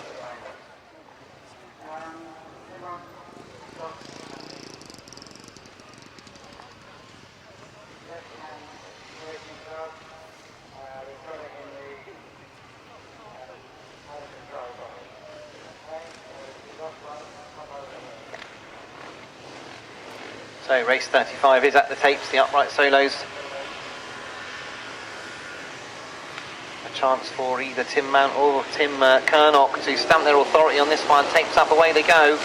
So race 35 is at the tapes, the upright solos. A chance for either Tim Mount or Tim Kernock to stamp their authority on this one. Tapes up, away they go.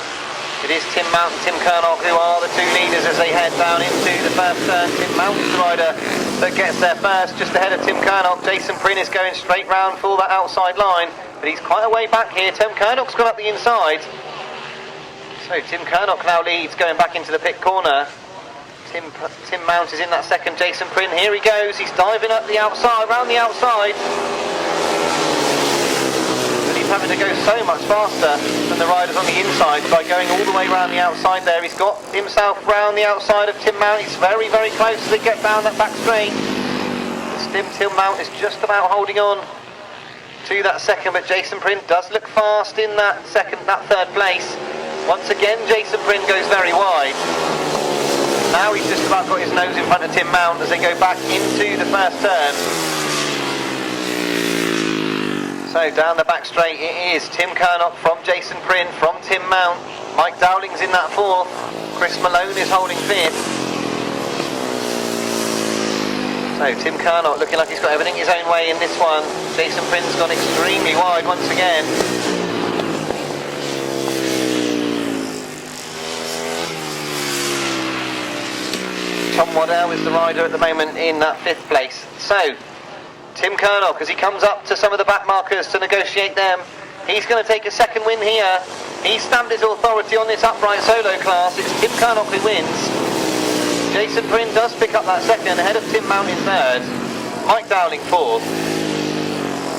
It is Tim Mount and Tim Kernock who are the two leaders as they head down into the first turn. Tim Mount is the rider that gets there first, just ahead of Tim Kernock. Jason Prynne is going straight round for that outside line, but he's quite a way back here. Tim Kernock's gone up the inside. So Tim Kernock now leads, going back into the pit corner. Tim Mount is in that second. Jason Prynne, here he goes. He's diving up the outside, round the outside. But he's having to go so much faster than the riders on the inside by going all the way round the outside there. He's got himself round the outside of Tim Mount. He's very, very close as they get down that back straight. Tim Mount is just about holding on to that second, but Jason Prynne does look fast in that third place. Once again, Jason Prynne goes very wide. Now he's just about got his nose in front of Tim Mount as they go back into the first turn. So down the back straight it is Tim Kernock from Jason Prynne, from Tim Mount. Mike Dowling's in that fourth. Chris Malone is holding fifth. So Tim Kernock looking like he's got everything his own way in this one. Jason Prynne's gone extremely wide once again. Tom Waddell is the rider at the moment in that fifth place. So, Tim Kernock, as he comes up to some of the back markers to negotiate them, he's going to take a second win here. He's stamped his authority on this upright solo class. It's Tim Kernock who wins. Jason Prynne does pick up that second, ahead of Tim Mount in third. Mike Dowling fourth.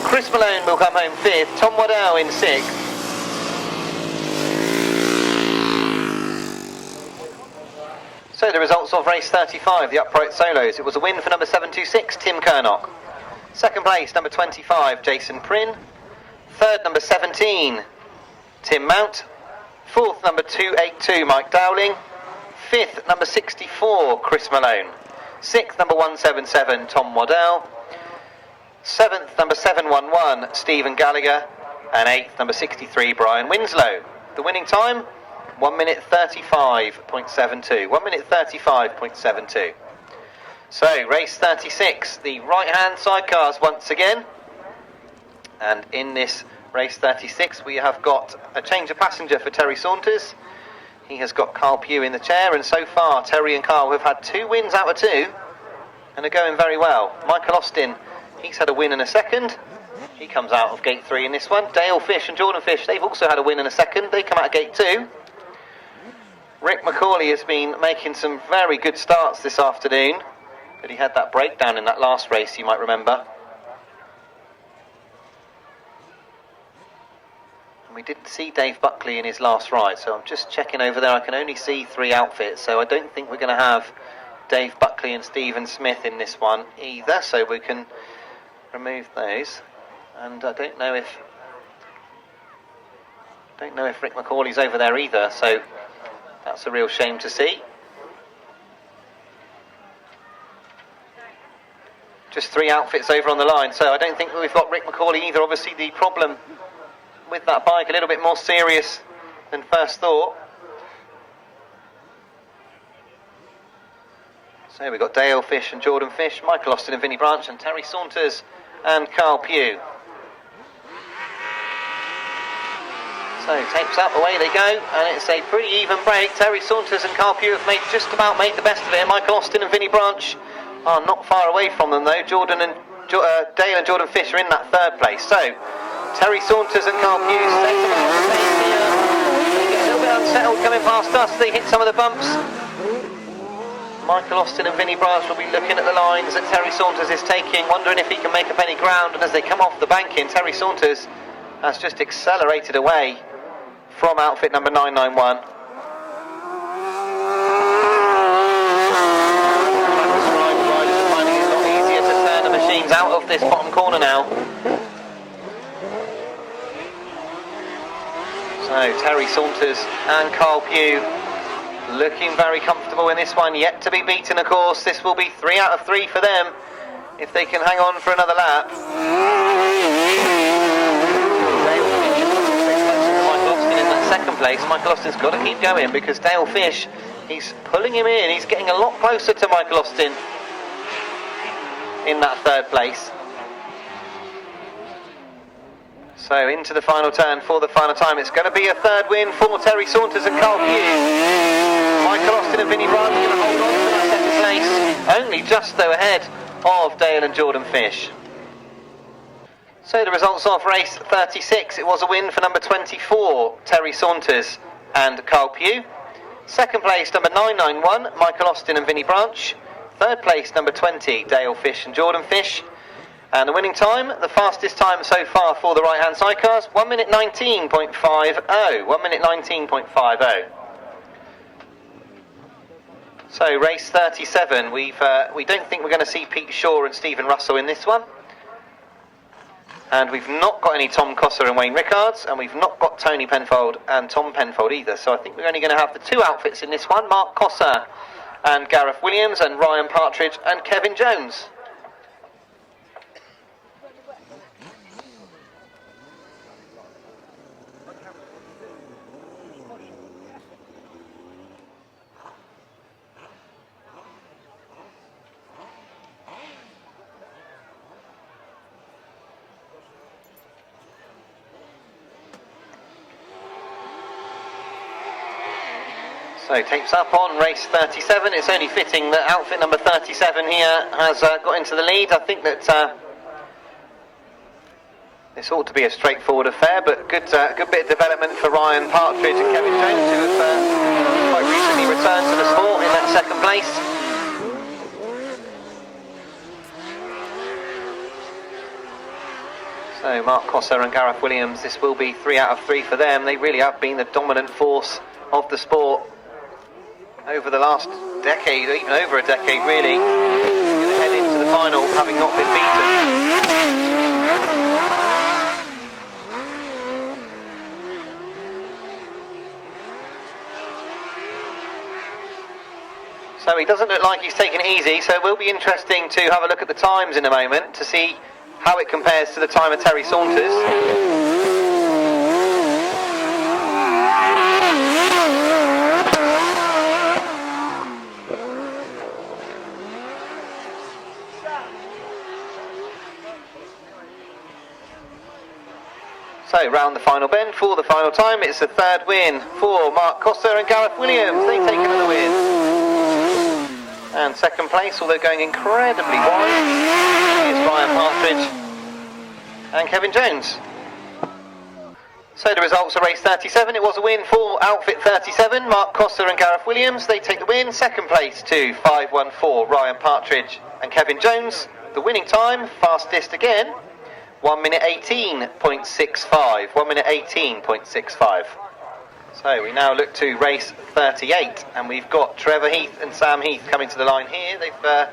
Chris Malone will come home fifth. Tom Waddell in sixth. So the results of race 35, the upright solos. It was a win for number 726, Tim Kernock. Second place, number 25, Jason Prynne. Third, number 17, Tim Mount. Fourth, number 282, Mike Dowling. Fifth, number 64, Chris Malone. Sixth, number 177, Tom Waddell. Seventh, number 711, Stephen Gallagher. And eighth, number 63, Brian Winslow. The winning time? 1 minute 35.72. 1 minute 35.72. So, race 36, the right-hand sidecars once again. And in this race 36, we have got a change of passenger for Terry Saunders. He has got Carl Pugh in the chair, and so far, Terry and Carl have had 2 wins out of 2, and are going very well. Michael Austin, he's had a win and a second. He comes out of gate 3 in this one. Dale Fish and Jordan Fish, they've also had a win and a second. They come out of gate 2. Rick McCauley has been making some very good starts this afternoon, but he had that breakdown in that last race, you might remember. And we didn't see Dave Buckley in his last ride, so I'm just checking over there. I can only see 3 outfits, so I don't think we're going to have Dave Buckley and Stephen Smith in this one either, so we can remove those. And I don't know if Rick McCauley's over there either, so that's a real shame to see. Just 3 outfits over on the line, so I don't think we've got Rick McCauley either. Obviously the problem with that bike a little bit more serious than first thought. So we've got Dale Fish and Jordan Fish, Michael Austin and Vinnie Branch, and Terry Saunders and Carl Pugh. So tapes up, away they go, and it's a pretty even break. Terry Saunders and Carl Pugh have just about made the best of it. Michael Austin and Vinnie Branch are not far away from them though. Dale and Jordan Fish are in that third place. So Terry Saunders and Carl Pugh second on the pace here. They get a little bit unsettled coming past us. They hit some of the bumps. Michael Austin and Vinnie Branch will be looking at the lines that Terry Saunders is taking, wondering if he can make up any ground. And as they come off the banking, Terry Saunders has just accelerated away from outfit number 991. Finding it a lot easier to turn the machines out of this bottom corner now. So Terry Saunders and Carl Pugh looking very comfortable in this one, yet to be beaten of course. This will be 3 out of 3 for them if they can hang on for another lap. Michael Austin in that second place. Michael Austin's got to keep going because Dale Fish, he's pulling him in. He's getting a lot closer to Michael Austin in that third place. So into the final turn for the final time. It's going to be a third win for Terry Saunders and Carl Pugh. Michael Austin and Vinnie Branch are going to hold on to that second place. Only just though ahead of Dale and Jordan Fish. So the results of race 36. It was a win for number 24, Terry Saunders and Carl Pugh. Second place, number 991, Michael Austin and Vinnie Branch. Third place, number 20, Dale Fish and Jordan Fish. And the winning time, the fastest time so far for the right-hand side cars, 1 minute 19.50. 1 minute 19.50. So race 37, we don't think we're going to see Pete Shaw and Stephen Russell in this one. And we've not got any Tom Cosser and Wayne Rickards, and we've not got Tony Penfold and Tom Penfold either. So I think we're only going to have the 2 outfits in this one, Mark Cosser and Gareth Williams, and Ryan Partridge and Kevin Jones. So tapes up on race 37. It's only fitting that outfit number 37 here has got into the lead. I think that this ought to be a straightforward affair, but good bit of development for Ryan Partridge and Kevin Jones, who have quite recently returned to the sport in that second place. So Mark Cosser and Gareth Williams, this will be 3 out of 3 for them. They really have been the dominant force of the sport over the last decade, even over a decade really. Going to head into the final having not been beaten. So he doesn't look like he's taking it easy, so it will be interesting to have a look at the times in a moment to see how it compares to the time of Terry Saunders. So round the final bend for the final time, it's the third win for Mark Cosser and Gareth Williams. They take another win. And second place, although going incredibly wide, is Ryan Partridge and Kevin Jones. So the results of race 37, it was a win for outfit 37, Mark Cosser and Gareth Williams. They take the win. Second place to 514, Ryan Partridge and Kevin Jones. The winning time, fastest again, 1 minute 18.65. 1 minute 18.65. So we now look to race 38, and we've got Trevor Heath and Sam Heath coming to the line here. They've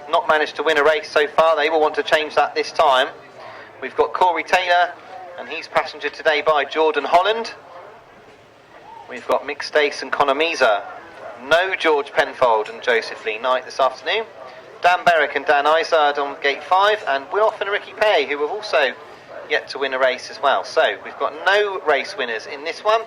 not managed to win a race so far. They will want to change that this time. We've got Corey Taylor, and he's passenger today by Jordan Holland. We've got Mick Stace and Conor Measer. No George Penfold and Joseph Lee Knight this afternoon. Dan Berwick and Dan Izard on gate 5, and Wilf and Ricky Pay, who have also yet to win a race as well. So we've got no race winners in this one.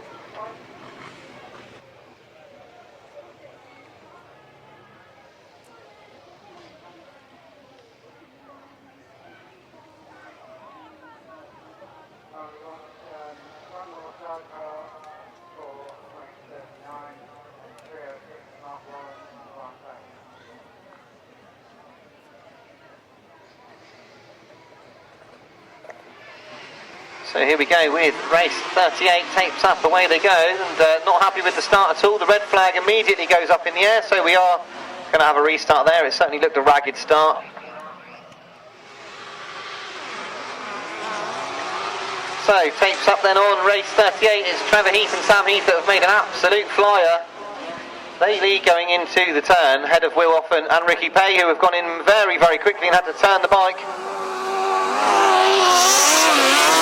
So here we go with race 38, tapes up, away they go, and not happy with the start at all. The red flag immediately goes up in the air, so we are going to have a restart there. It certainly looked a ragged start. So, tapes up then on race 38. It's Trevor Heath and Sam Heath that have made an absolute flyer. They lead going into the turn, ahead of Will Offen and Ricky Pay, who have gone in very, very quickly and had to turn the bike.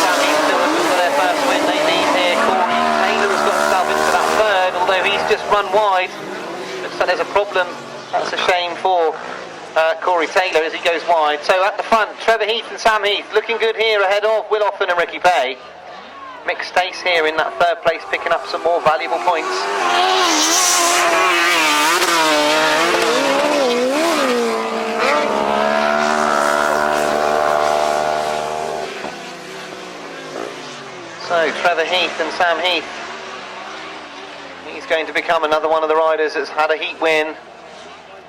Sam Heath still looking for their first win. They lead here. Corey Taylor has got himself into that third, although he's just run wide. Looks like there's a problem. That's a shame for Corey Taylor as he goes wide. So at the front, Trevor Heath and Sam Heath looking good here ahead of Will Offen and Ricky Pay. Mick Stace here in that third place, picking up some more valuable points. So Trevor Heath and Sam Heath. He's going to become another one of the riders that's had a heat win.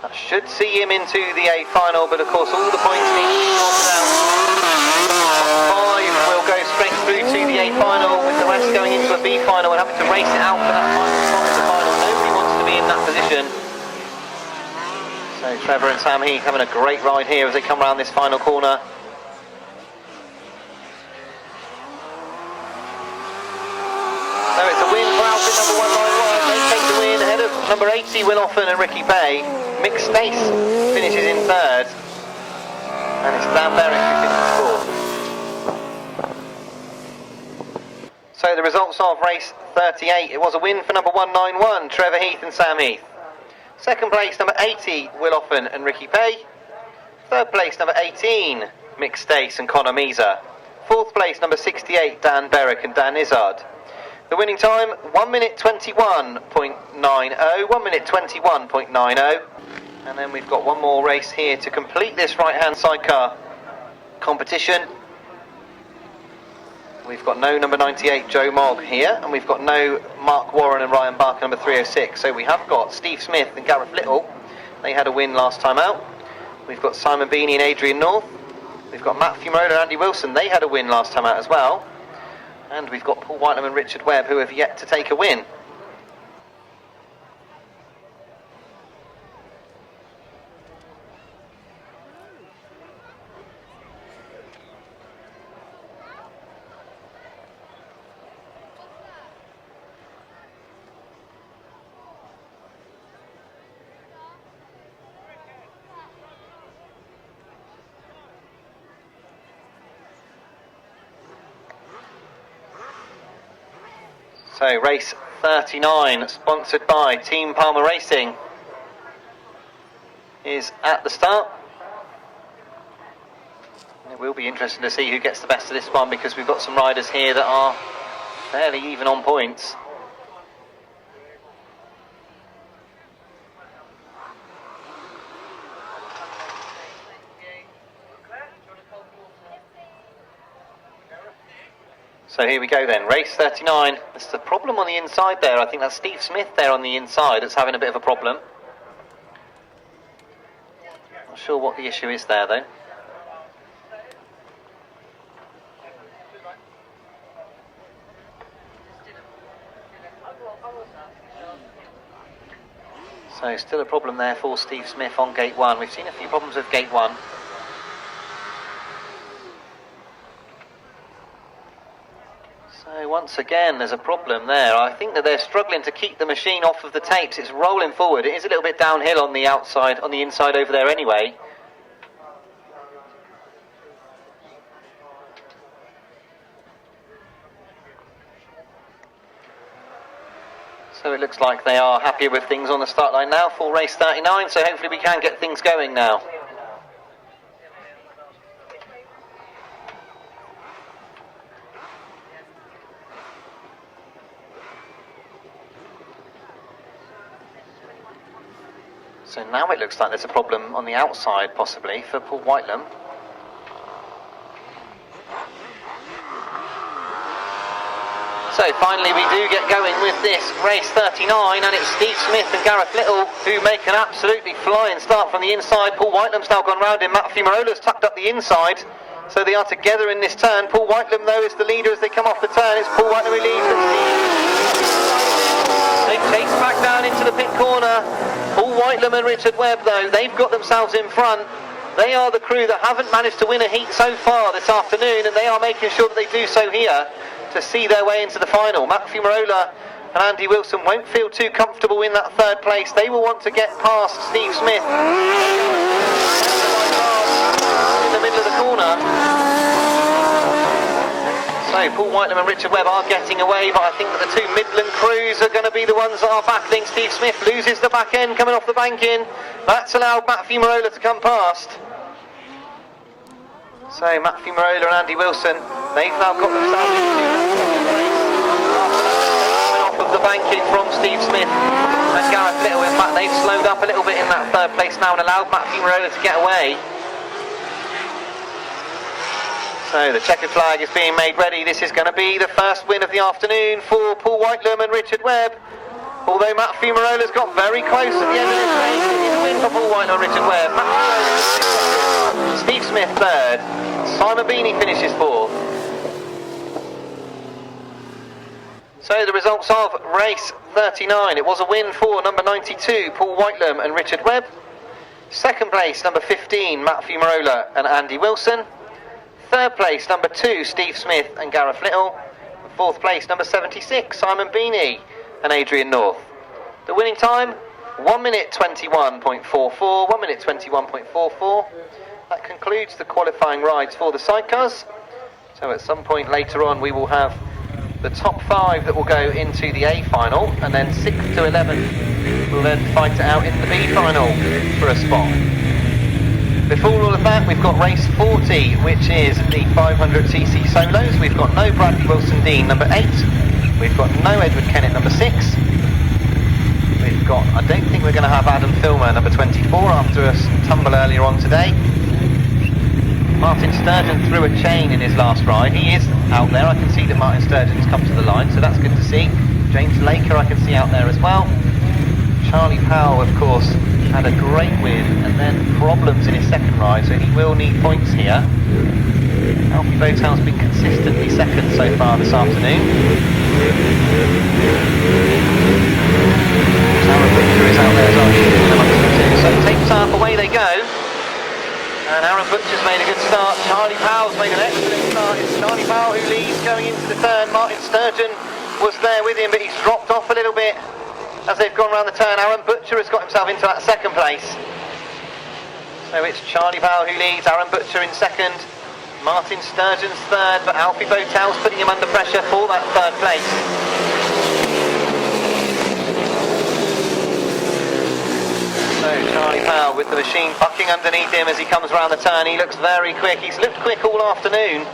That should see him into the A final, but of course all the points need to be sorted out. 5 will go straight through to the A final, with the rest going into a B final and having to race it out for that final spot in the final. Nobody wants to be in that position. So Trevor and Sam Heath having a great ride here as they come around this final corner. So it's a win for outfit number 191. They take the win ahead of number 80, Will Offen and Ricky Pay. Mick Stace finishes in third, and it's Dan Berwick who finishes fourth. So the results of race 38, it was a win for number 191, Trevor Heath and Sam Heath. Second place, number 80, Will Offen and Ricky Pay. Third place, number 18, Mick Stace and Connor Measer. Fourth place, number 68, Dan Berwick and Dan Izzard. The winning time, 1 minute 21.90, 1 minute 21.90. And then we've got one more race here to complete this right-hand sidecar competition. We've got no number 98 Joe Mogg here, and we've got no Mark Warren and Ryan Barker number 306. So we have got Steve Smith and Gareth Little. They had a win last time out. We've got Simon Beanie and Adrian North. We've got Matt Fumarola and Andy Wilson. They had a win last time out as well. And we've got Paul Whitelam and Richard Webb, who have yet to take a win. So race 39, sponsored by Team Palmer Racing, is at the start. It will be interesting to see who gets the best of this one, because we've got some riders here that are fairly even on points. So here we go then, race 39. There's a problem on the inside there. I think that's Steve Smith there on the inside that's having a bit of a problem. Not sure what the issue is there though. So still a problem there for Steve Smith on gate 1. We've seen a few problems with gate 1. So once again there's a problem there. I think that they're struggling to keep the machine off of the tapes. It's rolling forward. It is a little bit downhill on the outside, on the inside over there anyway. So it looks like they are happy with things on the start line now for race 39, so hopefully we can get things going now. So now it looks like there's a problem on the outside, possibly, for Paul Whitelam. So finally we do get going with this race 39, and it's Steve Smith and Gareth Little who make an absolutely flying start from the inside. Paul Whitelam's now gone round him. Matt Fumarola's tucked up the inside. So they are together in this turn. Paul Whitelam, though, is the leader as they come off the turn. It's Paul Whitelam who leads. They chase back down into the pit corner. Paul Whitelam and Richard Webb, though, they've got themselves in front. They are the crew that haven't managed to win a heat so far this afternoon, and they are making sure that they do so here to see their way into the final. Matthew Marola and Andy Wilson won't feel too comfortable in that third place. They will want to get past Steve Smith in the middle of the corner. So Paul Whitelam and Richard Webb are getting away, but I think that the two Midland crews are going to be the ones that are battling. Steve Smith loses the back end coming off the banking. That's allowed Matthew Marola to come past. So Matthew Marola and Andy Wilson, they've now got themselves into coming off of the banking from Steve Smith and Gareth Little. In fact, they've slowed up a little bit in that third place now and allowed Matthew Marola to get away. So the checkered flag is being made ready. This is going to be the first win of the afternoon for Paul Whitelam and Richard Webb. Although Matthew Marola's got very close at the end of this race, it is a win for Paul Whitelam and Richard Webb. Steve Smith third, Simon Beanie finishes fourth. So the results of race 39, it was a win for number 92, Paul Whitelam and Richard Webb. Second place, number 15, Matthew Marola and Andy Wilson. Third place, number 2, Steve Smith and Gareth Little. And fourth place, number 76, Simon Beanie and Adrian North. The winning time, 1 minute 21.44, 1 minute 21.44. That concludes the qualifying rides for the sidecars. So at some point later on we will have the top 5 that will go into the A final, and then 6 to 11 will then fight it out in the B final for a spot. Before all of that, we've got race 40, which is the 500cc solos. We've got no Bradley Wilson Dean, number 8. We've got no Edward Kennett, number 6. We've got, I don't think we're going to have Adam Filmer, number 24, after a tumble earlier on today. Martyn Sturgeon threw a chain in his last ride. He is out there. I can see that Martyn Sturgeon's come to the line, so that's good to see. James Laker I can see out there as well. Charlie Powell, of course, had a great win and then problems in his second ride, so he will need points here. Alfie Bowtell's been consistently second so far this afternoon. Arran Butcher is out there as well, amongst the two. So tape up, away they go. And Arran Butcher's made a good start. Charlie Powell's made an excellent start. It's Charlie Powell who leads going into the turn. Martyn Sturgeon was there with him, but he's dropped off a little bit as they've gone around the turn. Arran Butcher has got himself into that second place. So it's Charlie Powell who leads, Arran Butcher in second, Martyn Sturgeon's third, but Alfie Bowtell's putting him under pressure for that third place. So Charlie Powell with the machine bucking underneath him as he comes around the turn. He looks very quick. He's looked quick all afternoon.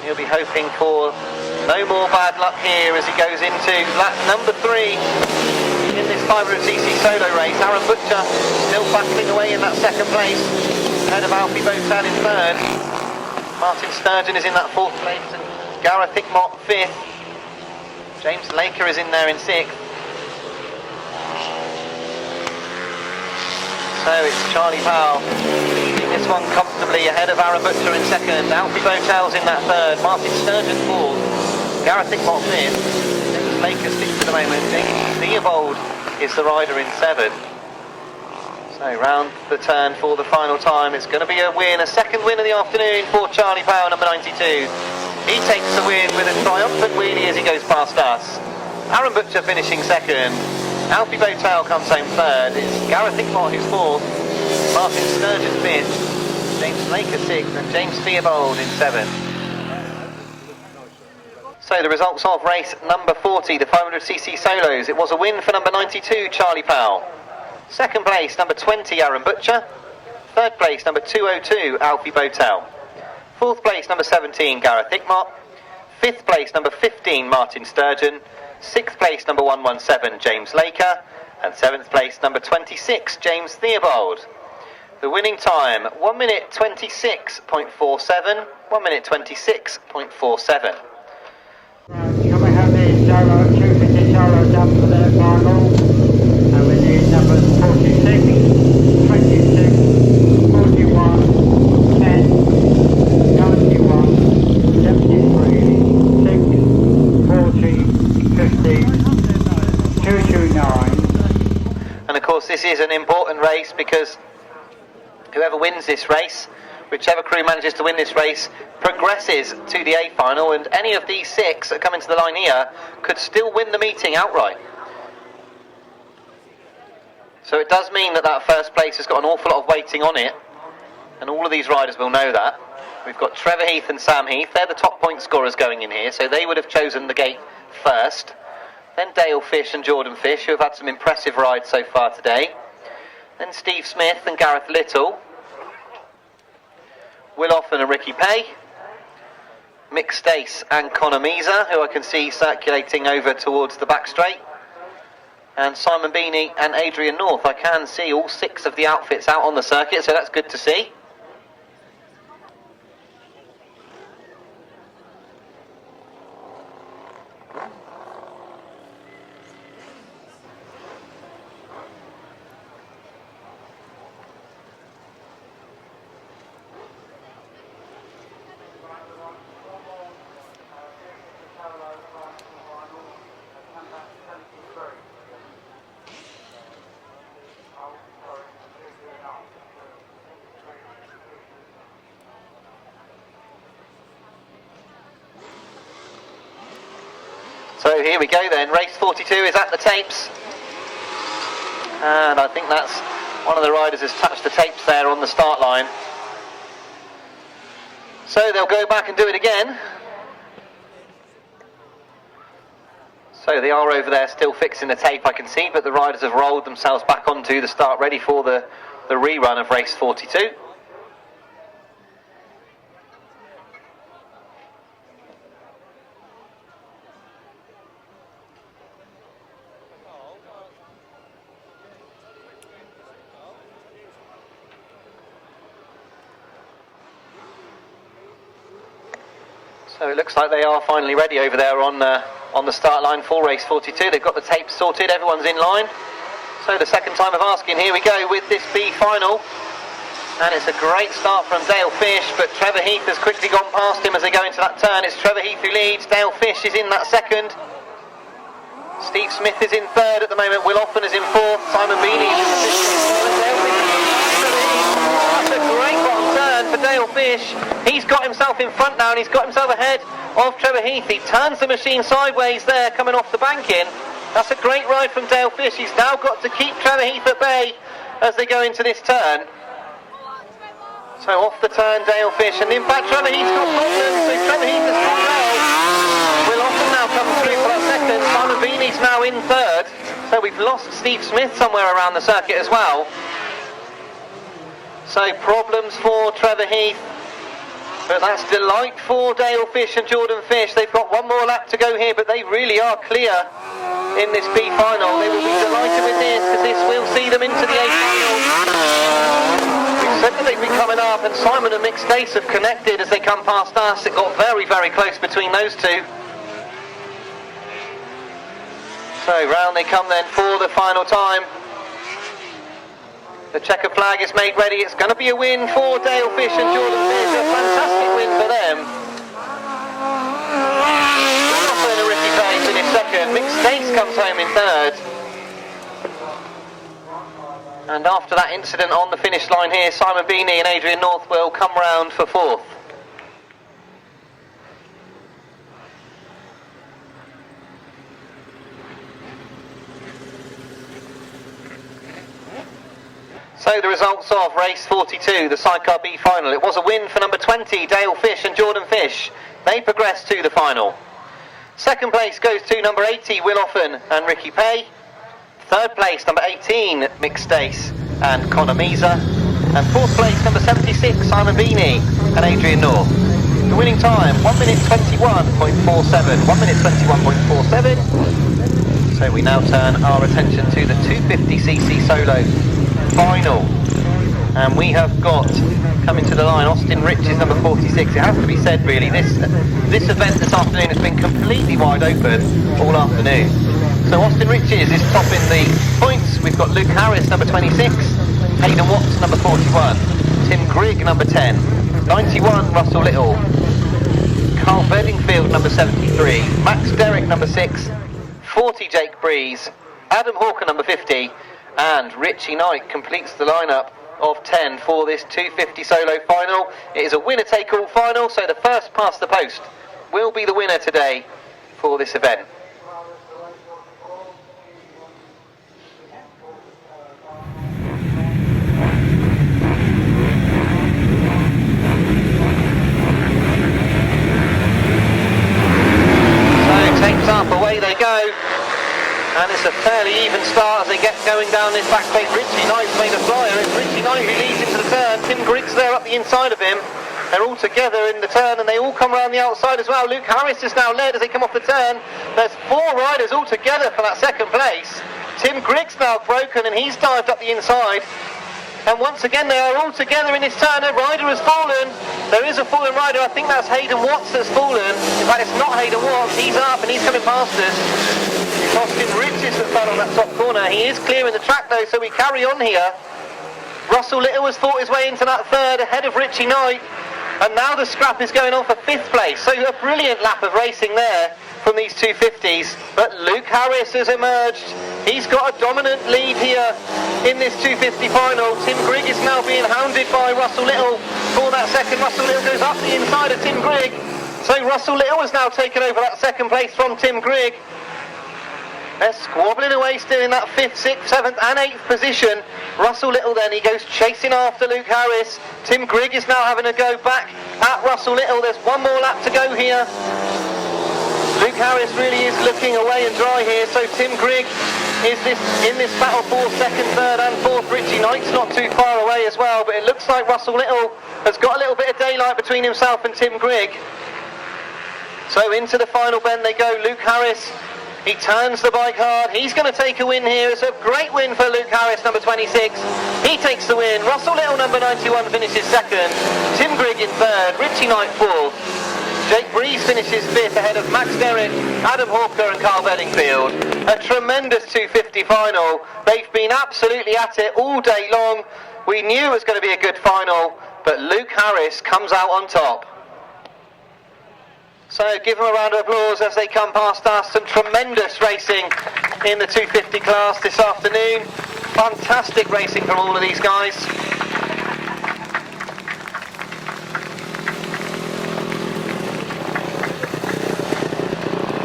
He'll be hoping for no more bad luck here as he goes into lap number 3 in this 500cc solo race. Arran Butcher still battling away in that second place, ahead of Alfie Bowtell in third. Martyn Sturgeon is in that fourth place, and Gareth Hickmott 5th. James Laker is in there in 6th. So it's Charlie Powell leading this one comfortably ahead of Arran Butcher in second. Alfie Bowtell's in that third. Martyn Sturgeon 4th. Gareth Hickmott 5th. James Laker 6th at the moment. James Theobald is the rider in 7th. So round the turn for the final time. It's going to be a win, a second win of the afternoon for Charlie Powell, number 92. He takes the win with a triumphant wheelie as he goes past us. Arran Butcher finishing second. Alfie Bowtell comes home third. It's Gareth Hickmott who's 4th. Martyn Sturgeon 5th. James Laker 6th. And James Theobald in 7th. So the results of race number 40, the 500cc solos. It was a win for number 92, Charlie Powell. Second place, number 20, Arran Butcher. Third place, number 202, Alfie Bowtell. Fourth place, number 17, Gareth Hickmott. Fifth place, number 15, Martyn Sturgeon. Sixth place, number 117, James Laker. And seventh place, number 26, James Theobald. The winning time, 1 minute 26.47. 1 minute 26.47. Can we have the solo, 250 solos up for their final? And we need numbers 46, 26, this is an important race because whoever wins this race, whichever crew manages to win this race, progresses to the A final, and any of these 6 that come into the line here could still win the meeting outright. So it does mean that that first place has got an awful lot of weighting on it, and all of these riders will know that. We've got Trevor Heath and Sam Heath, they're the top point scorers going in here, so they would have chosen the gate first. Then Dale Fish and Jordan Fish, who have had some impressive rides so far today. Then Steve Smith and Gareth Little. Will Offen and Ricky Pay. Mick Stace and Conor Meza, who I can see circulating over towards the back straight. And Simon Beanie and Adrian North. I can see all 6 of the outfits out on the circuit, so that's good to see. So here we go then, race 42 is at the tapes, and I think that's one of the riders has touched the tapes there on the start line. So they'll go back and do it again. So they are over there still fixing the tape, I can see, but the riders have rolled themselves back onto the start, ready for the rerun of race 42. So it looks like they are finally ready over there on the start line for race 42. They've got the tapes sorted, everyone's in line. So the second time of asking, here we go with this B final. And it's a great start from Dale Fish, but Trevor Heath has quickly gone past him as they go into that turn. It's Trevor Heath who leads, Dale Fish is in that second. Steve Smith is in third at the moment, Will Offen is in fourth, Simon Beanie is in the fifth. That's a great bottom turn for Dale Fish. He's got himself in front now and he's got himself ahead of Trevor Heath. He turns the machine sideways there, coming off the banking. That's a great ride from Dale Fish. He's now got to keep Trevor Heath at bay as they go into this turn. So off the turn, Dale Fish, and in fact Trevor Heath's got problems, so Trevor Heath has got well. Will Offen now come through for that second. Simon Beanie's now in third, so we've lost Steve Smith somewhere around the circuit as well. So problems for Trevor Heath, but that's delight for Dale Fish and Jordan Fish. They've got one more lap to go here, but they really are clear in this B final. They will be delighted with this, because this will see them into the A final. We've said that they've been coming up, and Simon and Mick Stace have connected as they come past us. It got very, very close between those two. So round they come then for the final time. The checker flag is made ready. It's going to be a win for Dale Fish and Jordan Fish. A fantastic win for them. Offen and Ricky Payne in second. Mick Stace comes home in third. And after that incident on the finish line here, Simon Beanie and Adrian North will come round for fourth. So the results of race 42, the Sidecar B final. It was a win for number 20, Dale Fish and Jordan Fish. They progressed to the final. Second place goes to number 80, Will Offen and Ricky Pay. Third place, number 18, Mick Stace and Conor Meza. And fourth place, number 76, Simon Beanie and Adrian North. The winning time, 1 minute 21.47. 1 minute 21.47. So we now turn our attention to the 250cc solo final. And we have got, coming to the line, Austin Riches, number 46. It has to be said, really, this event this afternoon has been completely wide open all afternoon. So Austin Riches is topping the points. We've got Luke Harris, number 26, Hayden Watts, number 41, Tim Greig, number 10, 91, Russell Little, Karl Bedingfield, number 73, Max Derrick, number 6, 40, Jake Breeze, Adam Hawker, number 50, And Richie Knight completes the lineup of 10 for this 250 solo final. It is a winner-take-all final, so the first past the post will be the winner today for this event. So tapes up, away they go. And it's a fairly even start as they get going down this back straight. Richie Knight's made a flyer. It's Richie Knight who leads into the turn. Tim Greig's there up the inside of him. They're all together in the turn and they all come around the outside as well. Luke Harris is now led as they come off the turn. There's 4 riders all together for that second place. Tim Greig's now broken and he's dived up the inside. And once again they are all together in this turn. A rider has fallen. There is a fallen rider. I think that's Hayden Watts that's fallen. In fact, it's not Hayden Watts. He's up and he's coming past us. Austin Riches that fell on that top corner. He is clearing the track though, so we carry on here. Russell Little has fought his way into that third ahead of Richie Knight. And now the scrap is going on for 5th place. So a brilliant lap of racing there from these 250s. But Luke Harris has emerged. He's got a dominant lead here in this 250 final. Tim Greig is now being hounded by Russell Little for that second. Russell Little goes up the inside of Tim Greig. So Russell Little has now taken over that second place from Tim Greig. They're squabbling away still in that 5th, 6th, 7th and 8th position. Russell Little then, he goes chasing after Luke Harris. Tim Greig is now having a go back at Russell Little. There's one more lap to go here. Luke Harris really is looking away and dry here, so Tim Greig is in this battle for 2nd, 3rd and 4th. Richie Knight's not too far away as well, but it looks like Russell Little has got a little bit of daylight between himself and Tim Greig. So into the final bend they go. Luke Harris, he turns the bike hard. He's going to take a win here. It's a great win for Luke Harris, number 26. He takes the win. Russell Little, number 91, finishes 2nd. Tim Greig in 3rd. Richie Knight 4th. Jake Breeze finishes 5th ahead of Max Derrick, Adam Hawker and Karl Bedingfield. A tremendous 250 final. They've been absolutely at it all day long. We knew it was going to be a good final, but Luke Harris comes out on top. So give them a round of applause as they come past us. Some tremendous racing in the 250 class this afternoon. Fantastic racing from all of these guys.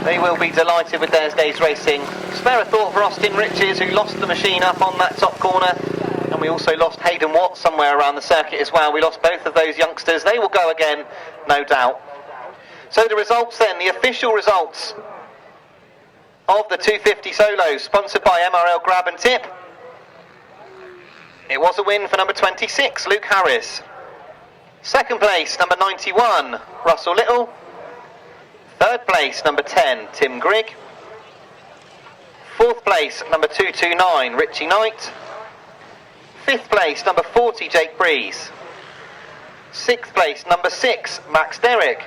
They will be delighted with their day's racing. Spare a thought for Austin Riches, who lost the machine up on that top corner. And we also lost Hayden Watts somewhere around the circuit as well. We lost both of those youngsters. They will go again, no doubt. So the results then, the official results of the 250 solos, sponsored by MRL Grab and Tip. It was a win for number 26, Luke Harris. 2nd place, number 91, Russell Little. 3rd place, number 10, Tim Greig. 4th place, number 229, Richie Knight. 5th place, number 40, Jake Breeze. 6th place, number 6, Max Derrick.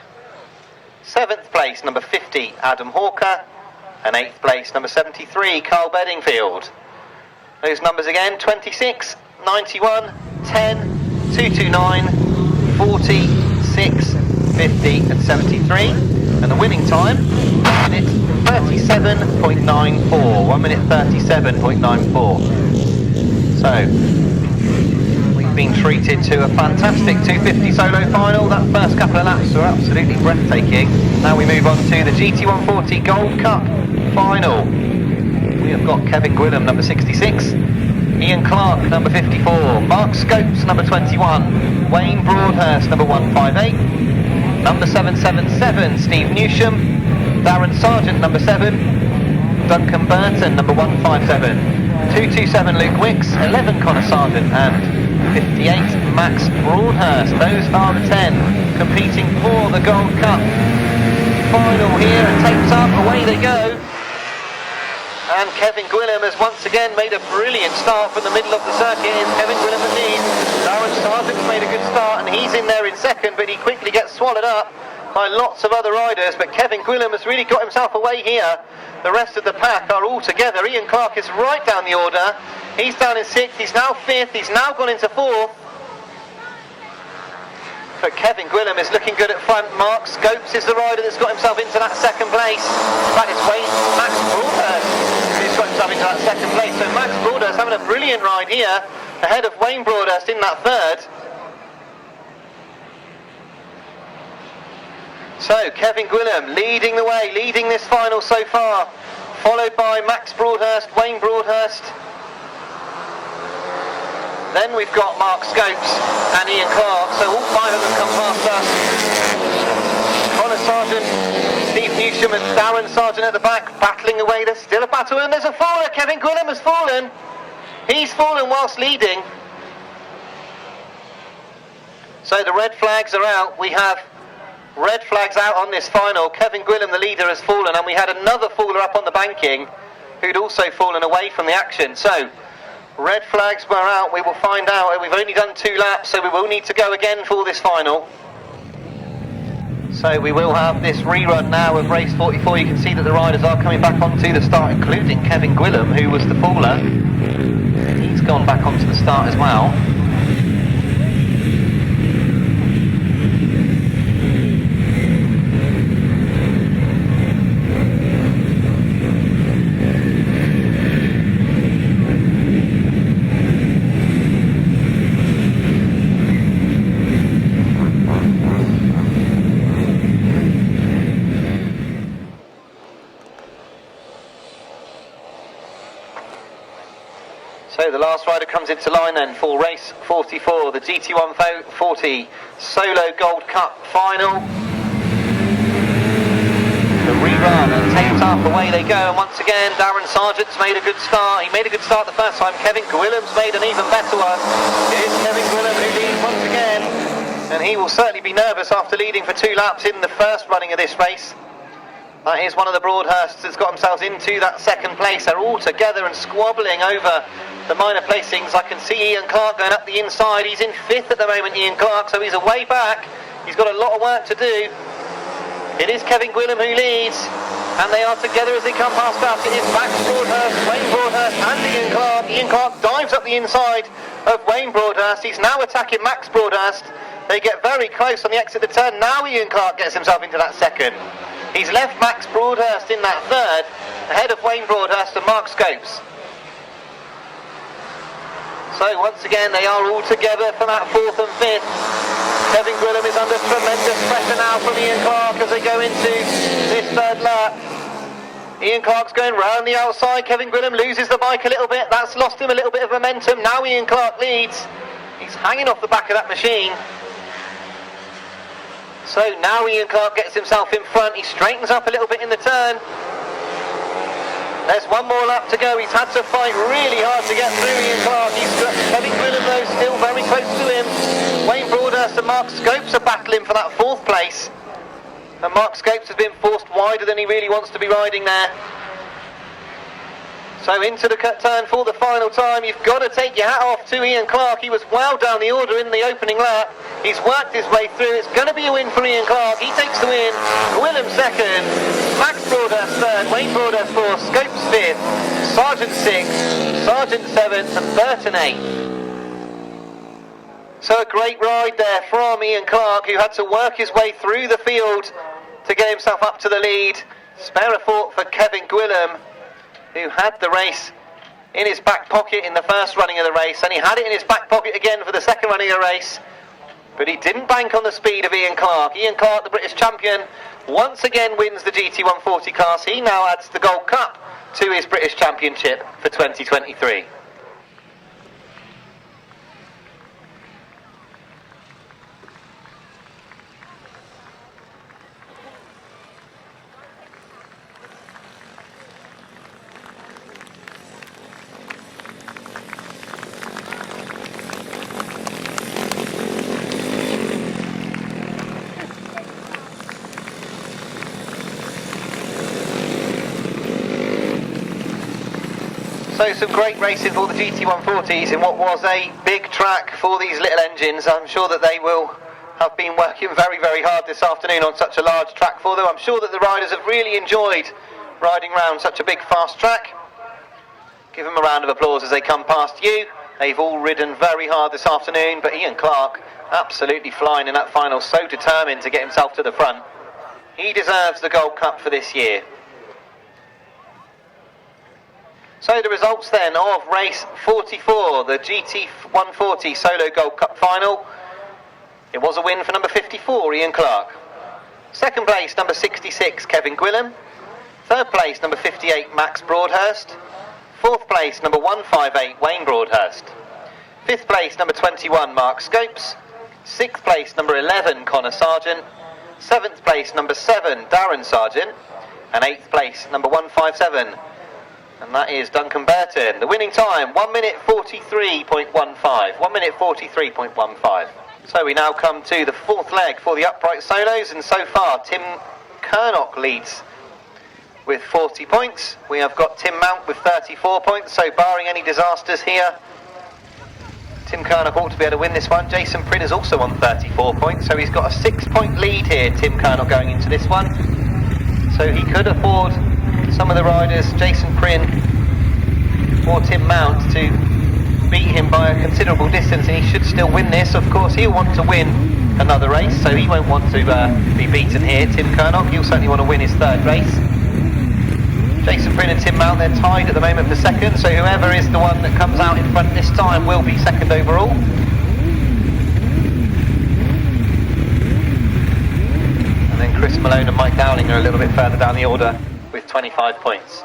7th place, number 50, Adam Hawker. And 8th place, number 73, Karl Bedingfield. Those numbers again, 26, 91, 10, 229, 40, 6, 50 and 73. And the winning time, 1 minute 37.94. 1 minute 37.94. So, we've been treated to a fantastic 250 solo final. That first couple of laps were absolutely breathtaking. Now we move on to the GT140 Gold Cup final. We have got Kevin Gwillam, number 66. Ian Clark, number 54. Mark Scopes, number 21. Wayne Broadhurst, number 158. Number 777, Steve Newsham. Darren Sargent, number 7. Duncan Burton, number 157. 227, Luke Wicks. 11, Connor Sargent. And 58, Max Broadhurst. Those are the 10 competing for the Gold Cup final here. And tapes up, away they go. And Kevin Gwillam has once again made a brilliant start from the middle of the circuit. It's Kevin Gwillam indeed. Darren Sargent's made a good start and he's in there in 2nd, but he quickly gets swallowed up by lots of other riders. But Kevin Gwillam has really got himself away here. The rest of the pack are all together. Ian Clark is right down the order. He's down in 6th, he's now 5th, he's now gone into 4th. But Kevin Gwillam is looking good at front. Mark Scopes is the rider that's got himself into that 2nd place. In fact, it's Max Broadhurst who's got himself into that 2nd place. So Max Broadhurst having a brilliant ride here, ahead of Wayne Broadhurst in that third. So Kevin Gwilym leading the way, leading this final so far, followed by Max Broadhurst, Wayne Broadhurst. Then we've got Mark Scopes and Ian Clark, so all five of them come past us. Connor Sargent, Steve Newsham and Darren Sargent at the back, battling away. There's still a battle, and there's a faller. Kevin Gwilym has fallen. He's fallen whilst leading. So the red flags are out. We have red flags out on this final. Kevin Gwilym, the leader, has fallen, and we had another faller up on the banking who'd also fallen away from the action. So red flags were out. We will find out. We've only done 2 laps, so we will need to go again for this final. So we will have this rerun now of race 44. You can see that the riders are coming back onto the start, including Kevin Gwilym, who was the faller. He's gone back onto the start as well. So the last rider comes into line then for race 44, the GT140 Solo Gold Cup final. The rerun and taped up, away they go, and once again Darren Sargent's made a good start. He made a good start the first time. Kevin Gwilym's made an even better one. It is Kevin Gwilym who leads once again, and he will certainly be nervous after leading for 2 laps in the first running of this race. That is one of the Broadhursts that's got themselves into that second place. They're all together and squabbling over the minor placings. I can see Ian Clark going up the inside. He's in 5th at the moment, Ian Clark, so he's a way back. He's got a lot of work to do. It is Kevin Gwilym who leads, and they are together as they come past us. It is Max Broadhurst, Wayne Broadhurst and Ian Clark. Ian Clark dives up the inside of Wayne Broadhurst. He's now attacking Max Broadhurst. They get very close on the exit of the turn. Now Ian Clark gets himself into that second. He's left Max Broadhurst in that third, ahead of Wayne Broadhurst and Mark Scopes. So once again they are all together for that 4th and 5th. Kevin Gwilym is under tremendous pressure now from Ian Clark as they go into this third lap. Ian Clark's going round the outside. Kevin Gwilym loses the bike a little bit. That's lost him a little bit of momentum. Now Ian Clark leads. He's hanging off the back of that machine. So now Ian Clark gets himself in front. He straightens up a little bit in the turn. There's one more lap to go. He's had to fight really hard to get through Ian Clark. Kevin Gwilym though still very close to him. Wayne Broadhurst and Mark Scopes are battling for that 4th place. And Mark Scopes has been forced wider than he really wants to be riding there. So into the turn for the final time. You've got to take your hat off to Ian Clark. He was well down the order in the opening lap. He's worked his way through. It's going to be a win for Ian Clark. He takes the win. Gwilym 2nd, Max Broadhurst 3rd, Wayne Broadhurst 4th, Scopes 5th, Sargent 6th, Sargent 7th and Burton 8th. So a great ride there from Ian Clark, who had to work his way through the field to get himself up to the lead. Spare a thought for Kevin Gwilym, who had the race in his back pocket in the first running of the race, and he had it in his back pocket again for the second running of the race, but he didn't bank on the speed of Ian Clark. Ian Clark, the British champion, once again wins the GT140 class. He now adds the Gold Cup to his British Championship for 2023. So some great racing for the GT140s in what was a big track for these little engines. I'm sure that they will have been working very, very hard this afternoon on such a large track for them. I'm sure that the riders have really enjoyed riding around such a big fast track. Give them a round of applause as they come past you. They've all ridden very hard this afternoon, but Ian Clark absolutely flying in that final, so determined to get himself to the front. He deserves the Gold Cup for this year. So the results then of race 44, the GT140 Solo Gold Cup final. It was a win for number 54, Ian Clark. Second place, number 66, Kevin Gwilym. Third place, number 58, Max Broadhurst. Fourth place, number 158, Wayne Broadhurst. Fifth place, number 21, Mark Scopes. Sixth place, number 11, Connor Sargent. Seventh place, number 7, Darren Sargent. And eighth place, number 157, and that is Duncan Burton. The winning time, 1 minute 43.15. 1 minute 43.15. So we now come to the fourth leg for the upright solos, and so far Tim Kernock leads with 40 points. We have got Tim Mount with 34 points, so barring any disasters here, Tim Kernock ought to be able to win this one. Jason Prynne is also on 34 points, so he's got a 6-point lead here, Tim Kernock, going into this one. So he could afford some of the riders, Jason Prynne or Tim Mount, to beat him by a considerable distance, and he should still win this. Of course, he'll want to win another race, so he won't want to be beaten here. Tim Kernock, he'll certainly want to win his third race. Jason Prynne and Tim Mount, they're tied at the moment for second, so whoever is the one that comes out in front this time will be second overall. And then Chris Malone and Mike Dowling are a little bit further down the order with 25 points.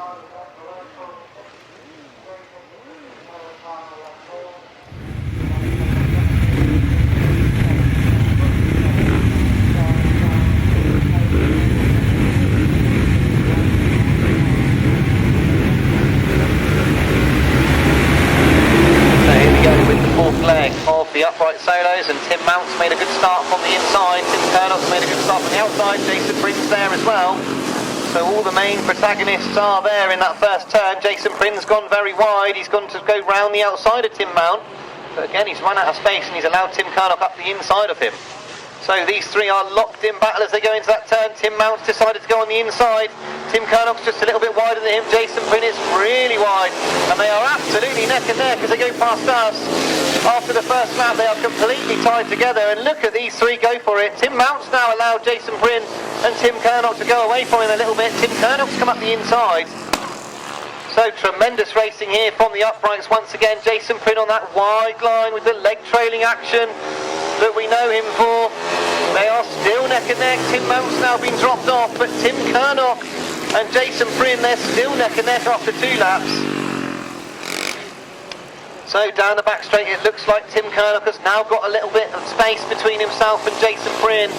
Leg of the upright solos, and Tim Mount's made a good start from the inside. Tim Kernock's made a good start from the outside. Jason Prynne's there as well. So all the main protagonists are there in that first turn. Jason Prynne's gone very wide. He's gone to go round the outside of Tim Mount, but again he's run out of space and he's allowed Tim Kernock up the inside of him. So these three are locked in battle as they go into that turn. Tim Mount's decided to go on the inside. Tim Kernock's just a little bit wider than him. Jason Prynne is really wide, and they are absolutely neck and neck as they go past us. After the first lap, they are completely tied together, and look at these three go for it. Tim Mount's now allowed Jason Prynne and Tim Kernock to go away from him a little bit. Tim Kernock's come up the inside. So tremendous racing here from the uprights once again. Jason Prynne on that wide line with the leg trailing action that we know him for. They are still neck and neck. Tim Mount's now been dropped off, but Tim Kernock and Jason Prynne, they're still neck and neck after 2 laps. So down the back straight, it looks like Tim Kernock has now got a little bit of space between himself and Jason Prynne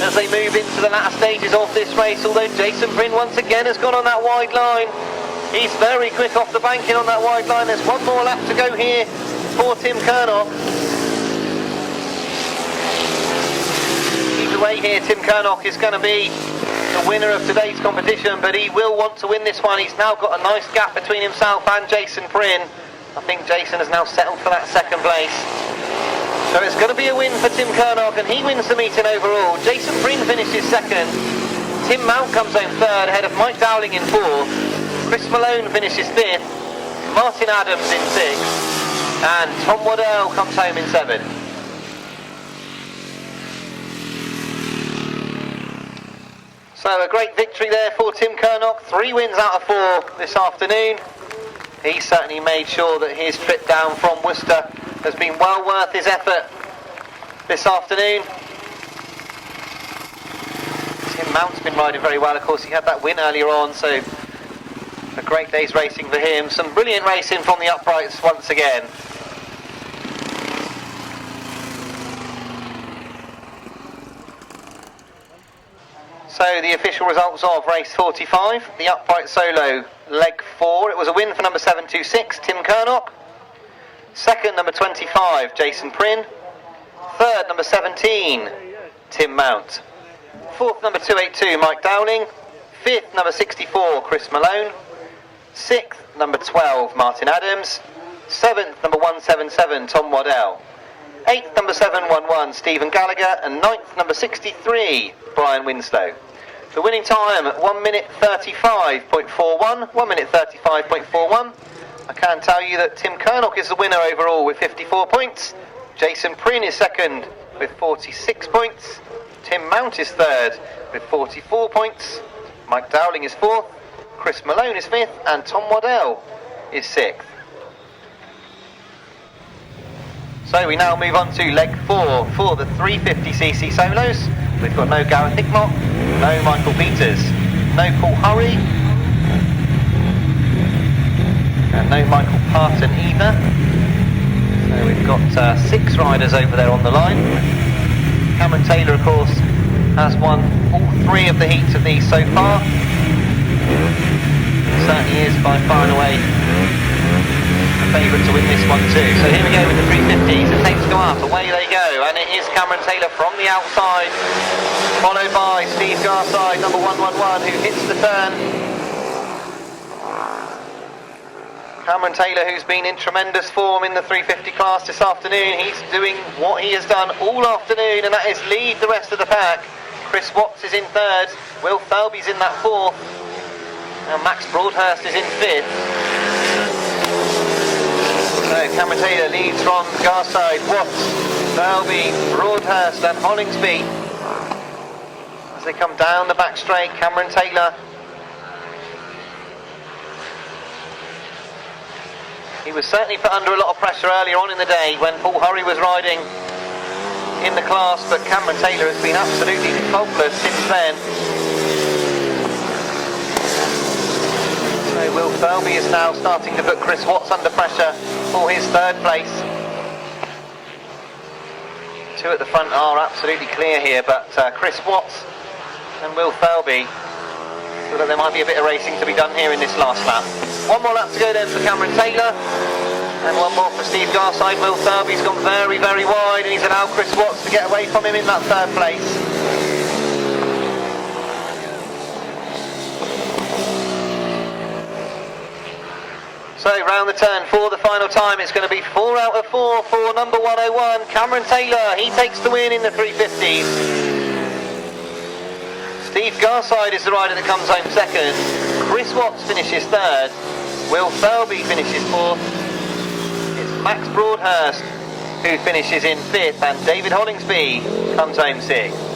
as they move into the latter stages of this race, although Jason Prynne once again has gone on that wide line. He's very quick off the banking on that wide line. There's one more lap to go here for Tim Kernock. Either way here, Tim Kernock is going to be the winner of today's competition, but he will want to win this one. He's now got a nice gap between himself and Jason Prynne. I think Jason has now settled for that second place. So it's going to be a win for Tim Kernock, and he wins the meeting overall. Jason Prynne finishes second. Tim Mount comes home third, ahead of Mike Dowling in fourth. Chris Malone finishes fifth. Martyn Adams in sixth. And Tom Waddell comes home in seventh. So a great victory there for Tim Kernock. 3 wins out of 4 this afternoon. He certainly made sure that his trip down from Worcester has been well worth his effort this afternoon. Tim Mount's been riding very well. Of course, he had that win earlier on, so a great day's racing for him. Some brilliant racing from the uprights once again. So the official results of race 45, the upright solo leg 4. It was a win for number 726, Tim Kernock. Second, number 25, Jason Prynne. Third, number 17, Tim Mount. Fourth, number 282, Mike Dowling. Fifth, number 64, Chris Malone. Sixth, number 12, Martyn Adams. Seventh, number 177, Tom Waddell. Eighth, number 711, Stephen Gallagher. And ninth, number 63, Brian Winslow. The winning time, 1 minute 35.41. 1 minute 35.41. I can tell you that Tim Kernock is the winner overall with 54 points. Jason Prynne is second with 46 points. Tim Mount is third with 44 points. Mike Dowling is fourth. Chris Malone is fifth. And Tom Waddell is 6th. So we now move on to leg 4 for the 350cc solos. We've got no Gareth Hickmott, no Michael Peters, no Paul Hurry, and no Michael Parton either. So we've got 6 riders over there on the line. Cameron Taylor, of course, has won all 3 of the heats of these so far. He certainly is by far and away the favourite to win this one too. So here we go with the 350s. The tapes go up, away they go, and it is Cameron Taylor from the outside, followed by Steve Garside, number 111, who hits the turn. Cameron Taylor, who's been in tremendous form in the 350 class this afternoon, he's doing what he has done all afternoon, and that is lead the rest of the pack. Chris Watts is in 3rd, Will Thelby's in that 4th, and Max Broadhurst is in 5th. So Cameron Taylor leads from Garside, Watts, Thelby, Broadhurst and Hollingsby. As they come down the back straight, Cameron Taylor. He was certainly put under a lot of pressure earlier on in the day when Paul Hurry was riding in the class, but Cameron Taylor has been absolutely faultless since then. So Will Thelby is now starting to put Chris Watts under pressure for his 3rd place. 2 at the front are absolutely clear here, but Chris Watts and Will Thelby, so that there might be a bit of racing to be done here in this last lap. 1 more lap to go then for Cameron Taylor, and 1 more for Steve Garside. Will Thelby's gone very, very wide, and he's allowed Chris Watts to get away from him in that 3rd place. So round the turn for the final time, it's going to be 4 out of 4 for number 101, Cameron Taylor. He takes the win in the 350s. Steve Garside is the rider that comes home 2nd. Chris Watts finishes 3rd. Will Thelby finishes 4th. It's Max Broadhurst who finishes in 5th, and David Hollingsby comes home 6th.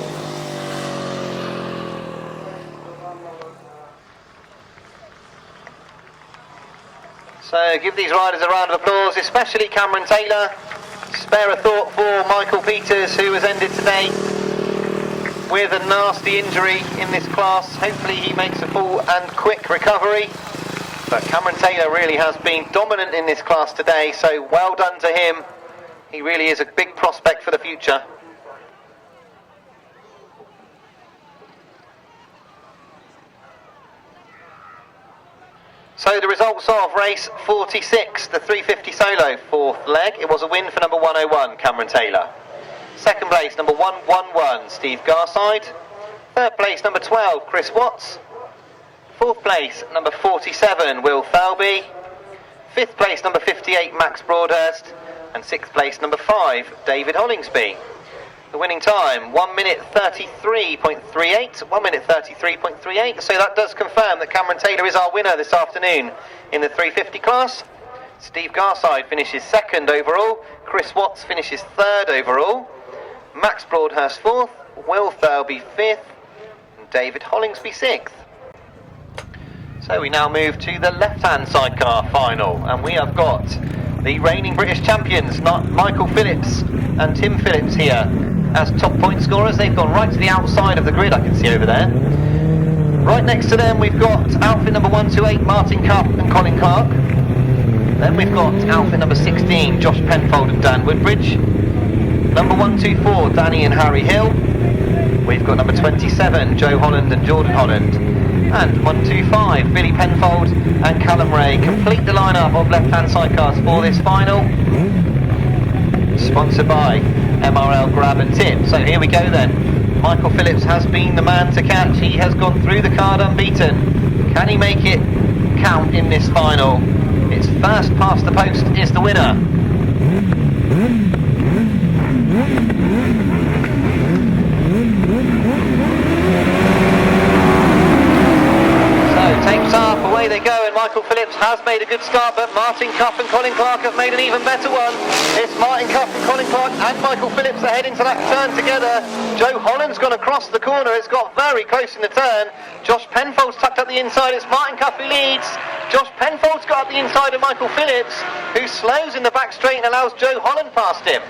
So give these riders a round of applause, especially Cameron Taylor. Spare a thought for Michael Peters, who has ended today with a nasty injury in this class. Hopefully he makes a full and quick recovery. But Cameron Taylor really has been dominant in this class today, so well done to him. He really is a big prospect for the future. So the results of race 46, the 350 solo, 4th leg. It was a win for number 101, Cameron Taylor. 2nd place, number 111, Steve Garside. 3rd place, number 12, Chris Watts. 4th place, number 47, Will Thelby. 5th place, number 58, Max Broadhurst. And 6th place, number 5, David Hollingsby. The winning time, 1 minute 33.38, 1 minute 33.38, so that does confirm that Cameron Taylor is our winner this afternoon in the 350 class. Steve Garside finishes 2nd overall, Chris Watts finishes 3rd overall, Max Broadhurst 4th, Will Thelby 5th, and David Hollingsby 6th. So we now move to the left-hand sidecar final, and we have got the reigning British champions, Michael Phillips and Tim Phillips here as top point scorers. They've gone right to the outside of the grid, I can see over there. Right next to them we've got outfit number 128, Martin Cup and Colin Clark. Then we've got outfit number 16, Josh Penfold and Dan Woodbridge. Number 124, Danny and Harry Hill. We've got number 27, Joe Holland and Jordan Holland. And 125, Billy Penfold and Callum Ray complete the lineup of left-hand sidecars for this final. Sponsored by MRL Grab and Tip. So here we go then. Michael Phillips has been the man to catch. He has gone through the card unbeaten. Can he make it count in this final? It's first past the post is the winner. So tapes up, away they go, and Michael Michael Phillips has made a good start, but Martyn Cuff and Colin Clark have made an even better one. It's Martyn Cuff and Colin Clark and Michael Phillips are heading to that turn together. Joe Holland's gone across the corner. It's got very close in the turn. Josh Penfold's tucked up the inside. It's Martyn Cuff who leads. Josh Penfold's got up the inside of Michael Phillips, who slows in the back straight and allows Joe Holland past him.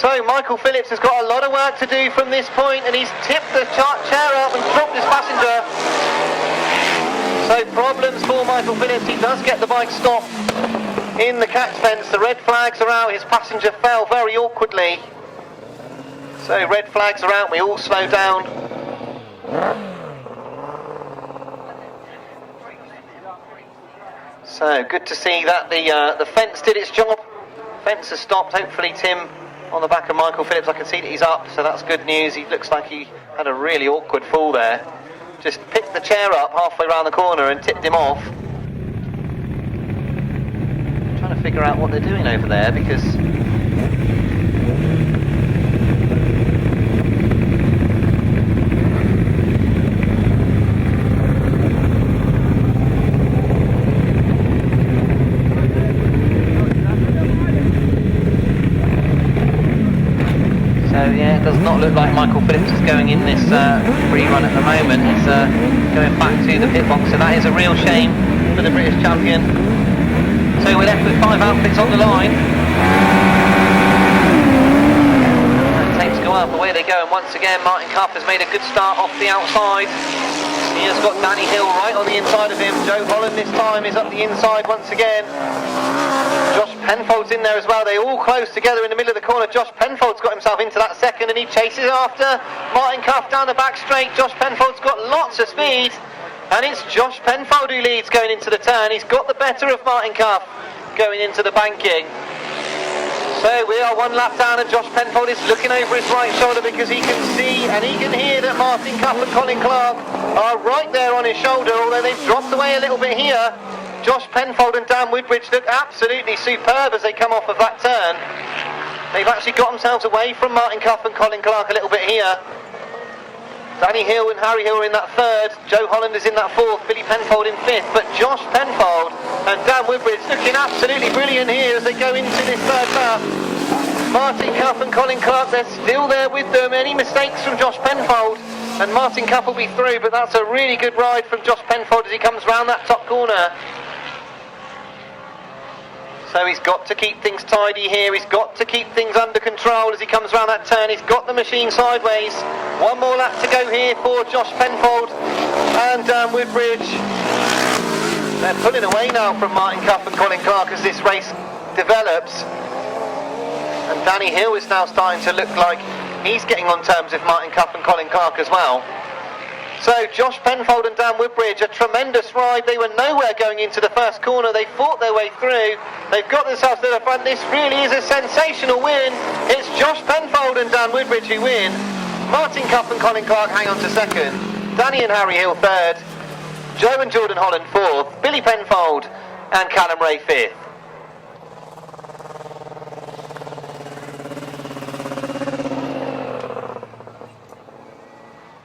So Michael Phillips has got a lot of work to do from this point, and he's tipped the chair up and dropped his passenger. So problems for Michael Phillips. He does get the bike stopped in the catch fence. The red flags are out. His passenger fell very awkwardly. So red flags are out. We all slow down. So good to see that the fence did its job. Fence has stopped. Hopefully Tim on the back of Michael Phillips. I can see that he's up, so that's good news. He looks like he had a really awkward fall there. Just picked the chair up halfway around the corner and tipped him off. I'm trying to figure out what they're doing over there, because yeah, it does not look like Michael Phillips is going in this free run at the moment. He's going back to the pit box, so that is a real shame for the British champion. So we're left with 5 outfits on the line. And tapes go up, away they go, and once again Martyn Cuff has made a good start off the outside. He has got Danny Hill right on the inside of him. Joe Holland this time is up the inside once again. Josh Penfold's in there as well. They're all close together in the middle of the corner. Josh Penfold's got himself into that second, and he chases after Martyn Cuff down the back straight. Josh Penfold's got lots of speed, and it's Josh Penfold who leads going into the turn. He's got the better of Martyn Cuff going into the banking. So we are 1 lap down, and Josh Penfold is looking over his right shoulder because he can see and he can hear that Martyn Cuff and Colin Clark are right there on his shoulder, although they've dropped away a little bit here. Josh Penfold and Dan Woodbridge look absolutely superb as they come off of that turn. They've actually got themselves away from Martyn Cuff and Colin Clark a little bit here. Danny Hill and Harry Hill are in that 3rd. Joe Holland is in that 4th. Billy Penfold in 5th. But Josh Penfold and Dan Woodbridge looking absolutely brilliant here as they go into this 3rd lap. Martyn Cuff and Colin Clark, they're still there with them. Any mistakes from Josh Penfold and Martyn Cuff will be through, but that's a really good ride from Josh Penfold as he comes round that top corner. So he's got to keep things tidy here. He's got to keep things under control as he comes around that turn. He's got the machine sideways. 1 more lap to go here for Josh Penfold and Dan Woodbridge. They're pulling away now from Martyn Cuff and Colin Clark as this race develops. And Danny Hill is now starting to look like he's getting on terms with Martyn Cuff and Colin Clark as well. So Josh Penfold and Dan Woodbridge, a tremendous ride. They were nowhere going into the first corner. They fought their way through. They've got themselves to the front. This really is a sensational win. It's Josh Penfold and Dan Woodbridge who win. Martyn Cuff and Colin Clark hang on to 2nd. Danny and Harry Hill 3rd. Joe and Jordan Holland 4th. Billy Penfold and Callum Ray 5th.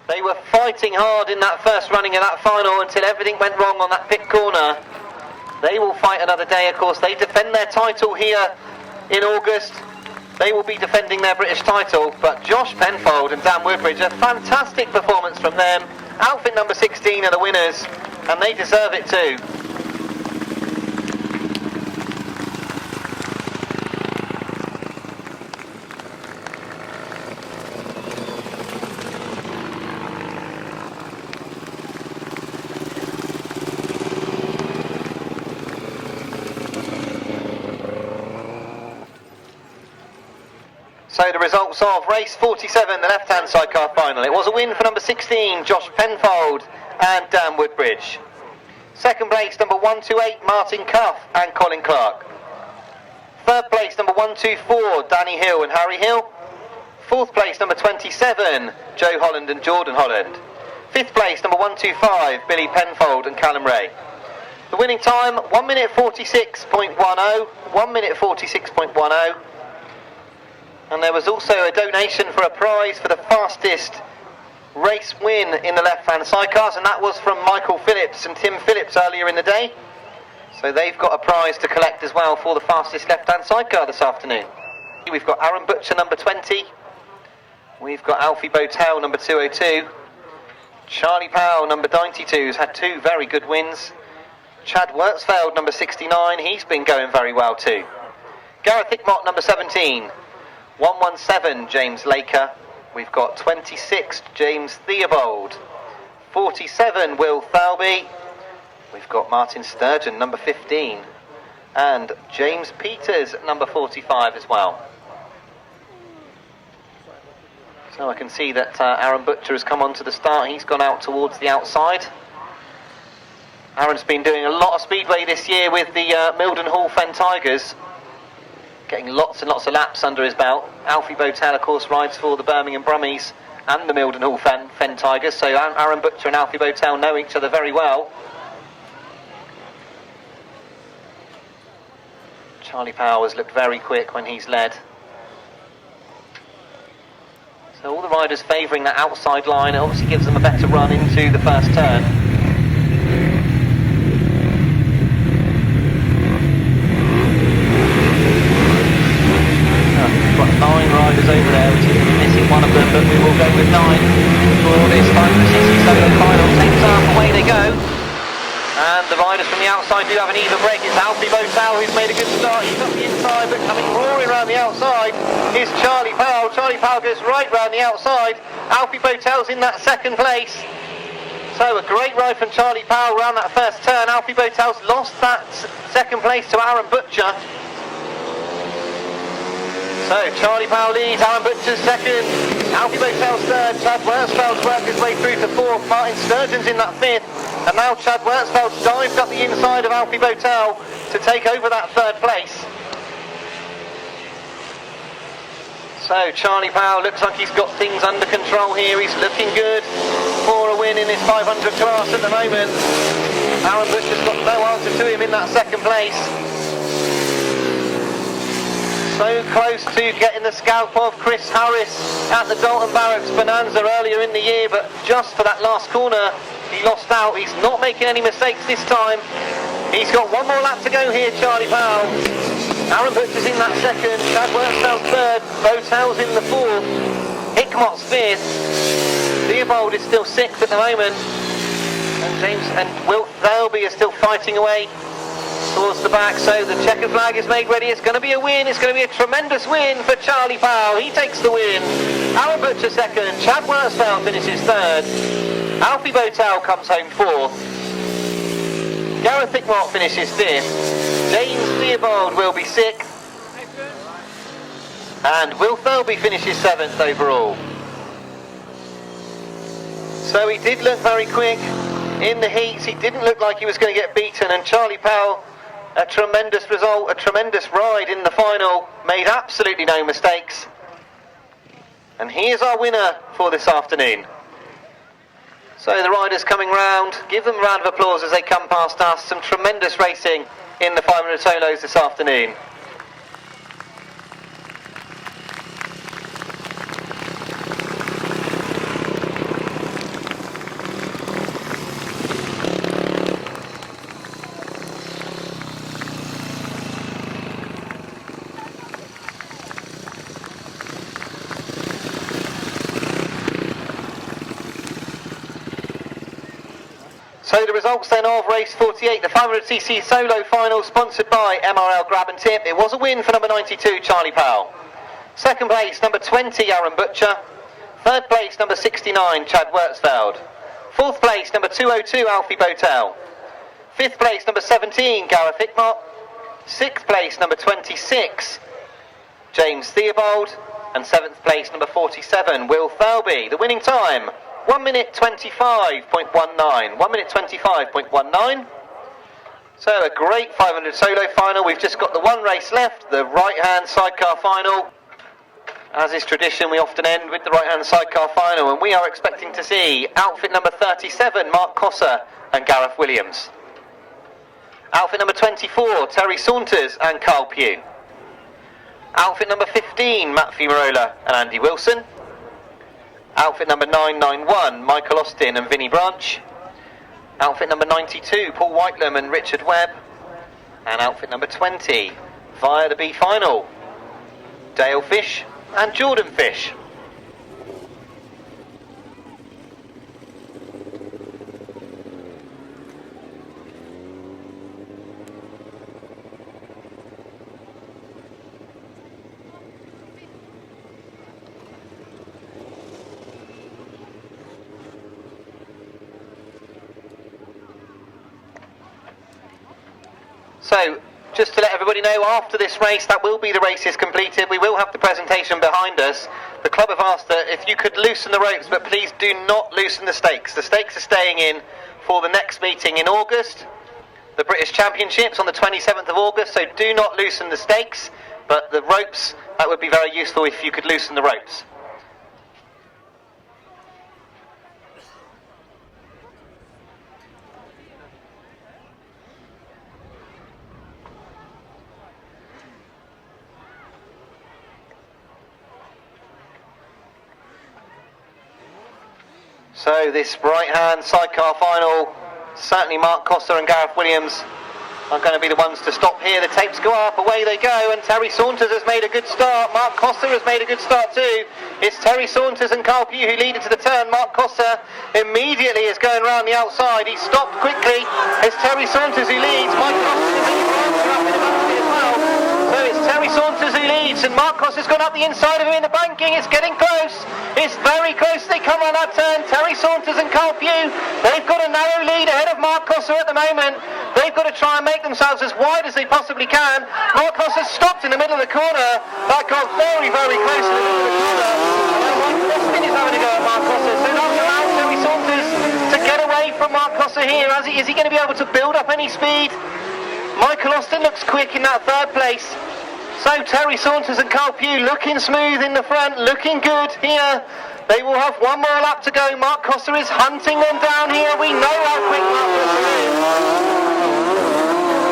They were fighting hard in that first running of that final until everything went wrong on that pit corner. They will fight another day, of course. They defend their title here in August. They will be defending their British title. But Josh Penfold and Dan Woodbridge, a fantastic performance from them. Outfit number 16 are the winners, and they deserve it too. So the results of race 47, the left-hand sidecar final. It was a win for number 16, Josh Penfold and Dan Woodbridge. Second place, number 128, Martyn Cuff and Colin Clark. Third place, number 124, Danny Hill and Harry Hill. Fourth place, number 27, Joe Holland and Jordan Holland. Fifth place, number 125, Billy Penfold and Callum Ray. The winning time, 1 minute 46.10, 1 minute 46.10. And there was also a donation for a prize for the fastest race win in the left-hand sidecars, and that was from Michael Phillips and Tim Phillips earlier in the day. So they've got a prize to collect as well for the fastest left-hand sidecar this afternoon. We've got Arran Butcher, number 20. We've got Alfie Bowtell, number 202. Charlie Powell, number 92, has had 2 very good wins. Chad Wirtzfeld, number 69, he's been going very well too. Gareth Hickmott, number 17. 117, James Laker. We've got 26, James Theobald. 47, Will Thalby. We've got Martyn Sturgeon, number 15. And James Peters, number 45 as well. So I can see that Arran Butcher has come onto the start. He's gone out towards the outside. Arran's been doing a lot of speedway this year with the Mildenhall Fen Tigers, getting lots and lots of laps under his belt. Alfie Bowtell, of course, rides for the Birmingham Brummies and the Mildenhall Fen Tigers, so Arran Butcher and Alfie Bowtell know each other very well. Charlie Powell has looked very quick when he's led. So all the riders favouring that outside line. It obviously gives them a better run into the first turn. We've got 9 riders over there, which is missing one of them, but we will go with 9 for this 560 solo final. Takes off, away they go. And the riders from the outside do have an even break. It's Alfie Bowtell who's made a good start. He's up the inside, but coming roaring around the outside is Charlie Powell. Charlie Powell goes right round the outside. Alfie Bowtell's in that second place. So a great ride from Charlie Powell around that first turn. Alfie Bowtell's lost that second place to Arran Butcher. So Charlie Powell leads, Arran Butcher's second, Alfie Bowtell's third, Chad Wirtzfeld's worked his way through to fourth, Martyn Sturgeon's in that fifth, and now Chad Wirtzfeld's dived up the inside of Alfie Bowtell to take over that third place. So Charlie Powell looks like he's got things under control here. He's looking good for a win in his 500 class at the moment. Arran Butcher's got no answer to him in that second place. So close to getting the scalp of Chris Harris at the Dalton Barracks Bonanza earlier in the year, but just for that last corner he lost out. He's not making any mistakes this time. He's got one more lap to go here, Charlie Powell. Arran Butcher's in that second, Chad Wirtzfeld's third, Bowtell's in the fourth, Hickmott's fifth, Theobald is still sixth at the moment, and James and Will Thalby is still fighting away towards the back. So the checker flag is made ready. It's going to be a win. It's going to be a tremendous win for Charlie Powell. He takes the win. Arran Butcher second, Chad Wirtzfeld finishes third, Alfie Bowtell comes home fourth, Gareth Hickmott finishes fifth, James Theobald will be sixth, and Will Thalby finishes seventh overall. So he did look very quick in the heats. He didn't look like he was going to get beaten, and Charlie Powell, a tremendous result, a tremendous ride in the final, made absolutely no mistakes. And he is our winner for this afternoon. So the riders coming round, give them a round of applause as they come past us. Some tremendous racing in the 500 solos this afternoon. So the results then of race 48, the 500cc solo final, sponsored by MRL Grab and Tip. It was a win for number 92, Charlie Powell. Second place, number 20, Arran Butcher. Third place, number 69, Chad Wirtzfeld. Fourth place, number 202, Alfie Bowtell. Fifth place, number 17, Gareth Hickmott. Sixth place, number 26, James Theobald. And seventh place, number 47, Will Thalby. The winning time, 1 minute 25.19. 1 minute 25.19. So a great 500 solo final. We've just got the one race left, the right-hand sidecar final. As is tradition, we often end with the right-hand sidecar final, and we are expecting to see outfit number 37, Mark Cosser and Gareth Williams. Outfit number 24, Terry Saunders and Carl Pugh. Outfit number 15, Matt Fimarola and Andy Wilson. Outfit number 991, Michael Austin and Vinnie Branch. Outfit number 92, Paul Whitelam and Richard Webb. And outfit number 20, via the B final, Dale Fish and Jordan Fish. So, just to let everybody know, after this race, that will be the races completed. We will have the presentation behind us. The club have asked that if you could loosen the ropes, but please do not loosen the stakes. The stakes are staying in for the next meeting in August. The British Championships on the 27th of August, so do not loosen the stakes. But the ropes, that would be very useful if you could loosen the ropes. So this right-hand sidecar final, certainly Mark Costa and Gareth Williams are going to be the ones to stop here. The tapes go up, away they go, and Terry Saunders has made a good start. Mark Costa has made a good start too. It's Terry Saunders and Karl Pugh who lead into the turn. Mark Costa immediately is going round the outside. He stopped quickly. It's Terry Saunders who leads. Mike Costa is in front, up in the banking as well. So it's Terry Saunders who leads, and Mark Costa's gone up the inside of him in the banking. It's getting close. It's very close. They come on that turn. Terry Saunders and Karl Pugh, they've got a narrow lead ahead of Mark Costa at the moment. They've got to try and make themselves as wide as they possibly can. Mark Costa stopped in the middle of the corner. That got very, very close to the middle of the corner. And then Austin is having a go at Mark Costa. So that's allowed Terry Saunders to get away from Mark Costa here. Is he going to be able to build up any speed? Michael Austin looks quick in that third place. So Terry Saunders and Karl Pugh looking smooth in the front, looking good here. They will have one more lap to go. Mark Costa is hunting them down here. We know how quick Mark Costa is.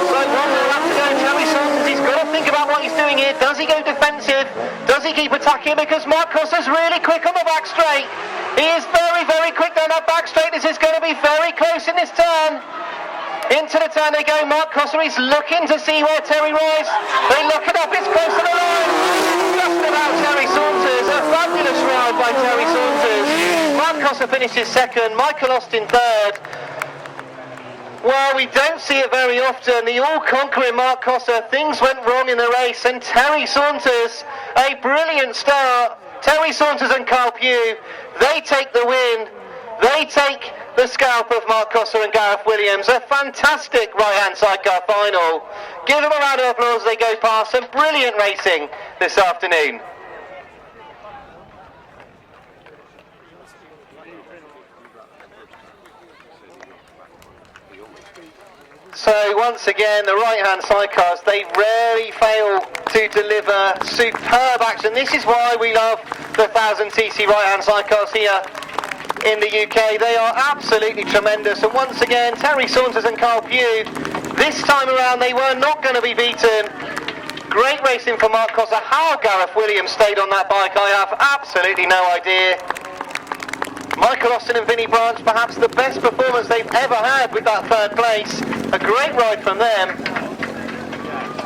So one more lap to go. Terry Saunders, he's got to think about what he's doing here. Does he go defensive? Does he keep attacking? Because Mark Costa's really quick on the back straight. He is very, very quick down that back straight. This is going to be very close in this turn. Into the turn they go. Mark Costa is looking to see where Terry rides. They look it up, it's close to the line. Just about Terry Saunders. A fabulous ride by Terry Saunders. Mark Costa finishes second, Michael Austin third. Well, we don't see it very often. The all-conquering Mark Costa. Things went wrong in the race, and Terry Saunders, a brilliant start. Terry Saunders and Karl Pugh, they take the win. They take the scalp of Mark Costa and Gareth Williams. A fantastic right-hand sidecar final. Give them a round of applause as they go past. Some brilliant racing this afternoon. So once again, the right-hand sidecars, they rarely fail to deliver superb action. This is why we love the 1000cc right-hand sidecars here in the UK. They are absolutely tremendous, and once again Terry Saunders and Karl Pugh, this time around they were not going to be beaten. Great racing for Mark Costa. How Gareth Williams stayed on that bike, I have absolutely no idea. Michael Austin and Vinnie Branch, perhaps the best performance they've ever had with that third place. A great ride from them.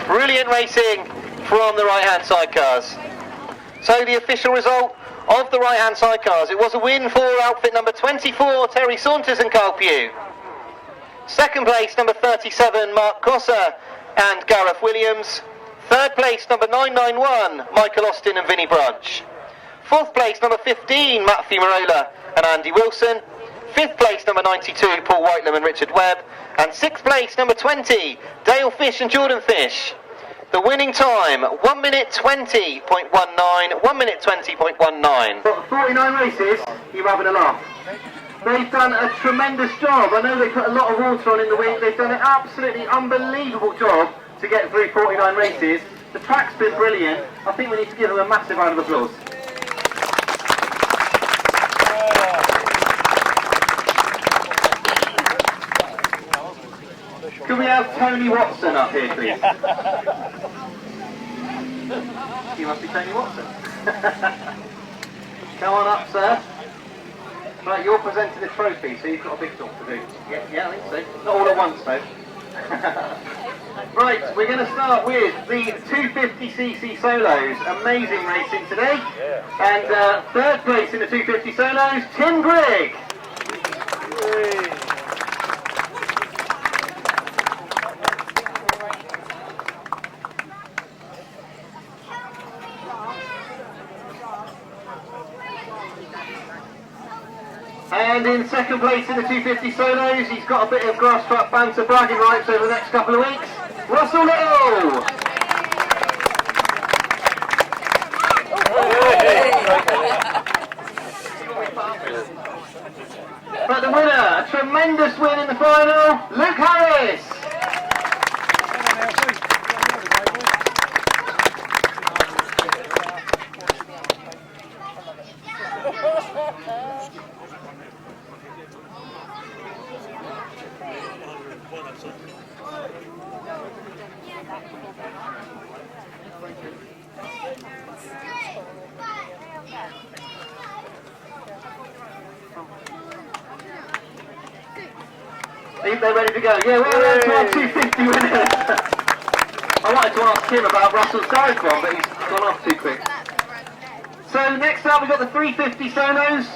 Brilliant racing from the right hand sidecars. So the official result of the right-hand sidecars. It was a win for outfit number 24, Terry Saunders and Karl Pugh. Second place, number 37, Mark Costa and Gareth Williams. Third place, number 991, Michael Austin and Vinnie Branch. Fourth place, number 15, Matthew Marola and Andy Wilson. Fifth place, number 92, Paul Whitelam and Richard Webb. And sixth place, number 20, Dale Fish and Jordan Fish. The winning time, 1 minute 20.19, 1 minute 20.19. 49 races, you're having a laugh. They've done a tremendous job. I know they put a lot of water on in the wing. They've done an absolutely unbelievable job to get through 49 races. The track's been brilliant. I think we need to give them a massive round of applause. Can we have Tony Watson up here, please? You must be Tony Watson. Come on up, sir. Right, you're presenting the trophy, so you've got a big job to do. Yeah, I think so. Not all at once, though. Right, we're going to start with the 250cc solos. Amazing racing today. And third place in the 250 solos, Tim Greig. And in second place in the 250 solos, he's got a bit of Grasstrack banter bragging rights over the next couple of weeks, Russell Little! But the winner, a tremendous win in the final, Luke Harris! I think they're ready to go. Yeah, well done to our 250 winners. I wanted to ask Tim about Russell's dive bomb, but he's gone off too quick. So next up we've got the 350 solos.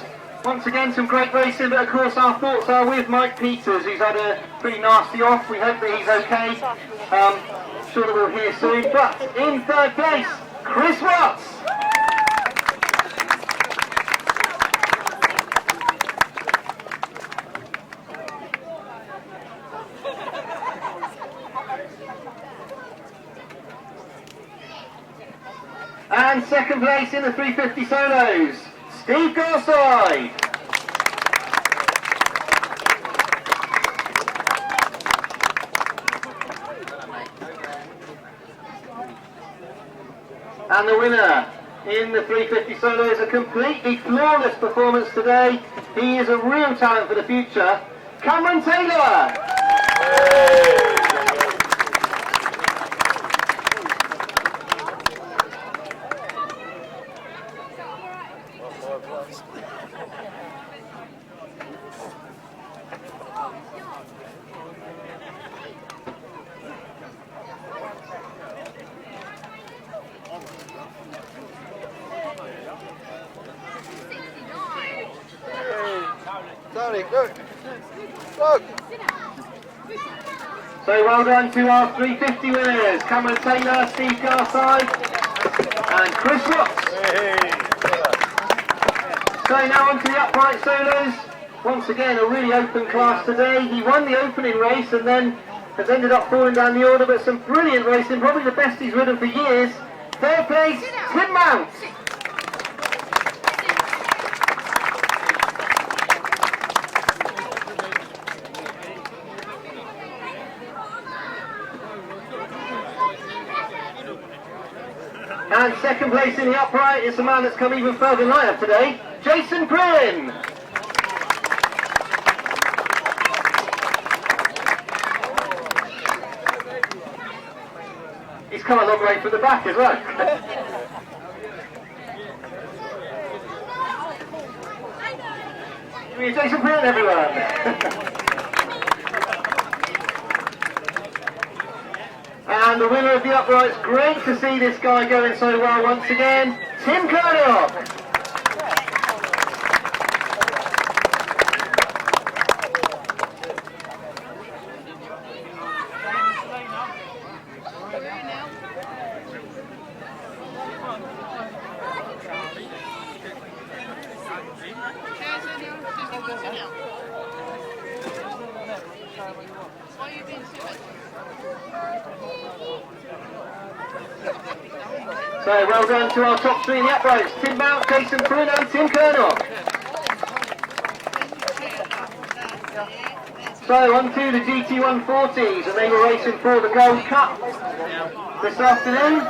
Once again some great racing, but of course our thoughts are with Mike Peters, who's had a pretty nasty off. We hope that he's okay. I'm sure that we'll hear soon. But in third place, Chris Watts. And second place in the 350 solos, Steve Garside. And the winner in the 350 solos, a completely flawless performance today. He is a real talent for the future, Cameron Taylor. Look. So well done to our 350 winners, Cameron Taylor, Steve Garside and Chris Watts. So now on to the upright solos. Once again a really open class today. He won the opening race and then has ended up falling down the order, but some brilliant racing, probably the best he's ridden for years. Third place, Tim Mount. And second place in the upright is the man that's come even further than I have today, Jason Prynne. He's come a long way from the back as well. Give me a Jason Prynne, everyone. And the winner of the uprights, great to see this guy going so well once again, Tim Greig. So well done to our top three in the uprights, Tim Mount, Jason Prynne and Tim Greig. So on to the GT140s, and they were racing for the Gold Cup this afternoon.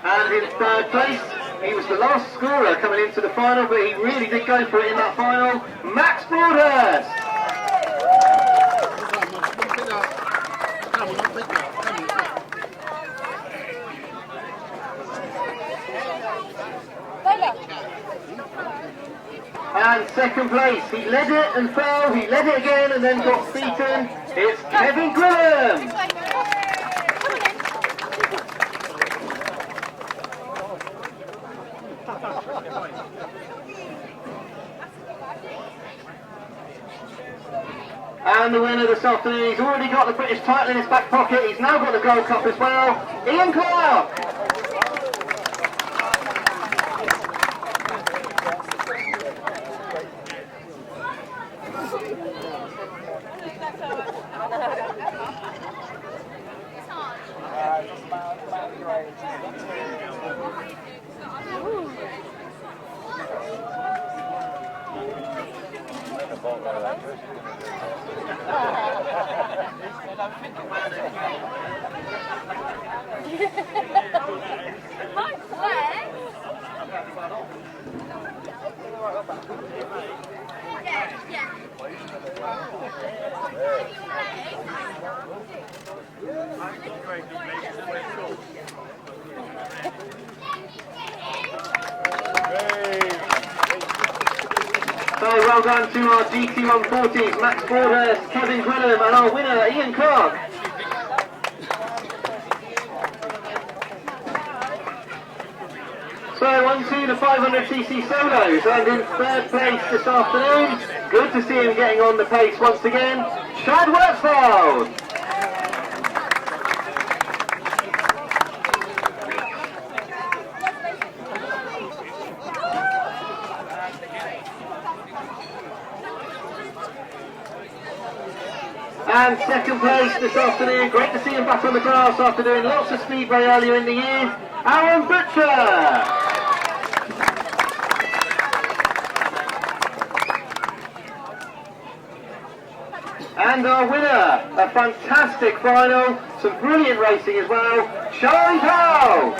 And in third place, he was the last scorer coming into the final, but he really did go for it in that final, Max Broadhurst. And second place, he led it and fell, he led it again and then got beaten. It's Kevin Graham. And the winner this afternoon, he's already got the British title in his back pocket, he's now got the Gold Cup as well, Ian Clark. So well done to our GT140s, Max Broadhurst, Kevin Graham and our winner Ian Clark. So on to the 500cc solos, and in third place this afternoon, good to see him getting on the pace once again, Chad Wirtzfeld. And second place this afternoon, great to see him back on the grass after doing lots of speedway earlier in the year, Arran Butcher. And our winner, a fantastic final, some brilliant racing as well, Powell.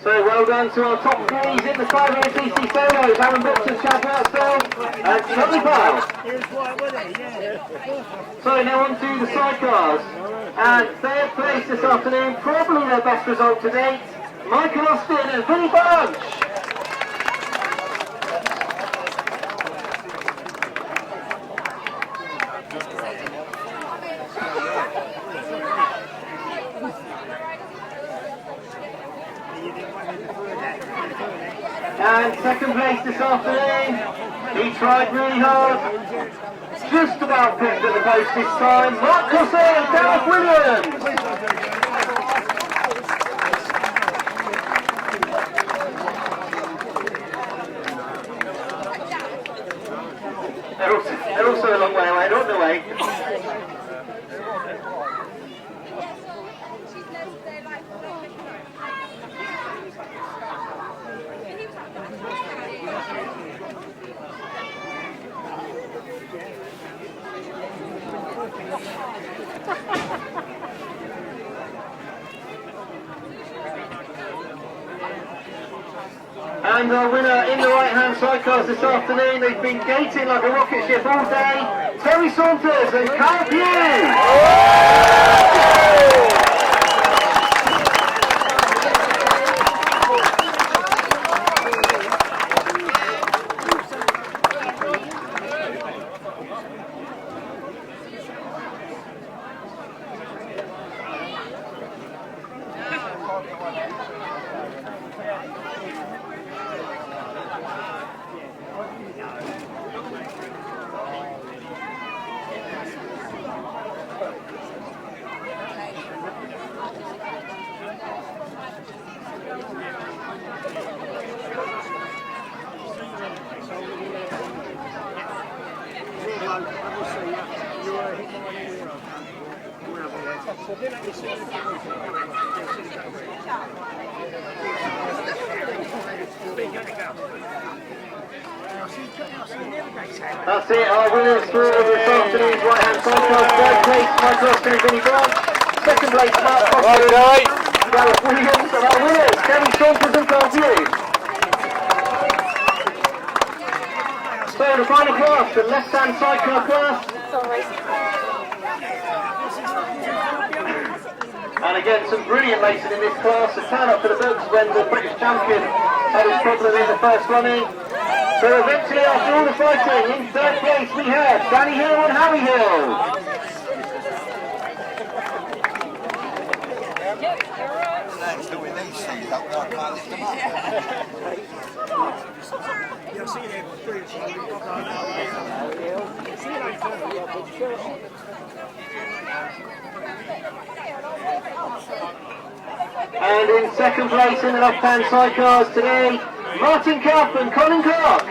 So well done to our top threes in the 500cc solos, Arran Butcher, Chad Wirtzfeld and Charlie Powell. So now on to the sidecars, and third place this afternoon, probably their best result to date, Michael Austin and Vinnie Bunch. And second place this afternoon, he tried really hard, just about picked at the post this time, Mark Cossey and Gareth Williams. They're also a long way away, on the way. And our winner in the right-hand sidecars this afternoon, they've been gating like a rocket ship all day, Terry Saunders and Karl Bedingfield. That's it, our winners for this afternoon's right-hand side card. Third place, Michael Austin and Vinnie Grant. Second place, Mark Foster, Gareth Williams. And our winners, Kevin Saunders and Karl Bedingfield. So the final class, the left-hand sidecar class. And again, some brilliant racing in this class. A turn up for the Bilks when the British champion had his problem in the first running. So eventually, after all the fighting, in third place we have Danny Hill and Harry Hill. And in second place in the left-hand sidecars today, Martin Cuff and Colin Clark.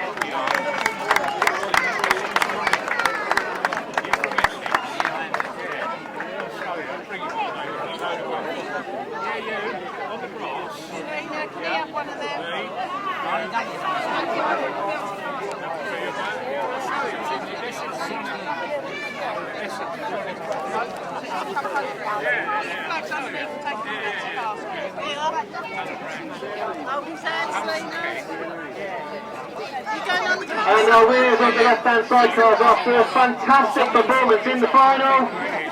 And our winners of the left-hand sidecars after a fantastic performance in the final,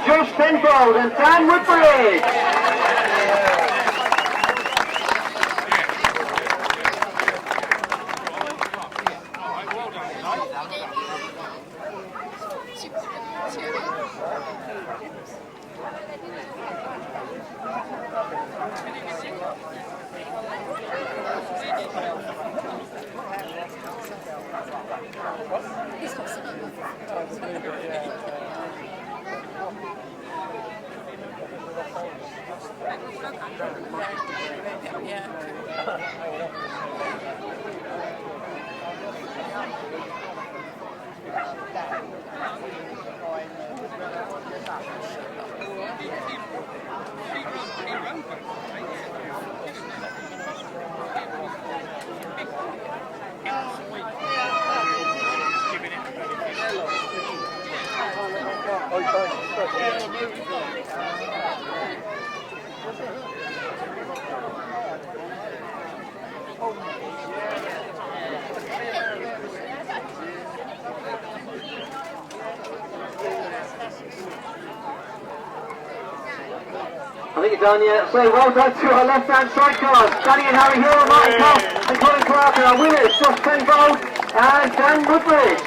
Josh Penfold and Dan Woodbridge. I think you're done yet. So well done to our left-hand sidecars, Danny and Harry Hill, Martin Cuff and Colin Clark, and our winners, Josh Penfold and Dan Woodbridge.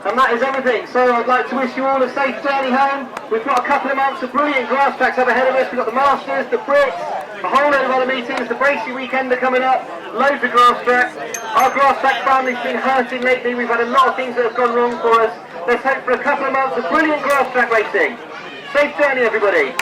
And that is everything. So I'd like to wish you all a safe journey home. We've got a couple of months of brilliant grass tracks up ahead of us. We've got the Masters, the Brits, a whole load of other meetings, the Bracey weekend are coming up, loads of grass tracks. Our grass track family's been hurting lately. We've had a lot of things that have gone wrong for us. Let's hope for a couple of months of brilliant grass track racing. Safe journey, everybody.